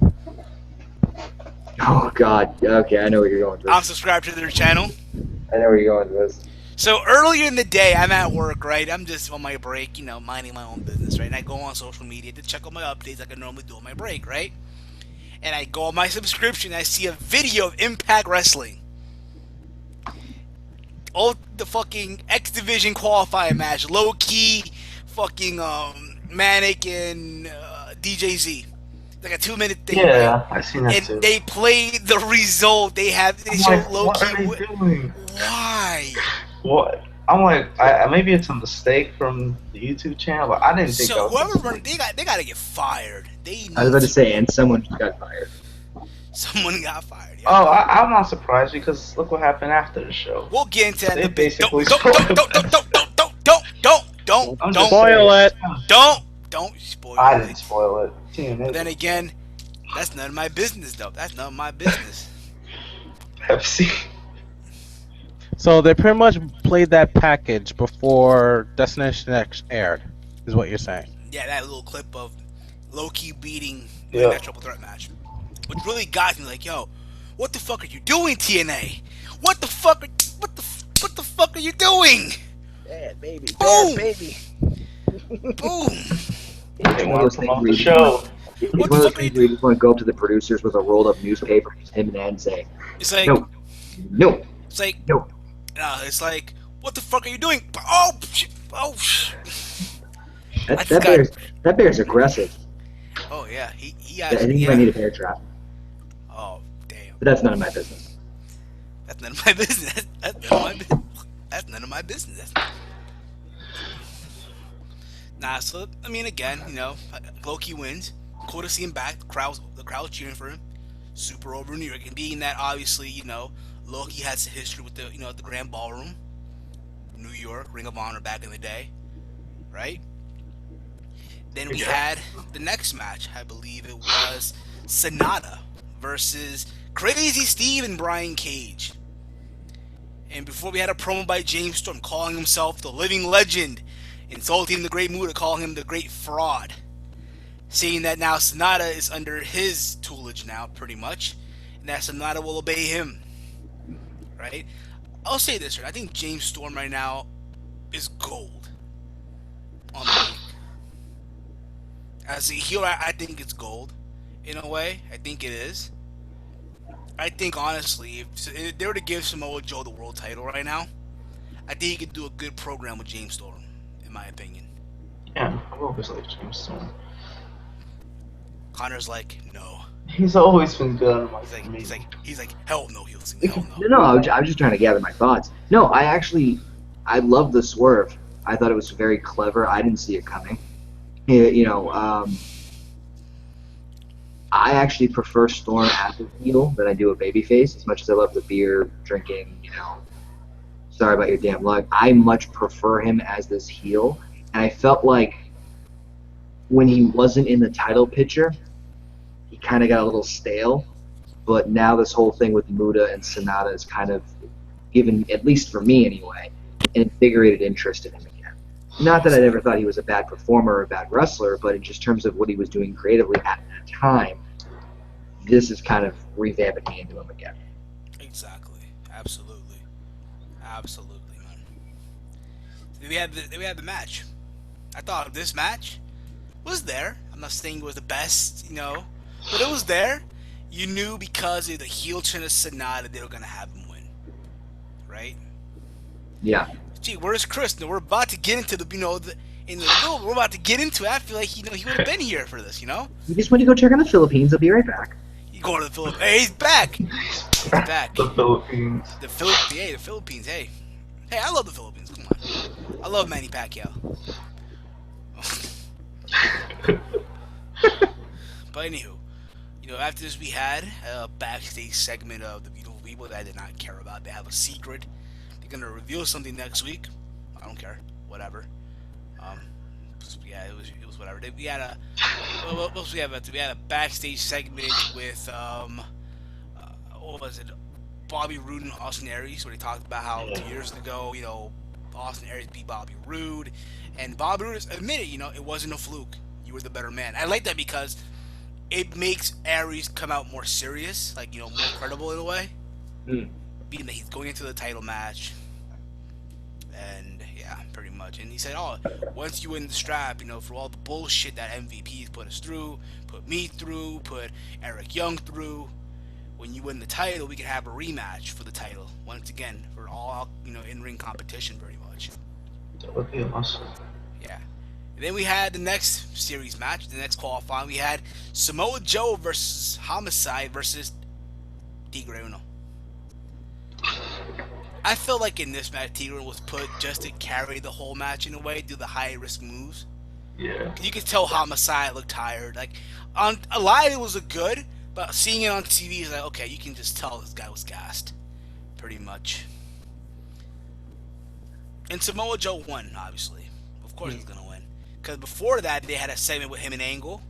Oh, God. Okay, I know where you're going with this. I'm subscribed to their channel. I know where you're going with this. So earlier in the day, I'm at work, right? I'm just on my break, minding my own business, right? And I go on social media to check out my updates like I normally do on my break, right? And I go on my subscription, and I see a video of Impact Wrestling. Oh, the fucking X Division qualifying match. Low key, fucking Manic and DJZ. Like a 2-minute thing. Yeah, right? I seen that and too. they play the result. They show like, low what key. are they doing? Why? What? I'm like, maybe it's a mistake from the YouTube channel, but I didn't think that So was whoever run, they got to get fired. I was about to say, and someone just got fired. Someone got fired. Yeah. Oh, I'm not surprised because look what happened after the show. We'll get into that. They in a bit. basically Don't I'm just Spoil saying. it. Don't spoil I it. didn't spoil it. But then again, that's none of my business, though. That's none of my business. Pepsi. So they pretty much played that package before Destination X aired, is what you're saying. Yeah, that little clip of low-key beating in Yeah. that triple threat match. Which really got me like, yo, what the fuck are you doing, TNA? What the fuck are you doing? Bad baby. Boom! baby. Boom! They One of want those to things promote where the you show. It's What one the of those fuck are you things where you just want to go up to the producers with a rolled up newspaper, just him and Ed say, It's like, no, it's like, no. it's like, what the fuck are you doing? Oh, shit. That bear's aggressive. Oh yeah, he I has. think he might need a bear trap, Oh damn, but that's none of my business. that's none of my business. That's none of my business. That's none of my business. Nah, so I mean, again, Loki wins. Cool to see him back. The crowd's cheering for him. Super over in New York, and being that obviously, Loki has a history with the Grand Ballroom, New York, Ring of Honor back in the day, right? Then we had the next match. I believe it was Sonata versus Crazy Steve and Brian Cage. And before we had a promo by James Storm calling himself the living legend, insulting the Great Muta, calling him the Great Fraud. Saying that now Sonata is under his tutelage now, pretty much, and that Sonata will obey him. Right? I'll say this, right? I think James Storm right now is gold on the mic. As a heel, I think it's gold. In a way, I think it is. I think, honestly, if they were to give Samoa Joe the world title right now, I think he could do a good program with James Storm, in my opinion. Yeah, I've always liked James Storm. Connor's like, no. He's always been good on my He's like, hell no, he'll see. Hell no. No, I was just trying to gather my thoughts. No, I love the swerve. I thought it was very clever. I didn't see it coming. I actually prefer Storm as a heel than I do a babyface. As much as I love the beer drinking, sorry about your damn luck. I much prefer him as this heel, and I felt like when he wasn't in the title picture, he kind of got a little stale. But now this whole thing with Muta and Sonata is kind of given, at least for me anyway, an invigorated interest in him again. Not that I never thought he was a bad performer or a bad wrestler, but in just terms of what he was doing creatively at that time, this is kind of revamping me into him again. Exactly. Absolutely, man. Then we had the match. I thought this match was there. I'm not saying it was the best, but it was there. You knew because of the heel turn of Sonata, they were gonna have him win, right? Yeah. Gee, where's Chris? No, we're about to get into the in the middle. We're about to get into it. I feel like he would have been here for this. He just went to go check on the Philippines. I'll be right back. He going to the Philippines. Hey, he's back. He's back. The Philippines. The Philippines. Hey, I love the Philippines. Come on, I love Manny Pacquiao. But anywho, after this we had a backstage segment of the beautiful people that I did not care about. They have a secret. They're gonna reveal something next week. I don't care. Whatever. Um, yeah, it was whatever. We had a what else we have? We had a backstage segment with what was it? Bobby Roode and Austin Aries, where they talked about how 2 years ago, Austin Aries beat Bobby Roode, and Bobby Roode admitted, it wasn't a fluke. You were the better man. I like that because it makes Aries come out more serious, more credible in a way. Being that he's going into the title match, and yeah, pretty much. And he said, "Oh, once you win the strap, for all the bullshit that MVP's put us through, put me through, put Eric Young through." When you win the title, we can have a rematch for the title once again for all in-ring competition, pretty much. That would be awesome. Yeah. And then we had the next series match, the next qualifying. We had Samoa Joe versus Homicide versus Tigre Uno. I feel like in this match, Tigre was put just to carry the whole match in a way, do the high-risk moves. Yeah. You could tell Homicide looked tired. On live, it was good. But seeing it on TV is like, okay, you can just tell this guy was gassed. Pretty much. And Samoa Joe won, obviously. Of course he's going to win. Because before that, they had a segment with him and Angle.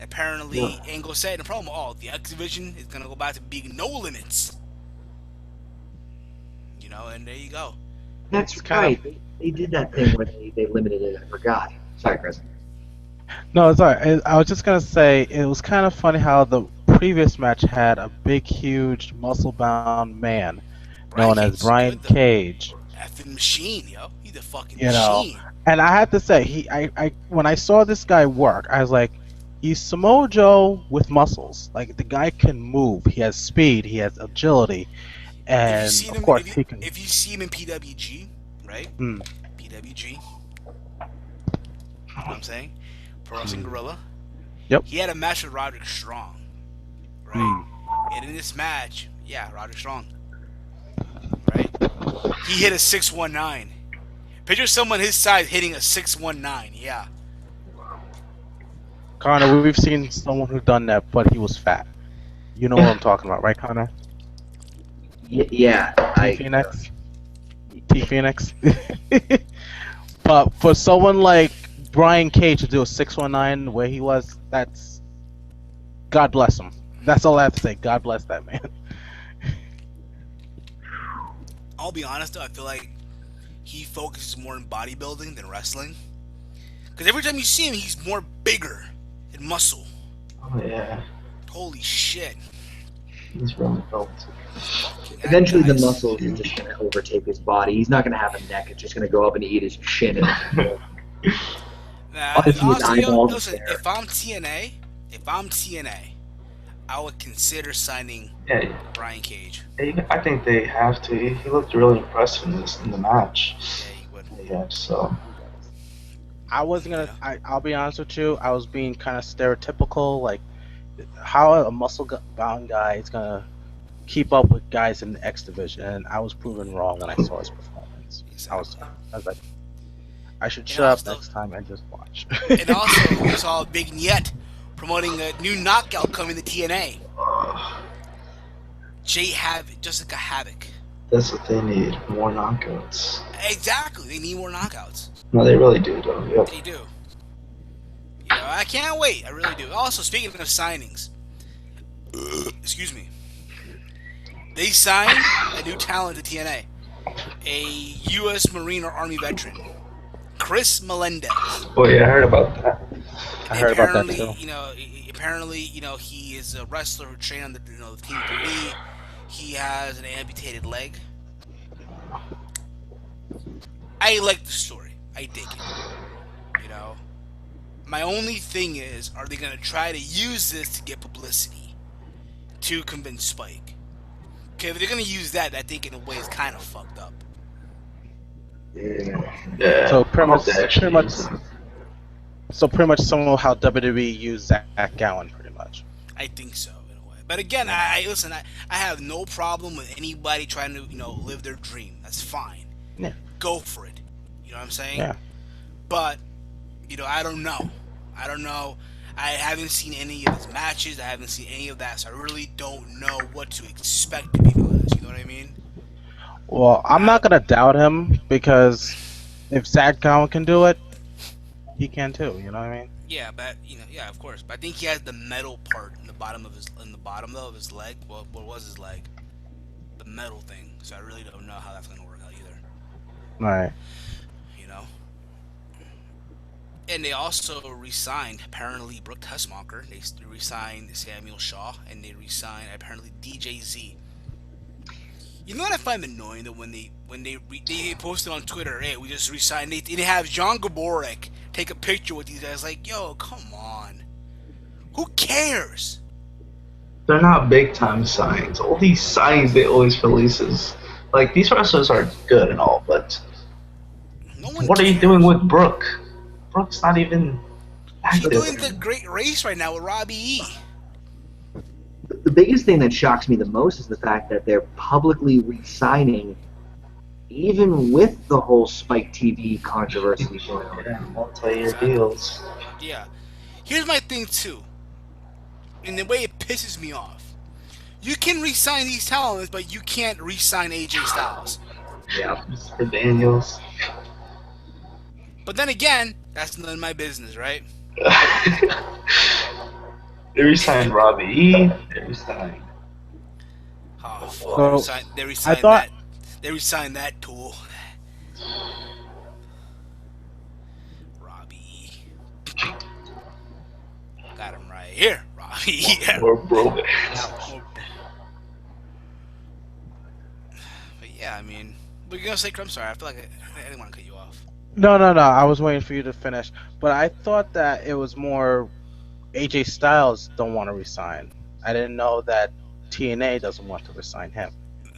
Apparently, Angle said in the promo, the X Division is going to go back to being no limits. And there you go. That's right. They did that thing where they limited it. I forgot. Sorry, Chris. No, it's alright. I was just gonna say it was kind of funny how the previous match had a big, huge, muscle-bound man known as Brian Cage. Effing machine, yo. He's a fucking machine. And I have to say, I when I saw this guy work, I was like, he's Samoa Joe with muscles. Like the guy can move. He has speed. He has agility. And of course, he can. If you see him in PWG, right? PWG. You know what I'm saying? Pro Wrestling Gorilla. Yep. He had a match with Roderick Strong, right? And in this match, Roderick Strong, right? He hit a 619. Picture someone his size hitting a 619. Yeah. Connor, we've seen someone who done that, but he was fat. You know what I'm talking about, right, Connor? Yeah. T-Phoenix? T-Phoenix? But for someone like Brian Cage to do a 619 where he was, that's... God bless him. That's all I have to say. God bless that man. I'll be honest though, I feel like he focuses more on bodybuilding than wrestling. Because every time you see him, he's more bigger in muscle. Oh, yeah. Holy shit. He's really built. Eventually, the muscles are just going to overtake his body. He's not going to have a neck. It's just going to go up and eat his chin. Honestly, listen, if I'm TNA, I would consider signing Brian Cage. I think they have to. He looked really impressive in the match. Yeah, he would. Yeah, so. I wasn't gonna. I'll be honest with you. I was being kind of stereotypical, like how a muscle-bound guy is gonna keep up with guys in the X division, and I was proven wrong when I saw his performance. I was like, I should shut up next time and just watch. And also, we saw a big Niet promoting a new knockout coming to TNA. Jessica Havoc. That's what they need, more knockouts. Exactly, they need more knockouts. No, they really do, though. Yep. They do. I can't wait. I really do. Also, speaking of signings, excuse me, they signed a new talent to TNA, a U.S. Marine or Army veteran, Chris Melendez. Oh yeah, I heard about that. I heard about that too. Apparently, he is a wrestler who trained on the Team 3. He has an amputated leg. I like the story. I dig it. My only thing is, are they gonna try to use this to get publicity to convince Spike? Okay, if they're gonna use that, I think in a way is kind of fucked up. Yeah, So I hope they actually pretty much, use him. so pretty much similar how WWE used Zach Gallen, pretty much. I think so in a way. But again, Yeah. I listen. I have no problem with anybody trying to live their dream. That's fine. Yeah. Go for it. You know what I'm saying? Yeah. But I don't know. I don't know. I haven't seen any of his matches. I haven't seen any of that, so I really don't know what to expect, to be honest. You know what I mean? Well, I'm I, not gonna doubt him because if Zach Gallen can do it, he can too. You know what I mean? yeah, but yeah, of course. But I think he has the metal part in the bottom though of his leg. What was his leg? The metal thing. So I really don't know how that's gonna work out either. Right. You know. And they also re-signed apparently Brooke Tessmacher. They re-signed Samuel Shaw, and they re-signed apparently DJZ. You know what I find annoying, that they posted on Twitter, hey, we just re-signed. They have John Gaborek take a picture with these guys. Like, yo, come on, who cares? They're not big time signs. All these signs they always releases. Like these wrestlers are good and all, but No one what are you cares. doing with Brooke? Brooke's not even She's active doing the anymore. Great Race right now with Robbie E. The biggest thing that shocks me the most is the fact that they're publicly re-signing, even with the whole Spike TV controversy going on. Yeah, multi-year Exactly. deals. Yeah. Here's my thing too, and the way it pisses me off. You can re-sign these talents, but you can't re-sign AJ Styles. Yeah. Mr. Daniels. But then again, that's none of my business, right? They re-signed Robbie E. They re-signed. Oh fuck! So They I resigned thought that. They resigned that tool. Robbie. Got him right here. Robbie. Yeah. More broke. But yeah, I mean, but you're gonna say, I'm sorry. I feel like I didn't want to cut you off. no, no, no. I was waiting for you to finish, but I thought that it was more AJ Styles don't want to resign. I didn't know that TNA doesn't want to resign him.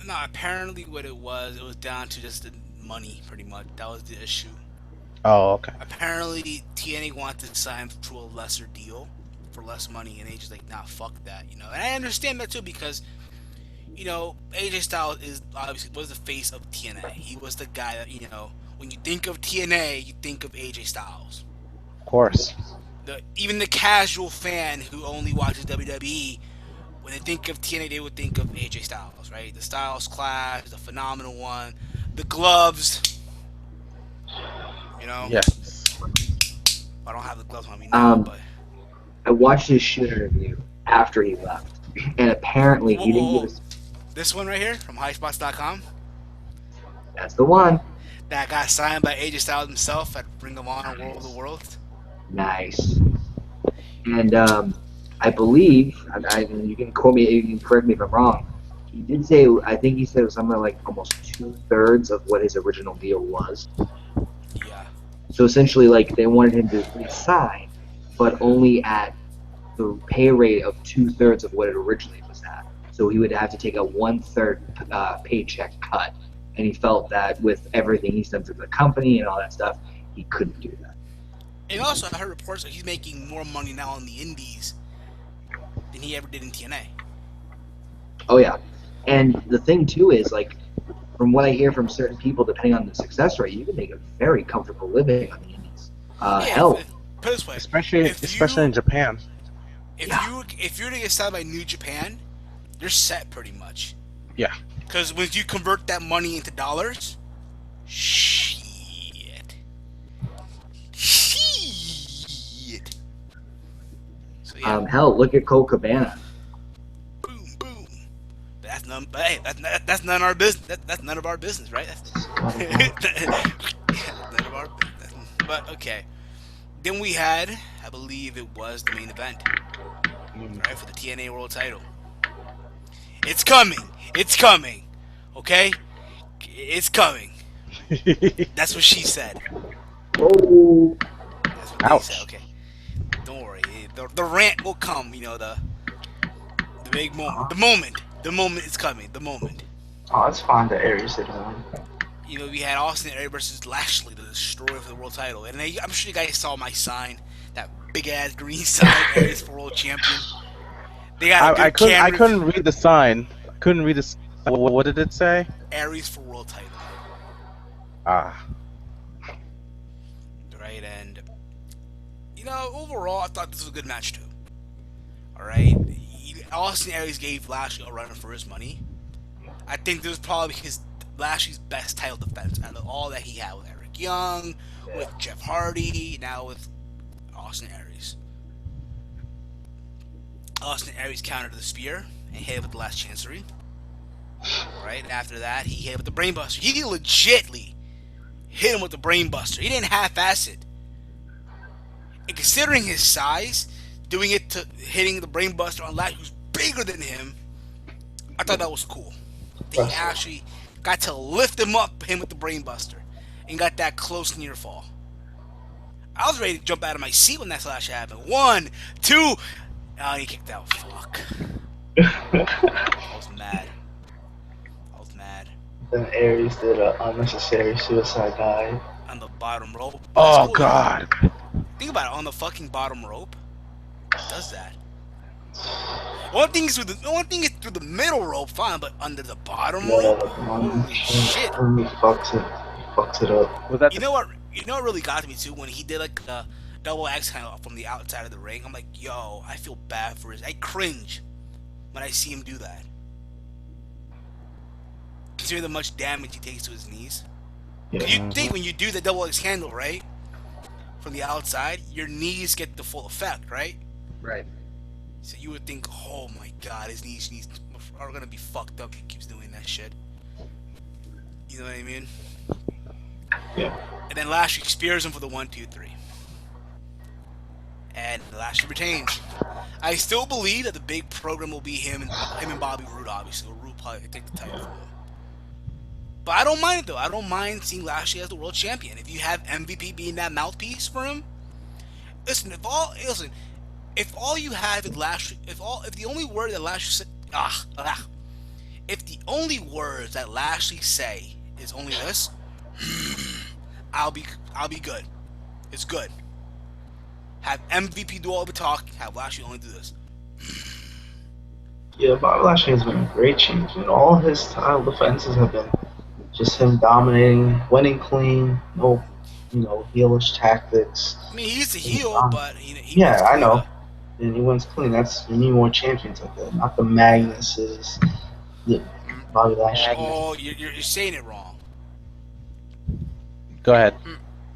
No, apparently what it was down to just the money, pretty much. That was the issue. Oh, okay. Apparently, TNA wanted to sign to a lesser deal for less money, and AJ's like, nah, fuck that, And I understand that too, because AJ Styles was the face of TNA. He was the guy that when you think of TNA, you think of AJ Styles. Of course. Even the casual fan who only watches WWE, when they think of TNA, they would think of AJ Styles, right? The Styles Clash, the Phenomenal One, the gloves. Yes. I don't have the gloves on me now, but I watched his shoot interview after he left, and apparently he didn't give us. This one right here from highspots.com, That's the one. that got signed by AJ Styles himself at Ring of Honor World of the World. Nice. And I believe, you can quote me, you can correct me if I'm wrong. He did say, I think he said it was something like almost 2/3 of what his original deal was. Yeah. So essentially, like, they wanted him to resign, but only at the pay rate of 2/3 of what it originally was at. So he would have to take a 1/3 paycheck cut, and he felt that with everything he's done for the company and all that stuff, he couldn't do that. And also, I heard reports that he's making more money now on the Indies than he ever did in TNA. Oh yeah, and the thing too is, like, from what I hear from certain people, depending on the success rate, you can make a very comfortable living on the Indies. Hell, Put it this way, Especially in Japan. if you're to get signed by New Japan, you're set pretty much. Yeah. Because when you convert that money into dollars, shit. So yeah, hell, look at Cole Cabana. boom, boom. That's none. But hey, that's none of our business. That's none of our business, right? None of our business. But okay. Then we had, I believe it was the main event, right, for the TNA World Title. It's coming. It's coming. Okay? It's coming. That's what she said. Oh, That's what Ouch. they said. Okay. Don't worry. The rant will come. The big moment. The moment is coming. The moment. Oh, it's fine that Aries didn't win. We had Austin Aries versus Lashley, the destroyer for the world title. And I'm sure you guys saw my sign, that big ass green sign, Aries for world champion. They got a I good couldn't. I camera. couldn't read the sign. I couldn't read the. What did it say? Aries for world title. Ah. Right, and overall, I thought this was a good match too. All right, Austin Aries gave Lashley a run for his money. I think this was probably Lashley's best title defense out of all that he had with Eric Young, with Jeff Hardy, now with Austin Aries. Austin Aries countered the spear and hit it with the last chancery. Right after that, he hit it with the brainbuster. He legitly hit him with the brainbuster. He didn't half-ass it. And considering his size, doing it to hitting the brainbuster on Lashley, who's bigger than him, I thought that was cool. He actually got to lift him up, him with the brainbuster, and got that close near fall. I was ready to jump out of my seat when that slash happened. 1, 2. Oh, he kicked out. Fuck. I was mad. Then Aries did an unnecessary suicide dive on the bottom rope. Oh God! Think about it. On the fucking bottom rope, it does that. One thing is through the middle rope, fine, but under the bottom rope, holy shit! He fucks it up. Was that you know what really got to me too, when he did like the double X handle from the outside of the ring. I'm like, yo, I feel bad for I cringe when I see him do that. Considering the much damage he takes to his knees. Yeah. You think when you do the double X handle, right, from the outside, your knees get the full effect, right? Right. So you would think, oh my god, his knees are gonna be fucked up if he keeps doing that shit. You know what I mean? Yeah. And then Lashley spears him for the 1, 2, 3. And Lashley retains. I still believe that the big program will be him and Bobby Roode, obviously. Roode will probably take the title from him. But I don't mind it though. I don't mind seeing Lashley as the world champion. If you have MVP being that mouthpiece for him, listen. If all you have is Lashley, if the only word that Lashley if the only words that Lashley say is only this, I'll be good. It's good. Have MVP do all the talk. Have Lashley only do this. Yeah, Bobby Lashley has been a great champion. All his title defenses have been just him dominating, winning clean, no, heelish tactics. I mean, he's a heel, but he yeah, I know. And he wins clean. You need more champions like that, not the Magnuses. Yeah, Bobby Lashley. Oh, you're saying it wrong. Go ahead.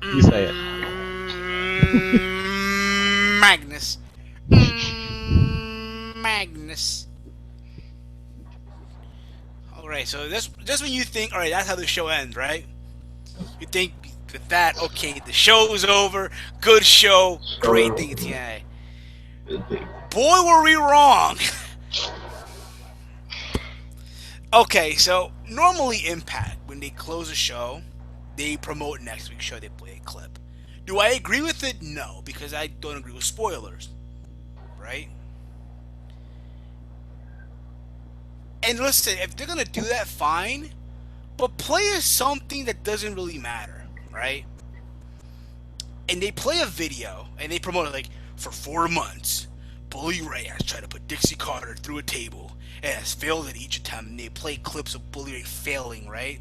You say it. Magnus. Magnus. Alright, so just when you think, alright, that's how the show ends, right? You think that, okay, the show is over, good show, great thing, TNA. Boy, were we wrong! Okay, so normally Impact, when they close a show, they promote next week's show, they play a clip. Do I agree with it? No, because I don't agree with spoilers, right? And listen, if they're gonna do that, fine, but play us something that doesn't really matter, right? And they play a video, and they promote it like, for 4 months, Bully Ray has tried to put Dixie Carter through a table, and has failed at each attempt, and they play clips of Bully Ray failing, right?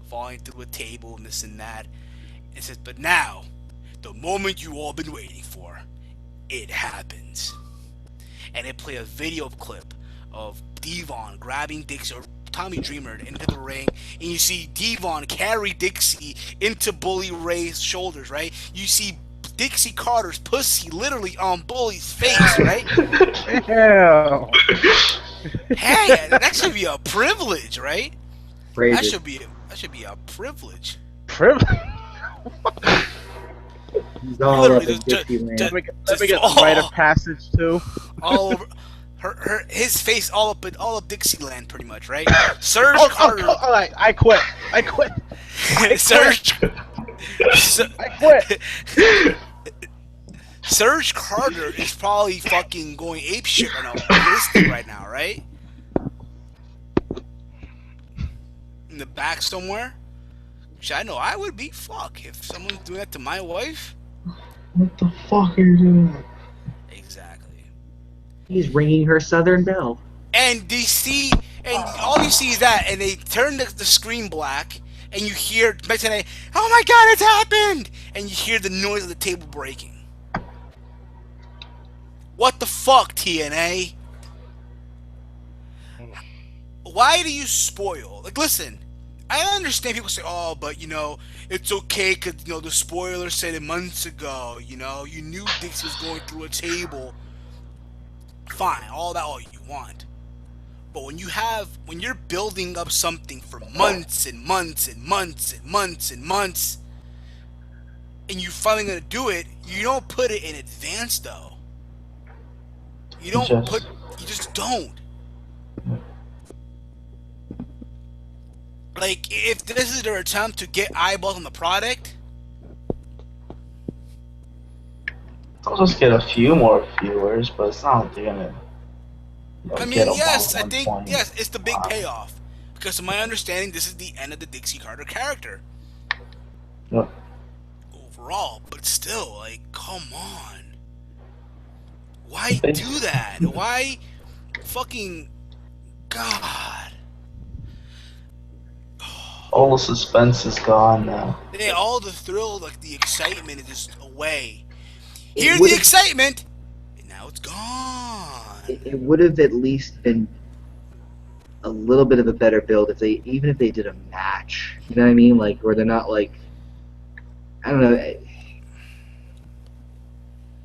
Falling through a table, and this and that. It says, but now, the moment you all been waiting for, it happens. And they play a video clip of Devon grabbing Dixie, or Tommy Dreamer, into the ring, and you see Devon carry Dixie into Bully Ray's shoulders, right? You see Dixie Carter's pussy literally on Bully's face, right? Hell. Hey, that should be a privilege, right? Crazy. That should be a privilege. Privilege. He's all up in Literally, Dixieland. Let me get the rite of passage too. All over his face all up Dixieland, pretty much, right? Serge Carter. All right, I quit. Serge. I quit. Serge Carter is probably fucking going apeshit right now, ballistic right now, right? In the back somewhere, Which I know I would be. Fuck. If someone's doing that to my wife. What the fuck are you doing? Exactly. He's ringing her Southern Belle. And they see, and all you see is that, and they turn the screen black, and you hear TNA, oh my god, it's happened! And you hear the noise of the table breaking. What the fuck, TNA? Why do you spoil? Like, listen, I understand people say, oh, but it's okay because the spoiler said it months ago. You knew Dixie was going through a table. Fine, all you want. But when you're building up something for months and months and months and months and months, and you finally gonna do it, you don't put it in advance though. You don't put, Just you just don't. Like, if this is their attempt to get eyeballs on the product, I'll just get a few more viewers, but it's not like they're gonna I get mean, above yes, I think, 120. yes, it's the big payoff. Because to my understanding, this is the end of the Dixie Carter character. Yep. Overall, but still, like, come on. Why do that? Why fucking God? All the suspense is gone now. All the thrill, like the excitement is just away. It Here's the would've- excitement, and now it's gone. It would have at least been a little bit of a better build if they did a match. You know what I mean? Like, where they're not like, I don't know.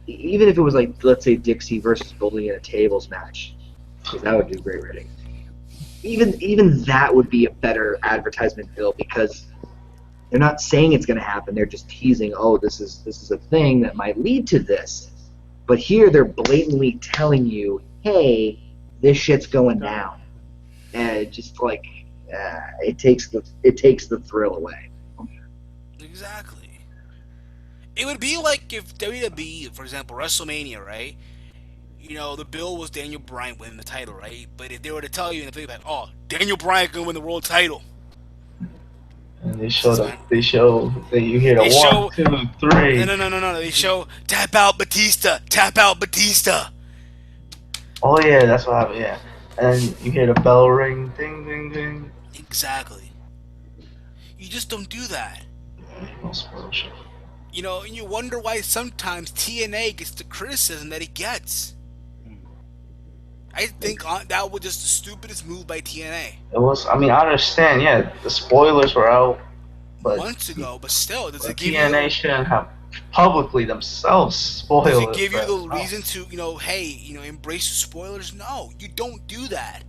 Even if it was like, let's say Dixie versus Bully in a tables match, because that would do great ratings. Even that would be a better advertisement bill because they're not saying it's going to happen. They're just teasing, oh, this is a thing that might lead to this. But here they're blatantly telling you, hey, this shit's going down, and it just like it takes the thrill away. Exactly. It would be like if WWE, for example, WrestleMania, right? The bill was Daniel Bryan winning the title, right? But if they were to tell you in the thing like, oh, Daniel Bryan gonna win the world title, And they show that you hear the They show- 1, 2, 3. no. They show tap out Batista. Oh yeah, that's what happened. Yeah, and then you hear the bell ring, ding, ding, ding. Exactly. You just don't do that. No spoil shit. And you wonder why sometimes TNA gets the criticism that it gets. I think that was just the stupidest move by TNA. It was. I mean, I understand. Yeah, the spoilers were out, but Months ago, but still, does it but give TNA shouldn't have publicly themselves spoiled Does it. it give you the for- reason to, embrace the spoilers? No, you don't do that.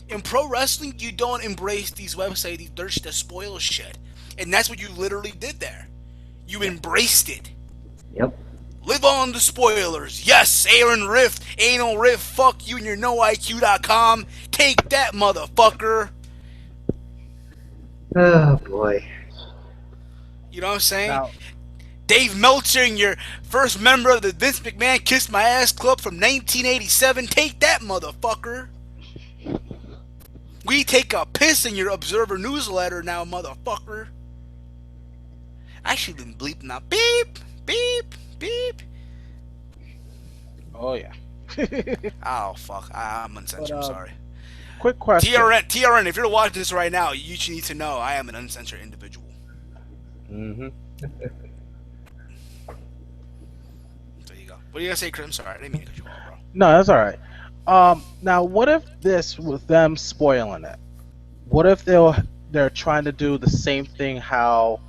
In pro wrestling, you don't embrace these websites, these dirt that spoil shit. And that's what you literally did there. You embraced it. Yep. Live on the spoilers. Yes, Aaron Rift, Anal Rift, fuck you and your noIQ.com. Take that, motherfucker. Oh boy. You know what I'm saying? Now, Dave Meltzer and your first member of the Vince McMahon Kiss My Ass Club from 1987. Take that, motherfucker. We take a piss in your Observer newsletter now, motherfucker. I actually been bleeping out. Beep, beep, beep. oh yeah. Oh, fuck. I'm uncensored. I'm sorry. Quick question. TRN, if you're watching this right now, you need to know I am an uncensored individual. Mm-hmm. There you go. What are you going to say, Chris? I'm sorry. I didn't mean to cut you off, bro. No, that's all right. Now, what if this was them spoiling it? What if they're trying to do the same thing how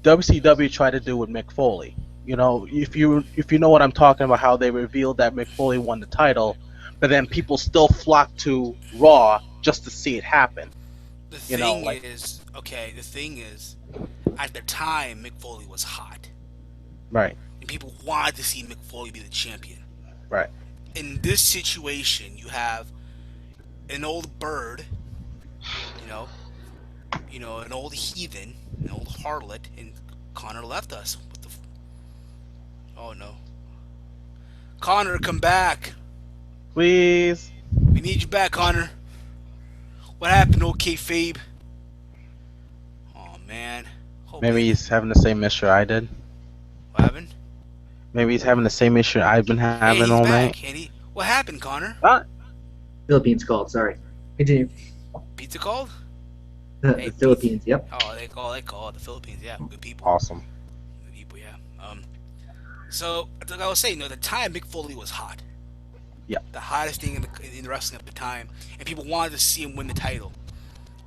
WCW tried to do with Mick Foley? If you know what I'm talking about, how they revealed that Mick Foley won the title, but then people still flocked to Raw just to see it happen. The thing is, at the time, Mick Foley was hot. Right. And people wanted to see Mick Foley be the champion. Right. In this situation, you have an old bird, an old heathen, an old harlot, and Connor left us. Oh no. Connor, come back. Please. We need you back, Connor. What happened, OkayFabe? Oh man. Maybe he's having the same issue I did. What happened? Maybe he's having the same issue I've been having Hey, he's all back. night. And what happened, Connor? Philippines called. Sorry. Continue. Pizza called? The Hey, Philippines. Yep. Oh, they call it the Philippines. Yeah, good people. Awesome. Good people. Yeah. So like I was saying, at the time, Mick Foley was hot. Yeah. The hottest thing in the wrestling at the time, and people wanted to see him win the title.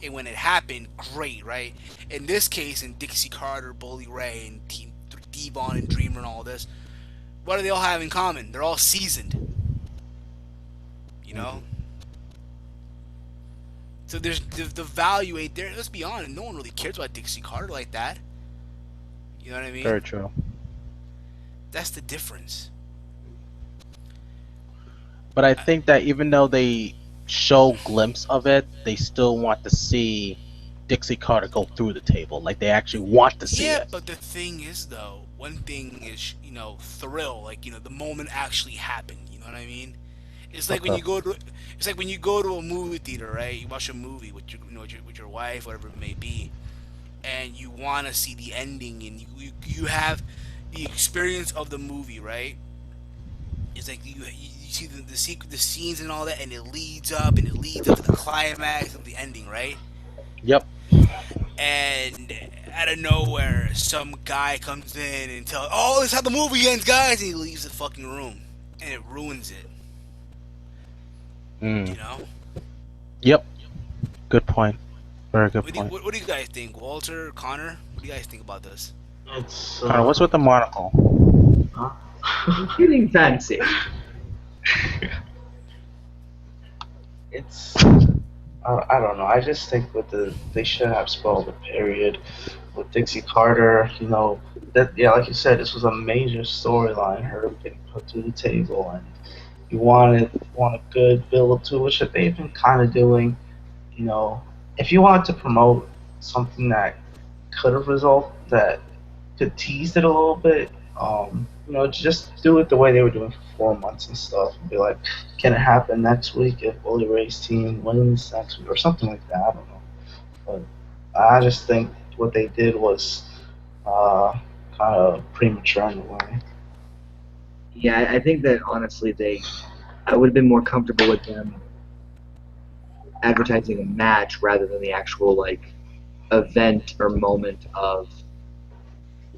And when it happened, great, right? In this case, in Dixie Carter, Bully Ray, and Team Devon and Dreamer and all this, what do they all have in common? They're all seasoned. You know? So there's the value ain't there. Let's be honest, no one really cares about Dixie Carter like that. You know what I mean? Very true. That's the difference. But I think that even though they show glimpse of it, they still want to see Dixie Carter go through the table. Like they actually want to see it. Yeah, but the thing is, though, one thing is, thrill. Like, the moment actually happened. You know what I mean? It's like when you go to a movie theater, right? You watch a movie with your wife, whatever it may be, and you want to see the ending, and you have the experience of the movie, right? It's like you see the scenes and all that, and it leads up to the climax of the ending, right? Yep. And out of nowhere, some guy comes in and tells, "Oh, this is how the movie ends, guys," and he leaves the fucking room, and it ruins it. You know? Yep. Good point. Very good point. What do you guys think, Walter, Connor? What do you guys think about this? It's Connor, what's with the monocle? Getting fancy. It's I don't know. I just think they should have spoiled the period with Dixie Carter. That like you said, this was a major storyline. Her getting put through the table, and you want a good build up to it, which they've been kind of doing. If you wanted to promote something that could have that could tease it a little bit, just do it the way they were doing for 4 months and stuff, and be like, can it happen next week if Bully Ray's team wins next week or something like that? I don't know, but I just think what they did was kind of premature in a way. Yeah, I think that honestly, I would have been more comfortable with them advertising a match rather than the actual event or moment of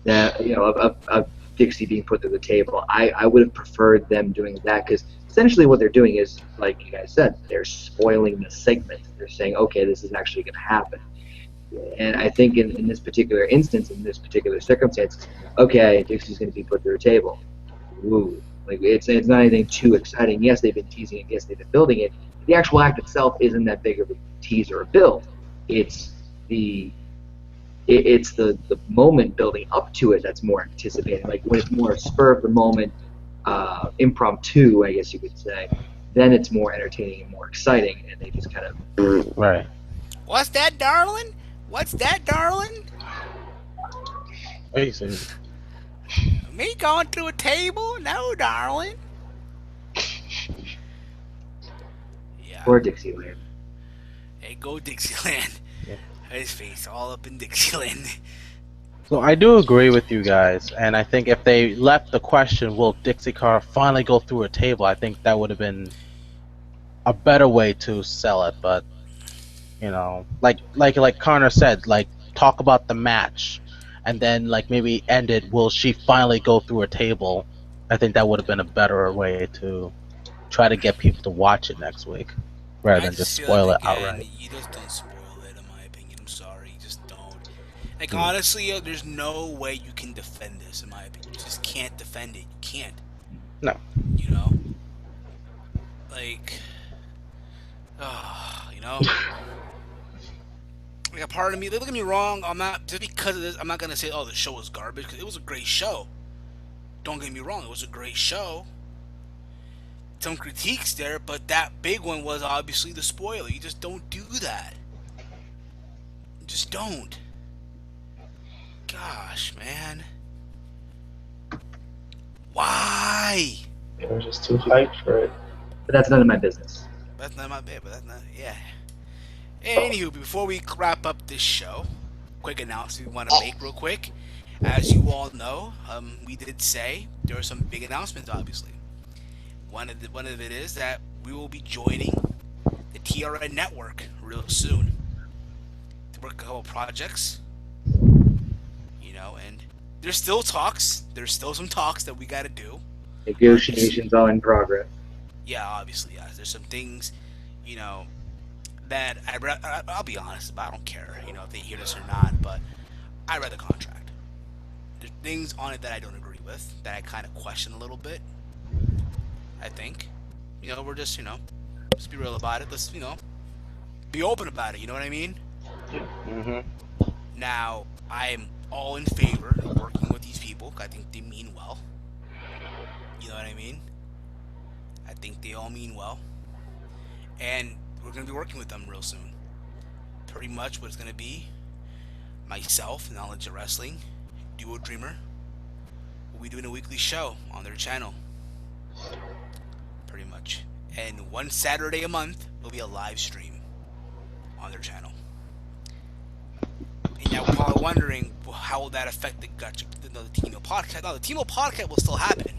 that, of Dixie being put through the table. I would have preferred them doing that, because essentially what they're doing is, like you guys said, they're spoiling the segment. They're saying, okay, this is actually going to happen. And I think in this particular instance, in this particular circumstance, okay, Dixie's going to be put through a table. Woo. It's not anything too exciting. Yes, they've been teasing it. Yes, they've been building it. The actual act itself isn't that big of a tease or a build. It's the moment building up to it that's more anticipated. Like when it's more spur of the moment, impromptu, I guess you could say, then it's more entertaining and more exciting, and they just kind of right. What's that, darling? What's that, darling? Amazing. Me going through a table? No, darling. Yeah. Or Dixieland. Hey, go Dixieland. Yeah. His face all up in Dixieland. So I do agree with you guys, and I think if they left the question, will Dixie Carter finally go through a table, I think that would have been a better way to sell it. But like Connor said, talk about the match, and then maybe end it. Will she finally go through a table? I think that would have been a better way to try to get people to watch it next week, rather than just spoil it outright. You just don't spoil it, in my opinion. I'm sorry, you just don't. Honestly, there's no way you can defend this, in my opinion. You just can't defend it. You can't. No. A part of me, don't get me wrong, I'm not, just because of this, I'm not going to say, oh, the show was garbage, because it was a great show. Don't get me wrong, it was a great show. Some critiques there, but that big one was obviously the spoiler. You just don't do that. You just don't. Gosh, man. Why? They were just too hyped for it. But that's none of my business. That's not my bad, but that's not, yeah. Anywho, before we wrap up this show, quick announcement we want to make real quick. As you all know, we did say there are some big announcements. Obviously, one of it is that we will be joining the TRN network real soon to work a couple projects. And there's still talks. There's still some talks that we got to do. Negotiations are in progress. Yeah, obviously, yes. There's some things, you know, that I'll be honest about. I don't care, if they hear this or not. But I read the contract. There's things on it that I don't agree with, that I kind of question a little bit. I think, we're just, just be real about it. Let's, be open about it. You know what I mean? Mm-hmm. Now, I am all in favor of working with these people. I think they mean well. You know what I mean? I think they all mean well. And we're going to be working with them real soon. Pretty much what it's going to be, myself, Knowledge of Wrestling, Duo Dreamer, will be doing a weekly show on their channel. Pretty much. And one Saturday a month will be a live stream on their channel. And now we're probably wondering, how will that affect the TEAMHEEL podcast? No, the TEAMHEEL podcast will still happen.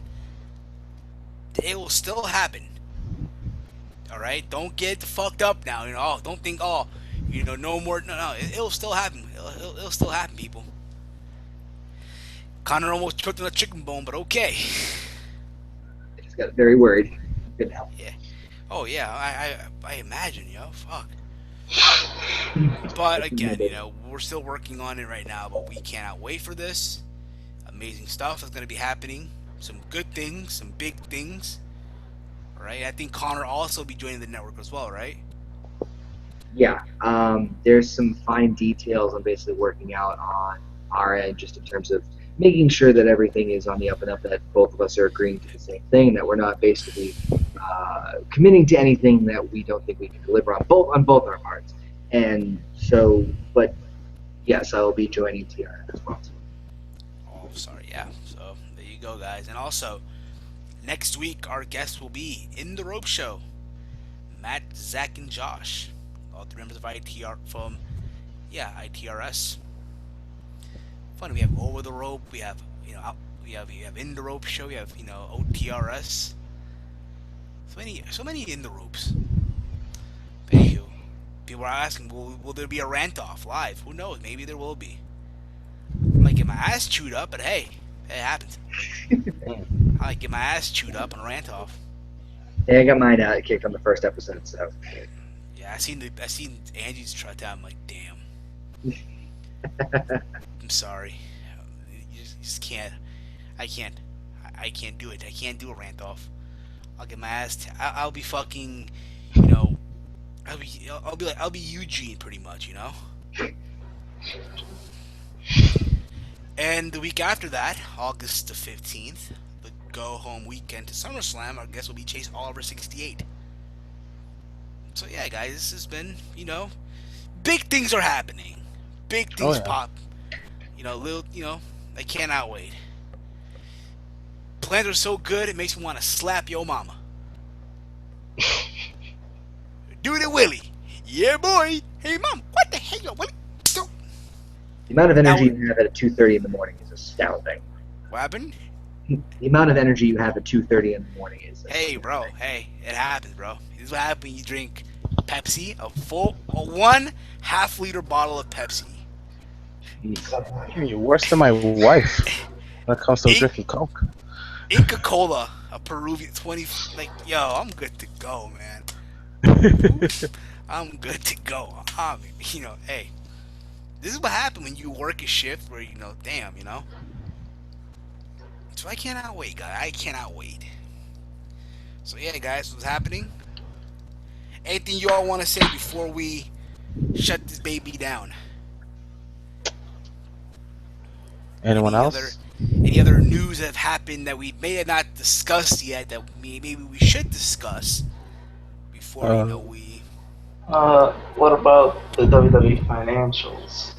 It will still happen. Alright? Don't get fucked up now. Don't think, no more. No. It'll still happen. It'll still happen, people. Connor almost choked on a chicken bone, but okay. I just got very worried. Good help. Yeah. Oh, yeah. I imagine, fuck. But again, we're still working on it right now, but we cannot wait for this. Amazing stuff is going to be happening. Some good things, some big things. Right? I think Connor also will be joining the network as well, right? Yeah. There's some fine details I'm basically working out on our end, just in terms of making sure that everything is on the up and up, that both of us are agreeing to the same thing, that we're not basically committing to anything that we don't think we can deliver on both our parts. And so, but yes, I will be joining TRN as well. Oh, sorry, yeah. So there you go, guys. And also, next week our guest will be in the Rope Show, Matt, Zach, and Josh, all three members of ITRS. Fun. We have Over the Rope. We have we have In the Rope Show. We have OTRS. So many in the ropes. Thank you. People are asking, will there be a rant off live? Who knows? Maybe there will be. I might get my ass chewed up, but hey, it happens. I might get my ass chewed up and rant off. Yeah, I got mine kicked on the first episode, so. Yeah, I seen Angie's trot out. I'm like, damn. I'm sorry. You just can't. I can't do it. I can't do a rant off. I'll get my ass. I'll be fucking. I'll be Eugene pretty much. And the week after that, August the 15th, the go home weekend to SummerSlam, our guest will be Chase Oliver 68. So yeah, guys, this has been big things are happening. Big things pop. I cannot wait. Plans are so good, it makes me want to slap your mama. Do it, Willie. Yeah, boy. Hey, mom, what the hell, Willie? The amount of energy you have at 2:30 in the morning is astounding. What happened? The amount of energy you have at 2:30 in the morning is. Hey, bro. Hey, it happens, bro. This is what happens when you drink Pepsi, a 1.5 liter bottle of Pepsi. You're worse than my wife when it comes to drinking Coke. Inca Cola, a Peruvian 20. I'm good to go, man. I'm good to go. Hey, this is what happened when you work a shift where damn. So I cannot wait, guys. I cannot wait. So yeah, guys, what's happening? Anything you all want to say before we shut this baby down? Anyone else? Any other news that have happened that we may have not discussed yet that maybe we should discuss before we. What about the WWE financials?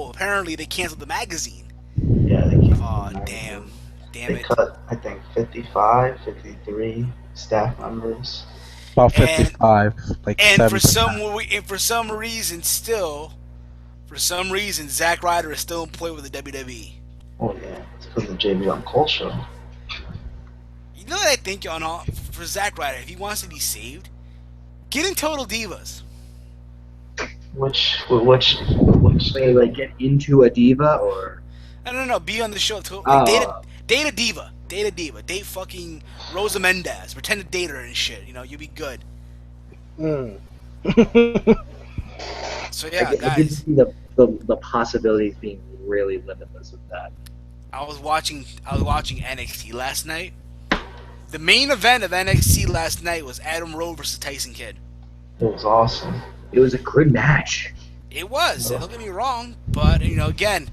Apparently they canceled the magazine. Yeah, they canceled. Oh, damn They it. cut, I think, 55, 53 staff members. About 55, and 70%. for some reason, still, For some reason, Zack Ryder is still employed with the WWE. Oh yeah, it's because of JB on culture. You know what I think, y'all? For Zack Ryder, if he wants to be saved, get in Total Divas. Which Wait, like get into a diva or? No. Be on the show. Like, Oh, date a diva. Date a diva. Date fucking Rosa Mendez. Pretend to date her and shit. You know, you'll be good. Mm. So I, yeah, I did guys, see the possibilities being really limitless with that. I was watching NXT last night. The main event of NXT last night was Adam Rose versus Tyson Kidd. it was awesome. It was a good match. It was. Don't get me wrong, but again,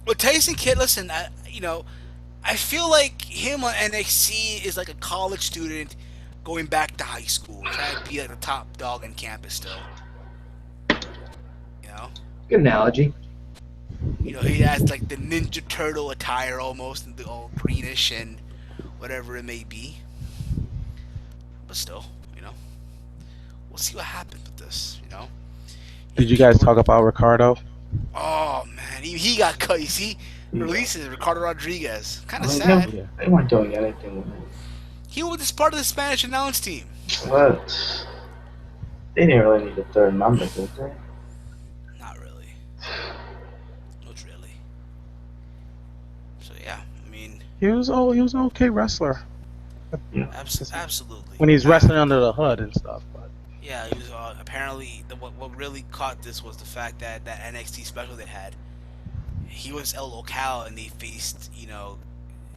with Tyson Kidd, listen, I feel like him on NXT is like a college student going back to high school, trying to be like the top dog on campus still. You know, Good analogy. he has like the Ninja Turtle attire almost, and the all greenish and whatever it may be. But still, we'll see what happens with this. Did you guys talk about Ricardo? Oh man, he got cut. You see, releases Ricardo Rodriguez. Kind of I mean, sad. Yeah. They weren't doing anything with it. He was part of the Spanish announce team. But they didn't really need a third member, did they? Not really. Not really. So yeah, I mean, He was an okay wrestler absolutely. when he's wrestling under the hood and stuff. But Yeah, he was apparently what really caught this was the fact that that NXT special they had. He was El Local and they faced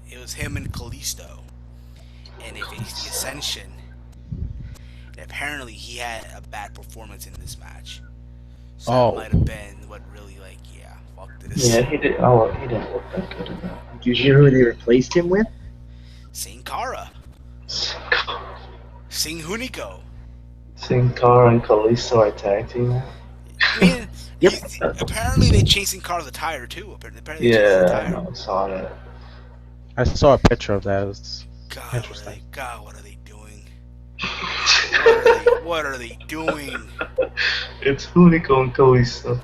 it was him and Kalisto, and they faced the Ascension. And apparently he had a bad performance in this match. So that might have been what really fuck this. Yeah, he did. Oh, he didn't look that good in that. Did you hear who they replaced him with? Sin Cara, Sin Hunico. Sin Cara and Kalisto are tag team. I mean, Yep. apparently they chased Sin Cara's attire too. Apparently they changed his Yeah, attire. I saw that. I saw a picture of that. It was God, interesting. what are they doing? What are they doing? It's Hunico and Kalisto.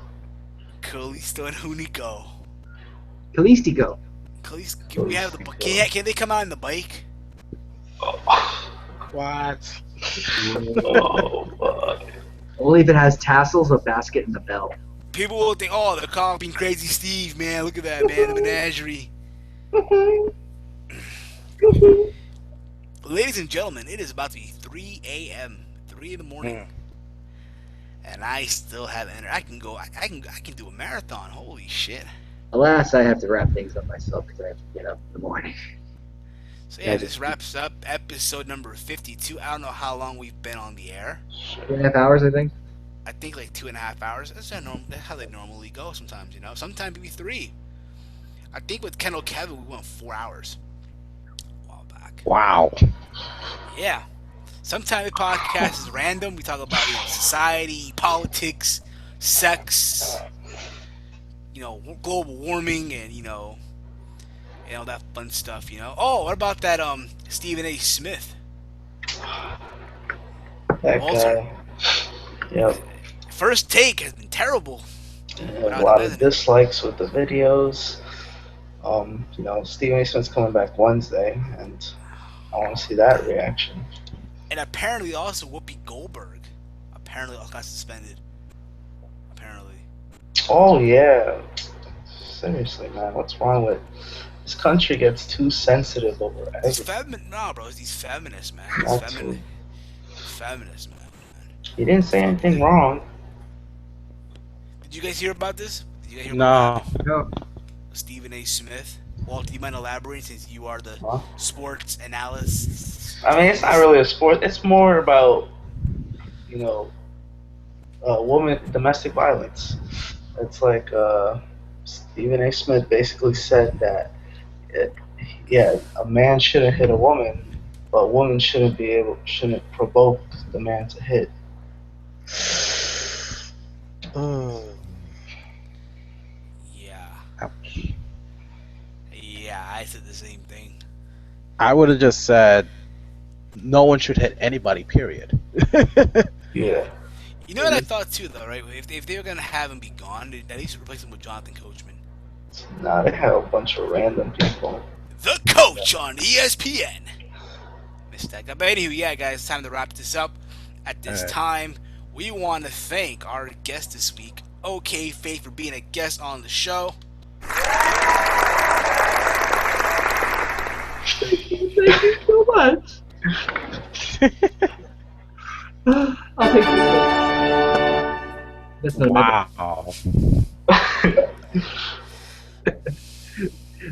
Kalisto and Hunico. Kalistico. Kalisto, can we have the? Can they come out in the bike? Oh, What? fuck. Only if it has tassels, a basket, and a bell. People will think, oh, they're copying Crazy Steve, man. Look at that, man. The menagerie. Ladies and gentlemen, it is about to be 3 a.m. 3 in the morning, and I still have energy. I can go. I can do a marathon. Holy shit! Alas, I have to wrap things up myself because I have to get up in the morning. So yeah, this wraps up episode number 52. I don't know how long we've been on the air. 2.5 hours, I think. I think like 2.5 hours. That's how they normally go. Sometimes, sometimes maybe 3. I think with Kendall Kevin we went 4 hours a while back. Wow. Yeah. Sometimes the podcast is random. We talk about society, politics, sex, global warming, and that fun stuff. Oh, what about that Stephen A. Smith? That Also, guy. Yep. First take has been terrible. A lot of dislikes with the videos. Stephen A. Smith's coming back Wednesday, and I want to see that reaction. And apparently also Whoopi Goldberg also got suspended. Apparently. Oh yeah. Seriously, man, what's wrong with this country? Gets too sensitive over everything. Bro, it's these feminists, man. Feminists, man. He didn't say anything wrong. Did you guys hear about this? Did you guys hear No. No. Stephen A. Smith? Walt, do you mind elaborating since you are the sports analyst? I mean, it's not really a sport. It's more about, woman domestic violence. It's like Stephen A. Smith basically said that, a man shouldn't hit a woman, but a woman shouldn't provoke the man to hit. Yeah. Ouch. Yeah, I said the same thing. I would have just said no one should hit anybody, period. Yeah. You know what I thought too, though, right? If they were gonna have him be gone, they'd at least replace him with Jonathan Coachman, Nah, they have a bunch of random people. the coach on ESPN. Missed that guy. But anyway, yeah, guys, it's time to wrap this up. At this Alright. time, we want to thank our guest this week, OkayFabe, for being a guest on the show. Thank you so much. I'll take this. That's not Wow.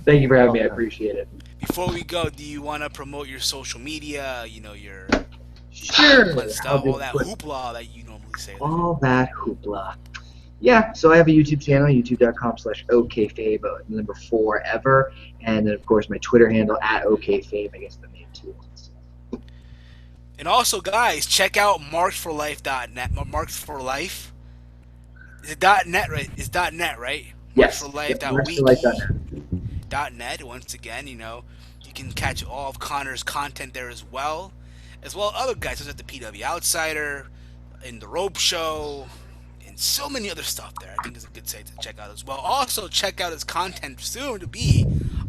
Thank you for having me. I appreciate it. Before we go, do you want to promote your social media? You know, your Sure. fun I'll stuff, do all that quick. hoopla that you normally say. All that hoopla. Yeah, so I have a YouTube channel, youtube.com/OkayFabe, number 4 ever, and then of course my Twitter handle @OkayFabe. I guess the main two ones. And also, guys, check out marksforlife.net. Marks for Life. Is it .net, right? It's .net, right? Yes. Marksforlife.wiki. .net. Once again, you know, you can catch all of Connor's content there as well as other guys such as the PW Outsider, in the Rope Show, and so many other stuff there. I think it's a good site to check out as well. Also, check out his content soon to be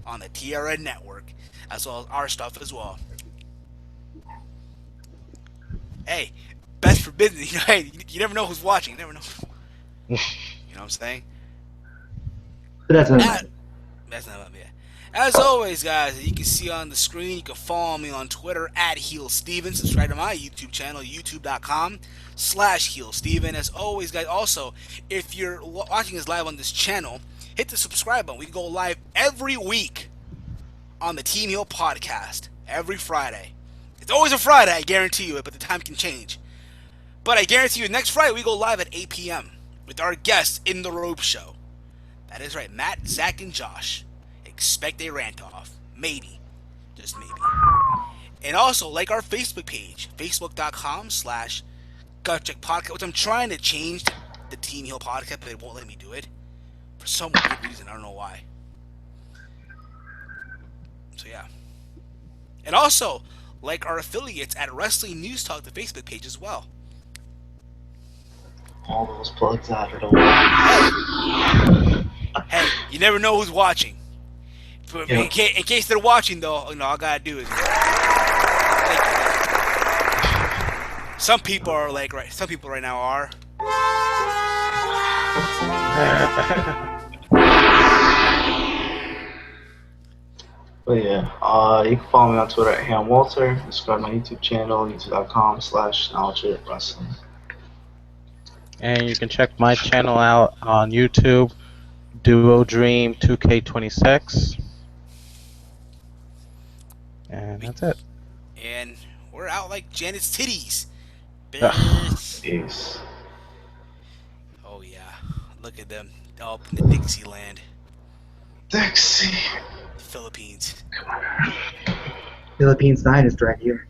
on the TRN network, as well as our stuff as well. Hey, best for business. You know, hey, you never know who's watching. You never know. You know what I'm saying? But that's not That's not about me. As always, guys, you can see on the screen, you can follow me on Twitter @HeelSteven. Subscribe to my YouTube channel, youtube.com/HeelSteven. As always, guys, also, if you're watching us live on this channel, hit the subscribe button. We go live every week on the Team Heel podcast, every Friday. It's always a Friday, I guarantee you it, but the time can change. But I guarantee you, next Friday, we go live at 8 p.m. with our guests in the Rope Show. That is right, Matt, Zach, and Josh. Expect a rant off. Maybe. Just maybe. And also, like our Facebook page, facebook.com/GutCheck Podcast, which I'm trying to change to the Team Heel Podcast, but it won't let me do it. For some weird reason. I don't know why. So, yeah. And also, like our affiliates at Wrestling News Talk, the Facebook page as well. All those plugs out of the way. Hey, you never know who's watching. In case they're watching, though, you know, all I gotta do is. Some people are like, right? Some people right now are. But yeah, you can follow me on Twitter @HamWalter. Subscribe to my YouTube channel, youtube.com/KnowledgeWrestling. And you can check my channel out on YouTube, Duo Dream 2K26. And that's it. And we're out like Janet's titties. Peace. Oh yeah, look at them up in the Dixieland, Dixie. Philippines. Philippines 9 is right here.